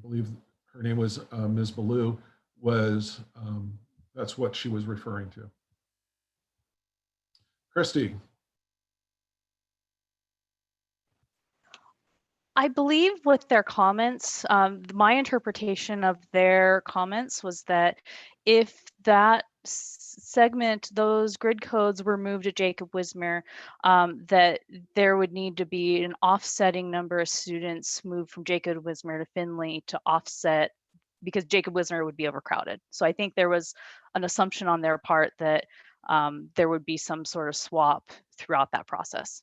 believe her name was Ms. Ballou, was that's what she was referring to. Christy. I believe with their comments, my interpretation of their comments was that if that segment, those grid codes were moved to Jacob Wismer, that there would need to be an offsetting number of students moved from Jacob Wismer to Findlay to offset, because Jacob Wismer would be overcrowded. So I think there was an assumption on their part that there would be some sort of swap throughout that process.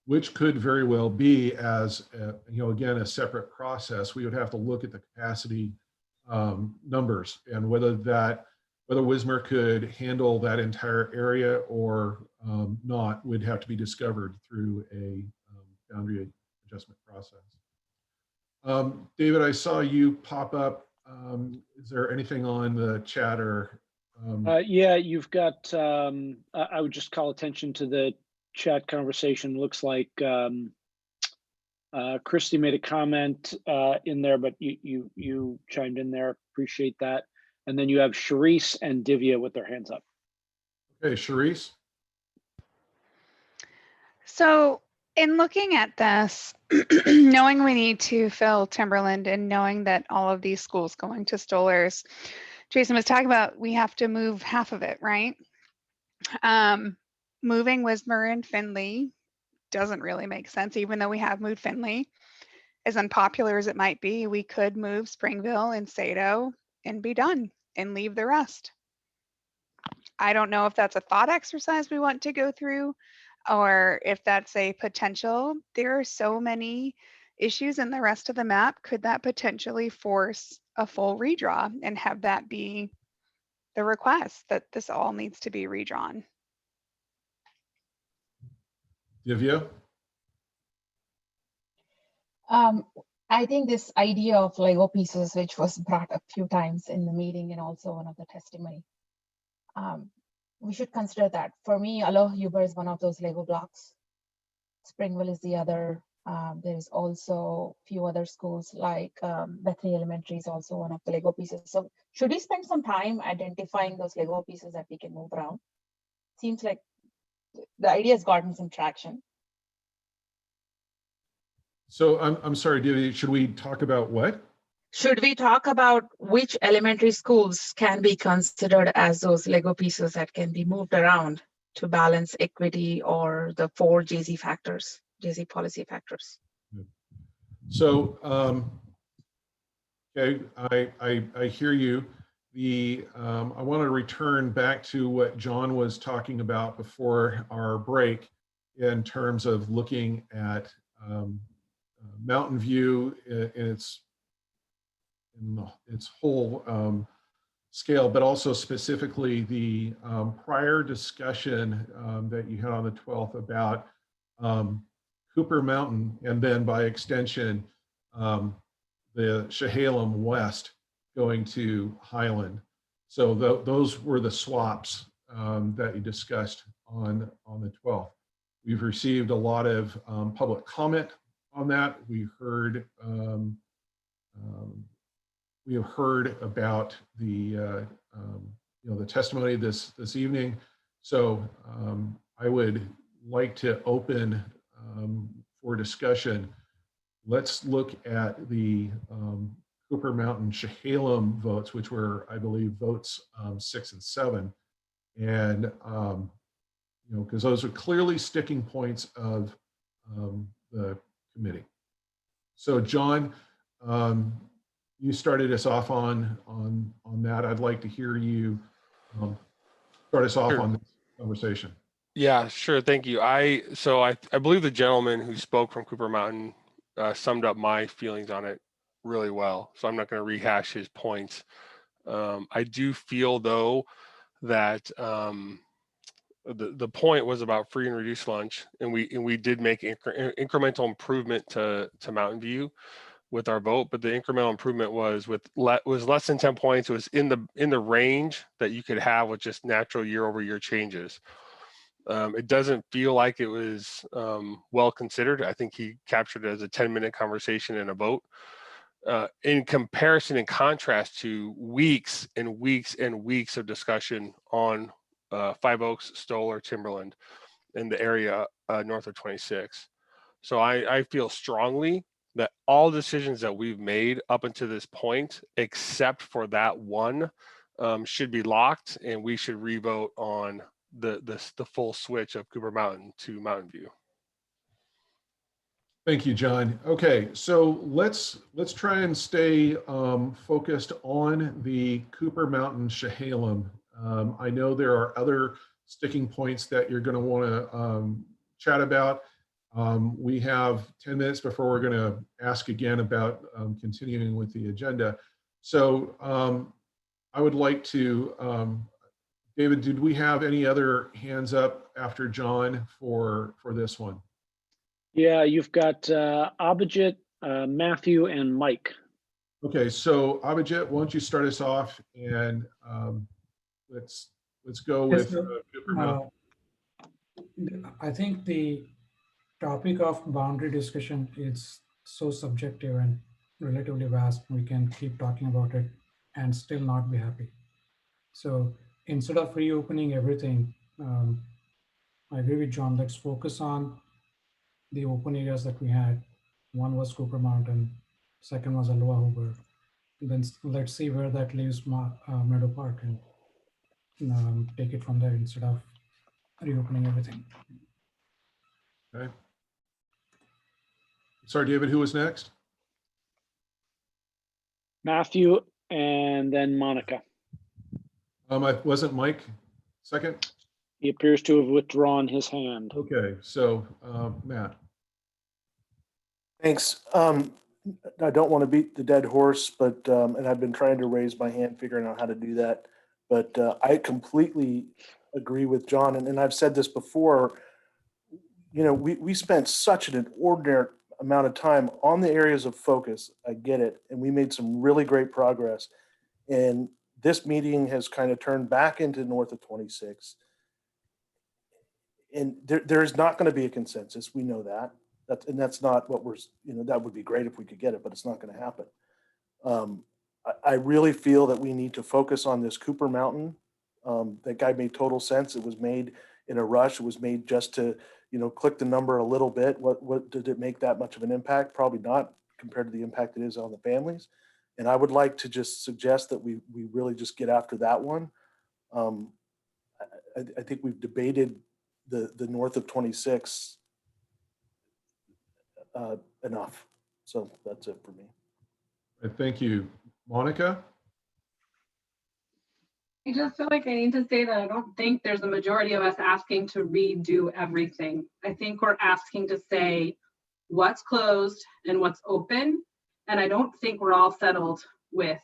Which could very well be, as again, a separate process. We would have to look at the capacity numbers and whether Wismer could handle that entire area or not would have to be discovered through a boundary adjustment process. David, I saw you pop up. Is there anything on the chat or? Yeah, you've got, I would just call attention to the chat conversation. Looks like Christy made a comment in there, but you chimed in there. Appreciate that. And then you have Charisse and Divya with their hands up. Okay, Charisse. So in looking at this, knowing we need to fill Timberland and knowing that all of these schools going to Stollers, Jason was talking about we have to move half of it, right? Moving Wismer and Findlay doesn't really make sense, even though we have moved Finley. As unpopular as it might be, we could move Springville and Sato and be done and leave the rest. I don't know if that's a thought exercise we want to go through or if that's a potential. There are so many issues in the rest of the map. Could that potentially force a full redraw and have that be the request that this all needs to be redrawn? Divya? I think this idea of Lego pieces, which was brought up a few times in the meeting and also one of the testimony, we should consider that. For me, Aloha Huber is one of those Lego blocks. Springville is the other. There's also a few other schools like Bethany Elementary is also one of the Lego pieces. So should we spend some time identifying those Lego pieces that we can move around? Seems like the idea has gotten some traction. So I'm sorry, Divya, should we talk about what? Should we talk about which elementary schools can be considered as those Lego pieces that can be moved around to balance equity or the 4 JZ factors, JZ policy factors? So, okay, I hear you. I want to return back to what John was talking about before our break in terms of looking at Mountain View in its whole scale, but also specifically the prior discussion that you had on the 12th about Cooper Mountain, and then by extension, the Chehalem West going to Highland. So those were the swaps that you discussed on the 12th. We've received a lot of public comment on that. We have heard about the the testimony this evening. So I would like to open for discussion. Let's look at the Cooper Mountain Chehalem votes, which were, I believe, votes 6 and 7, and because those are clearly sticking points of the committee. So, John, you started us off on that. I'd like to hear you start us off on this conversation. Yeah, sure. Thank you. I believe the gentleman who spoke from Cooper Mountain summed up my feelings on it really well. So I'm not going to rehash his points. I do feel though that the point was about free and reduced lunch, and we did make incremental improvement to Mountain View with our vote, but the incremental improvement was less than 10 points. It was in the range that you could have with just natural year-over-year changes. It doesn't feel like it was well considered. I think he captured it as a 10-minute conversation and a vote. In comparison and contrast to weeks and weeks and weeks of discussion on Five Oaks, Stoller, Timberland, in the area north of 26. So I feel strongly that all decisions that we've made up until this point, except for that one, should be locked, and we should revote on the full switch of Cooper Mountain to Mountain View. Thank you, John. Okay, so let's try and stay focused on the Cooper Mountain Chehalem. I know there are other sticking points that you're going to want to chat about. We have 10 minutes before we're going to ask again about continuing with the agenda. So I would like to, David, did we have any other hands up after John for this one? Yeah, you've got Abhijit, Matthew, and Mike. Okay, so Abhijit, why don't you start us off, and let's go with Cooper Mountain. I think the topic of boundary discussion is so subjective and relatively vast. We can keep talking about it and still not be happy. So instead of reopening everything, I agree with John. Let's focus on the open areas that we had. One was Cooper Mountain, second was Aloha Huber. Then let's see where that leaves Meadow Park and take it from there instead of reopening everything. Okay, Sorry, David, who was next? Matthew and then Monica. Wasn't Mike second? He appears to have withdrawn his hand. Okay, so Matt. Thanks. I don't want to beat the dead horse, but and I've been trying to raise my hand, figuring out how to do that. But I completely agree with John, and I've said this before. You know, we spent such an inordinate amount of time on the areas of focus. I get it, and we made some really great progress. And this meeting has kind of turned back into north of 26. And there is not going to be a consensus. We know that. That's not what we're, you know, that would be great if we could get it, but it's not going to happen. I really feel that we need to focus on this Cooper Mountain. That guy made total sense. It was made in a rush. It was made just to, you know, click the number a little bit. What did it make that much of an impact? Probably not compared to the impact it is on the families. And I would like to just suggest that we really just get after that one. I think we've debated the north of 26 enough. So that's it for me. Thank you. Monica? I just feel like I need to say that I don't think there's a majority of us asking to redo everything. I think we're asking to say what's closed and what's open. And I don't think we're all settled with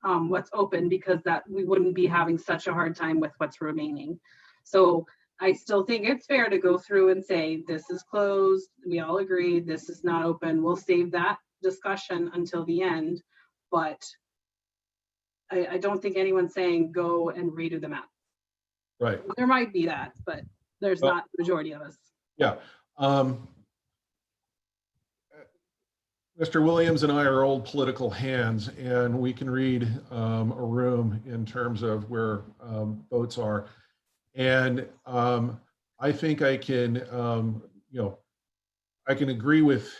what's open, because that we wouldn't be having such a hard time with what's remaining. So I still think it's fair to go through and say, this is closed. We all agree this is not open. We'll save that discussion until the end. But I don't think anyone's saying go and redo the map. Right. There might be that, but there's not the majority of us. Yeah. Mr. Williams and I are old political hands, and we can read a room in terms of where votes are. And I think I can, I can agree with,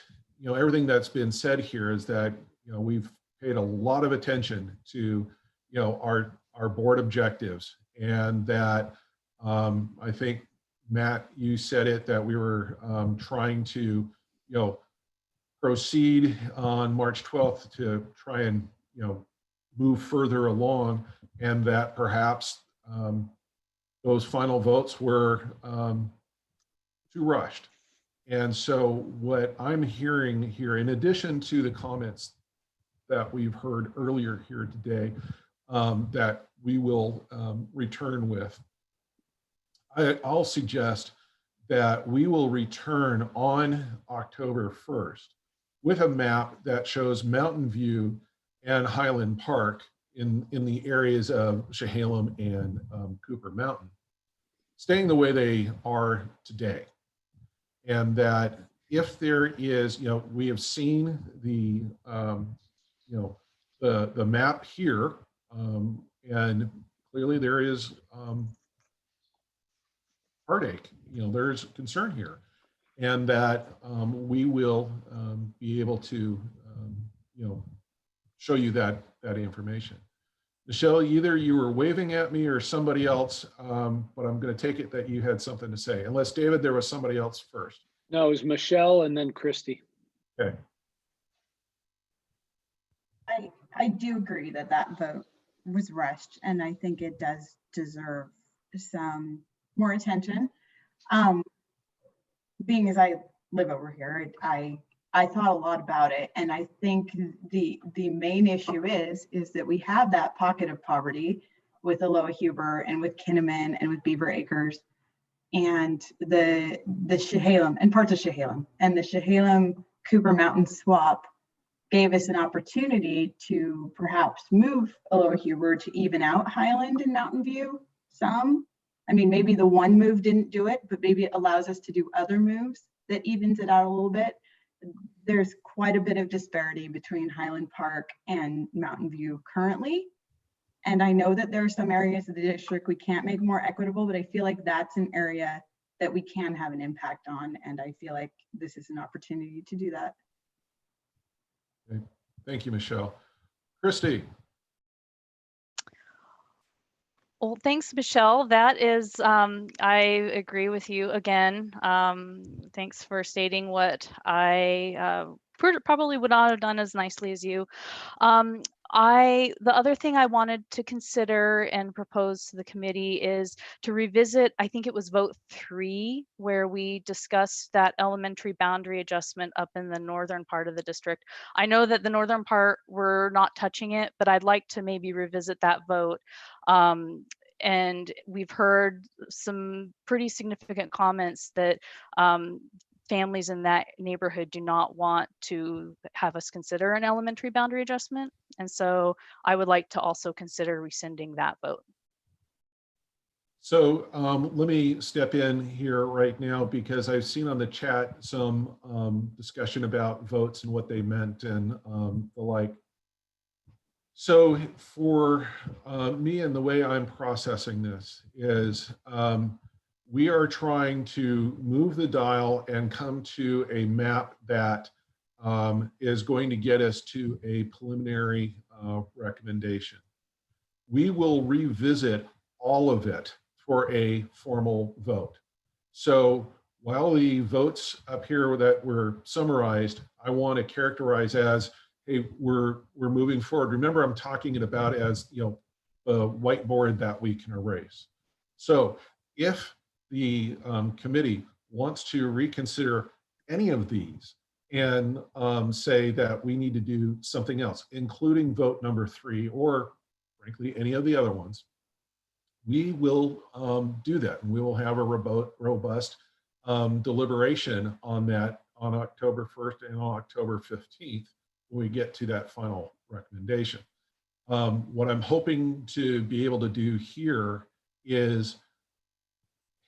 everything that's been said here is that, we've paid a lot of attention to, our board objectives, and that I think, Matt, you said it, that we were trying to, proceed on March 12th to try and, move further along, and that perhaps those final votes were too rushed. And so what I'm hearing here, in addition to the comments that we've heard earlier here today, that we will return with, I'll suggest that we will return on October 1st with a map that shows Mountain View and Highland Park in the areas of Chehalem and Cooper Mountain, staying the way they are today. And that if there is, we have seen the, the map here, and clearly there is heartache, there's concern here, and that we will be able to, show you that information. Michelle, either you were waving at me or somebody else, but I'm going to take it that you had something to say. Unless, David, there was somebody else first. No, it was Michelle and then Christy. Okay. I do agree that that vote was rushed, and I think it does deserve some more attention. Being as I live over here, I thought a lot about it, and I think the main issue is that we have that pocket of poverty with Aloha Huber and with Kinnaman and with Beaver Acres and the Chehalem and parts of Chehalem, and the Chehalem Cooper Mountain swap gave us an opportunity to perhaps move Aloha Huber to even out Highland and Mountain View some. I mean, maybe the one move didn't do it, but maybe it allows us to do other moves that evens it out a little bit. There's quite a bit of disparity between Highland Park and Mountain View currently. And I know that there are some areas of the district we can't make more equitable, but I feel like that's an area that we can have an impact on. And I feel like this is an opportunity to do that. Okay. Thank you, Michelle. Christy. Well, thanks, Michelle. That is, I agree with you again. Thanks for stating what I probably would not have done as nicely as you. The other thing I wanted to consider and propose to the committee is to revisit, I think it was vote 3, where we discussed that elementary boundary adjustment up in the northern part of the district. I know that the northern part, we're not touching it, but I'd like to maybe revisit that vote. And we've heard some pretty significant comments that families in that neighborhood do not want to have us consider an elementary boundary adjustment. And so I would like to also consider rescinding that vote. So let me step in here right now, because I've seen on the chat some discussion about votes and what they meant and the like. So for me, and the way I'm processing this is we are trying to move the dial and come to a map that is going to get us to a preliminary recommendation. We will revisit all of it for a formal vote. So while the votes up here that were summarized, I want to characterize as, hey, we're moving forward. Remember, I'm talking it about as, you know, the whiteboard that we can erase. So if the committee wants to reconsider any of these and say that we need to do something else, including vote number 3, or frankly, any of the other ones, we will do that. And we will have a robust deliberation on that on October 1st and on October 15th when we get to that final recommendation. What I'm hoping to be able to do here is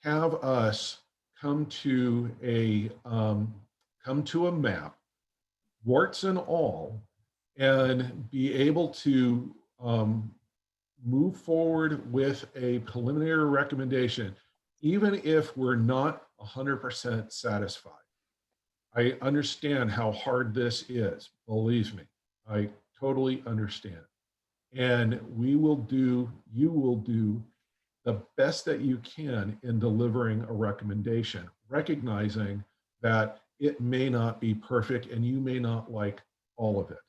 have us come to a map, warts and all, and be able to move forward with a preliminary recommendation, even if we're not 100% satisfied. I understand how hard this is, believe me. I totally understand. And you will do the best that you can in delivering a recommendation, recognizing that it may not be perfect and you may not like all of it.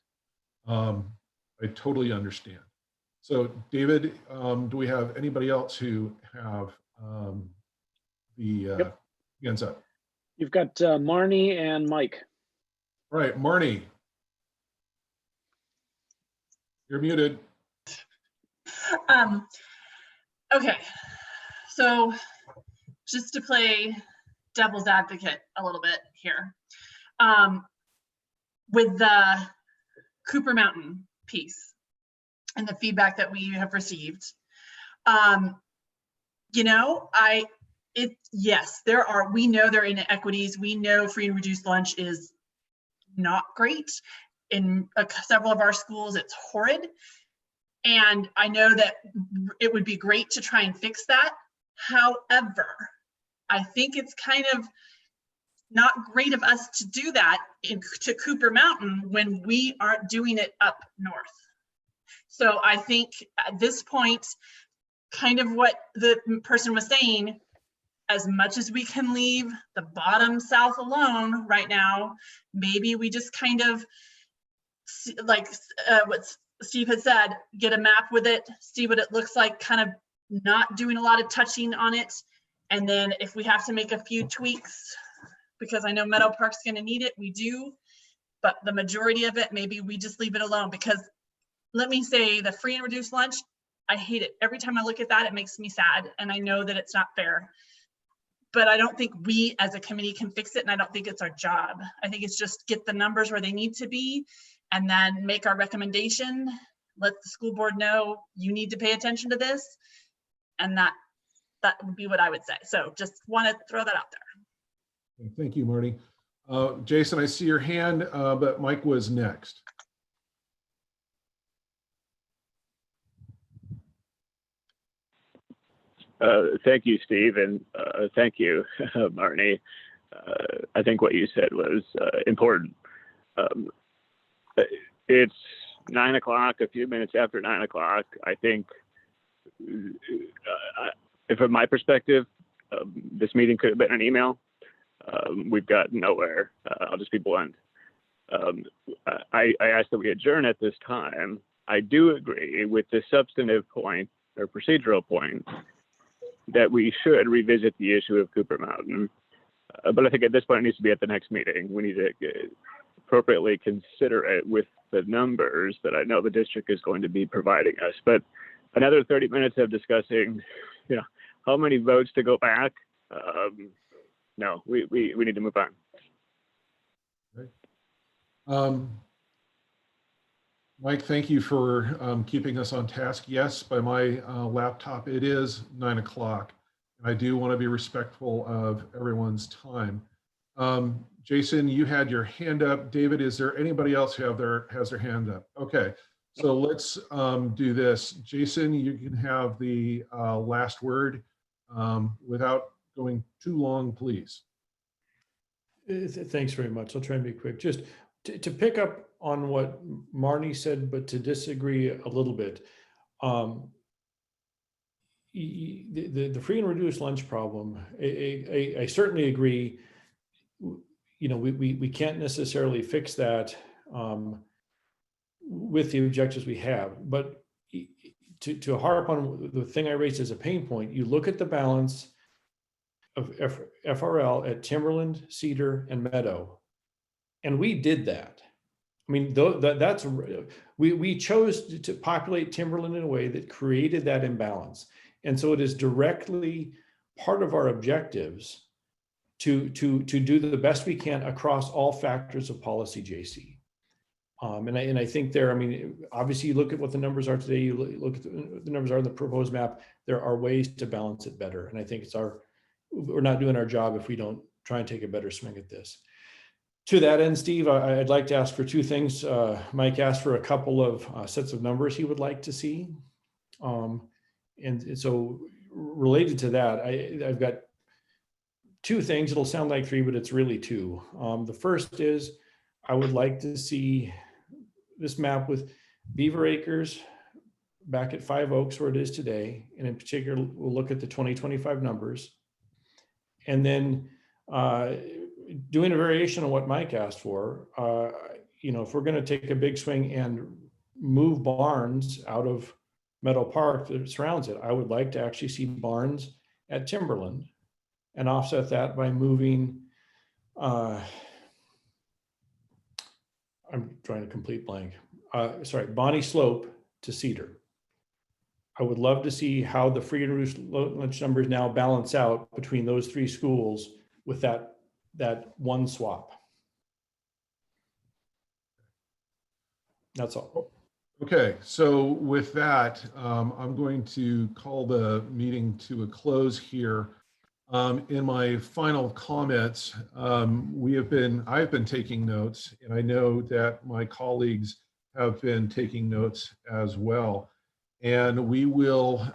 I totally understand. So David, do we have anybody else who have the hands up? You've got Marnie and Mike. All right, Marnie. You're muted. Okay, so just to play devil's advocate a little bit here, with the Cooper Mountain piece and the feedback that we have received, you know, yes, we know there are inequities. We know free and reduced lunch is not great. In several of our schools, it's horrid. And I know that it would be great to try and fix that. However, I think it's kind of not great of us to do that to Cooper Mountain when we aren't doing it up north. So I think at this point, kind of what the person was saying, as much as we can leave the bottom south alone right now, maybe we just kind of, like what Steve had said, get a map with it, see what it looks like, kind of not doing a lot of touching on it. And then if we have to make a few tweaks, because I know Meadow Park's gonna need it, we do, but the majority of it, maybe we just leave it alone. Because let me say, the free and reduced lunch, I hate it. Every time I look at that, it makes me sad. And I know that it's not fair, but I don't think we as a committee can fix it. And I don't think it's our job. I think it's just get the numbers where they need to be and then make our recommendation, let the school board know you need to pay attention to this. And that would be what I would say. So just want to throw that out there. Thank you, Marty. Jason, I see your hand, but Mike was next. Thank you, Steve, and thank you, Marnie. I think what you said was important. It's 9 o'clock, a few minutes after 9 o'clock. I think from my perspective, this meeting could have been an email. We've got nowhere. I'll just be blunt. I asked that we adjourn at this time. I do agree with the substantive point or procedural point that we should revisit the issue of Cooper Mountain. But I think at this point it needs to be at the next meeting. We need to appropriately consider it with the numbers that I know the district is going to be providing us. But another 30 minutes of discussing, how many votes to go back? No, we need to move on. Mike, thank you for keeping us on task. Yes, by my laptop, it is 9 o'clock. I do want to be respectful of everyone's time. Jason, you had your hand up. David, is there anybody else who has their hand up? Okay, so let's do this. Jason, you can have the last word without going too long, please. Thanks very much. I'll try and be quick. Just to pick up on what Marnie said, but to disagree a little bit. The free and reduced lunch problem, I certainly agree. We can't necessarily fix that with the objectives we have, but to harp on the thing I raised as a pain point, you look at the balance of FRL at Timberland, Cedar, and Meadow, and we did that. I mean, we chose to populate Timberland in a way that created that imbalance. And so it is directly part of our objectives to do the best we can across all factors of policy, JC. And I think obviously you look at what the numbers are today, you look at the numbers are in the proposed map, there are ways to balance it better. And I think we're not doing our job if we don't try and take a better swing at this. To that end, Steve, I'd like to ask for two things. Mike asked for a couple of sets of numbers he would like to see. And so related to that, I've got two things. It'll sound like three, but it's really two. The first is I would like to see this map with Beaver Acres back at 5 Oaks where it is today. And in particular, we'll look at the 2025 numbers. And then doing a variation on what Mike asked for, if we're going to take a big swing and move Barnes out of Meadow Park that surrounds it, I would like to actually see Barnes at Timberland and offset that by moving, I'm trying to complete blank, Bonnie Slope to Cedar. I would love to see how the free and reduced lunch numbers now balance out between those 3 schools with that one swap. That's all. Okay, so with that, I'm going to call the meeting to a close here. In my final comments, I've been taking notes, and I know that my colleagues have been taking notes as well. And we will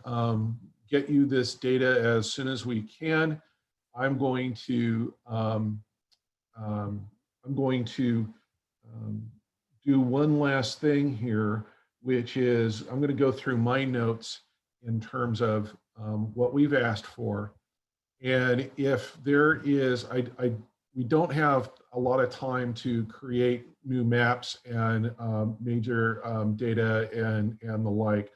get you this data as soon as we can. I'm going to do one last thing here, which is I'm going to go through my notes in terms of what we've asked for. And if there is, we don't have a lot of time to create new maps and major data and the like.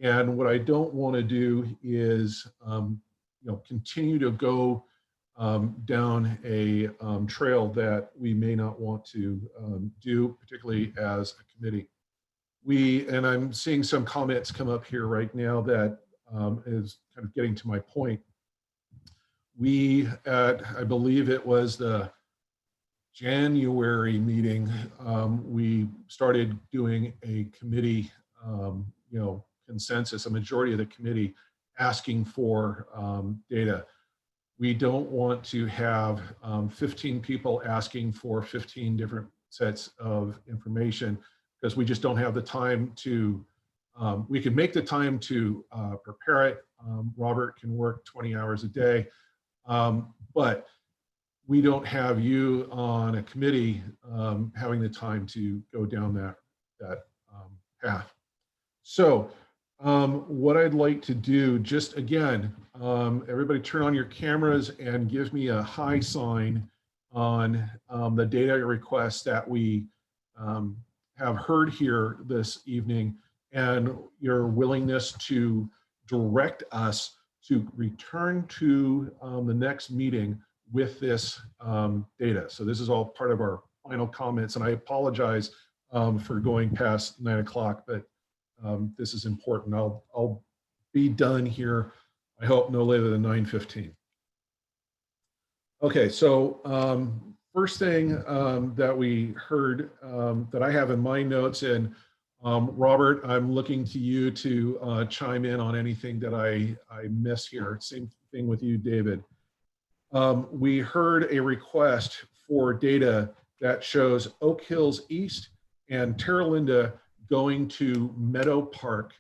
And what I don't want to do is continue to go down a trail that we may not want to do, particularly as a committee. And I'm seeing some comments come up here right now that is kind of getting to my point. I believe it was the January meeting, we started doing a committee, consensus, a majority of the committee asking for data. We don't want to have 15 people asking for 15 different sets of information because we just don't have the time to, we can make the time to prepare it. Robert can work 20 hours a day, but we don't have you on a committee having the time to go down that path. So What I'd like to do, just again, everybody turn on your cameras and give me a high sign on the data requests that we have heard here this evening, and your willingness to direct us to return to the next meeting with this data. So this is all part of our final comments, and I apologize for going past 9 o'clock, but this is important. I'll be done here, I hope no later than 9:15. Okay, so first thing that we heard that I have in my notes, and Robert, I'm looking to you to chime in on anything that I miss here. Same thing with you, David. We heard a request for data that shows Oak Hills East and Terra Linda going to Meadow Park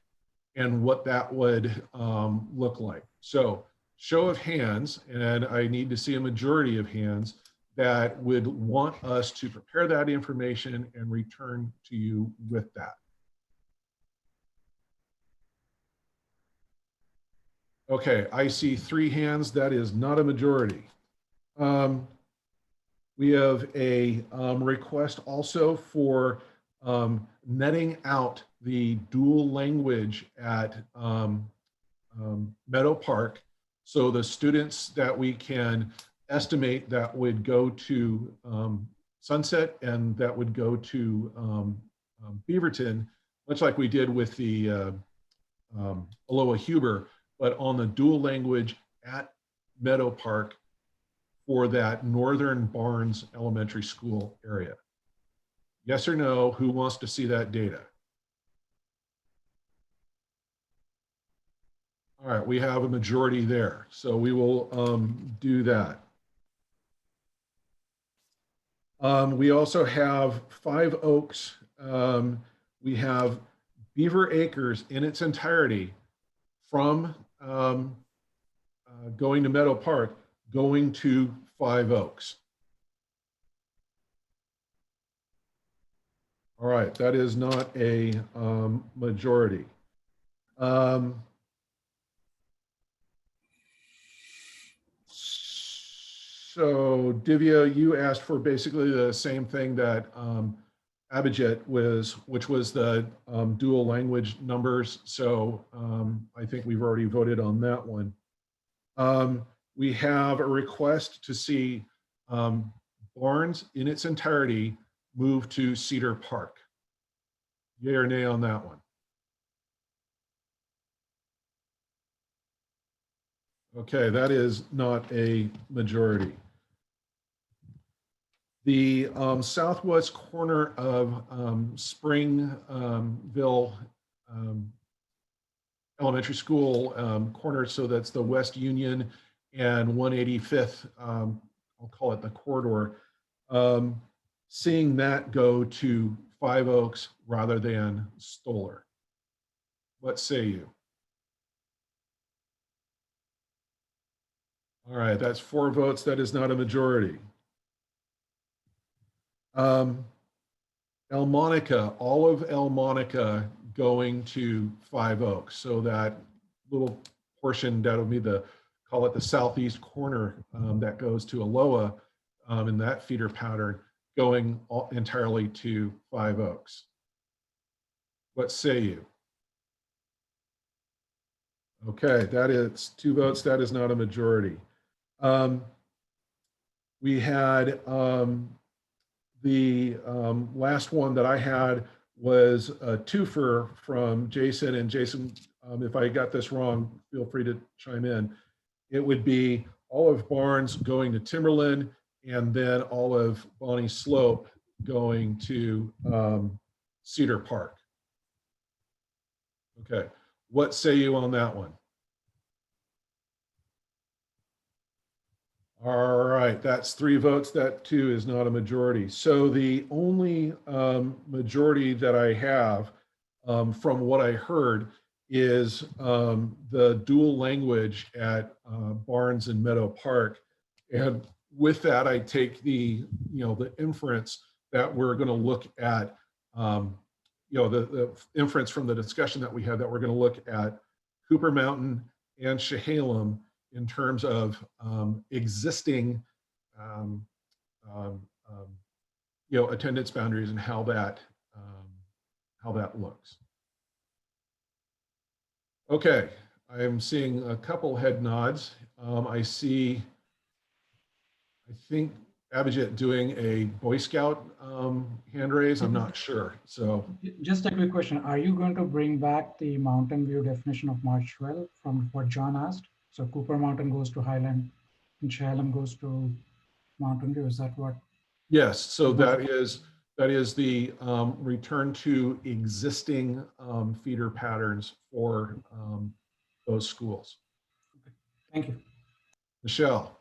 and what that would look like. So show of hands, and I need to see a majority of hands that would want us to prepare that information and return to you with that. Okay, I see 3 hands. That is not a majority. We have a request also for netting out the dual language at Meadow Park. So the students that we can estimate that would go to Sunset and that would go to Beaverton, much like we did with the Aloha Huber, but on the dual language at Meadow Park for that Northern Barnes Elementary School area. Yes or no, who wants to see that data? All right, we have a majority there, so we will do that. We also have 5 Oaks. We have Beaver Acres in its entirety from going to Meadow Park, going to 5 Oaks. All right, that is not a majority. So Divya, you asked for basically the same thing that Abhijit was, which was the dual language numbers. So I think we've already voted on that one. We have a request to see Barnes in its entirety move to Cedar Park. Yay or nay on that one? Okay, that is not a majority. The southwest corner of Springville Elementary School corner, so that's the West Union and 185th, I'll call it the corridor, seeing that go to 5 Oaks rather than Stoller. What say you? All right, that's 4 votes. That is not a majority. El Monica, all of El Monica going to 5 Oaks. So that little portion, that'll be the, call it the southeast corner that goes to Aloha in that feeder pattern, going entirely to 5 Oaks. What say you? Okay, that is 2 votes. That is not a majority. We had the last one that I had was a twofer from Jason, and Jason, if I got this wrong, feel free to chime in. It would be Olive Barnes going to Timberland, and then Olive Bonnie Slope going to Cedar Park. Okay, what say you on that one? All right, that's 3 votes. That too is not a majority. So the only majority that I have from what I heard is the dual language at Barnes and Meadow Park. And with that, I take the, the inference that we're going to look at, the inference from the discussion that we had that we're going to look at Cooper Mountain and Chehalem in terms of existing attendance boundaries and how that looks. Okay, I am seeing a couple head nods. I think Abhijit doing a Boy Scout hand raise. I'm not sure. So just a quick question. Are you going to bring back the Mountain View definition of March 12 from what John asked? So Cooper Mountain goes to Highland and Chehalem goes to Mountain View. Is that what? Yes. So that is the return to existing feeder patterns for those schools. Thank you. Michelle.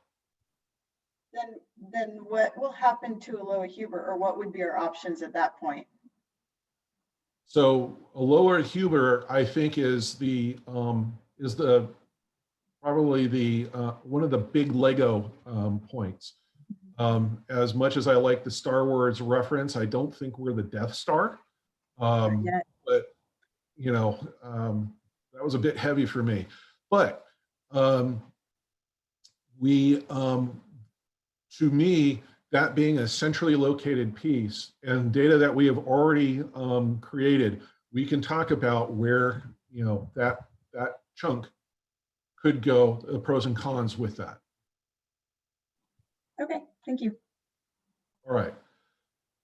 Then what will happen to Aloha Huber, or what would be our options at that point? So Aloha Huber, I think, is probably the one of the big Lego points. As much as I like the Star Wars reference, I don't think we're the Death Star. But that was a bit heavy for me. But to me, that being a centrally located piece and data that we have already created, we can talk about where that chunk could go, the pros and cons with that. Okay, thank you. All right.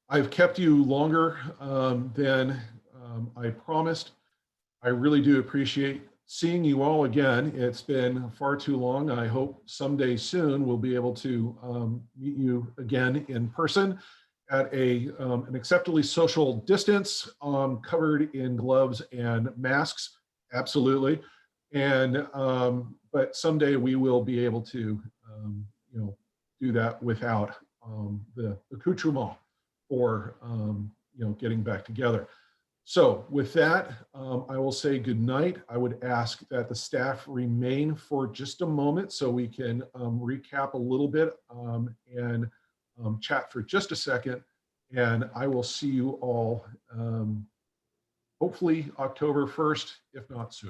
I've kept you longer than I promised. I really do appreciate seeing you all again. It's been far too long. I hope someday soon we'll be able to meet you again in person at an acceptably social distance, covered in gloves and masks, absolutely. And but someday we will be able to do that without the accoutrement for getting back together. So with that, I will say good night. I would ask that the staff remain for just a moment so we can recap a little bit and chat for just a second. And I will see you all hopefully October 1st, if not sooner.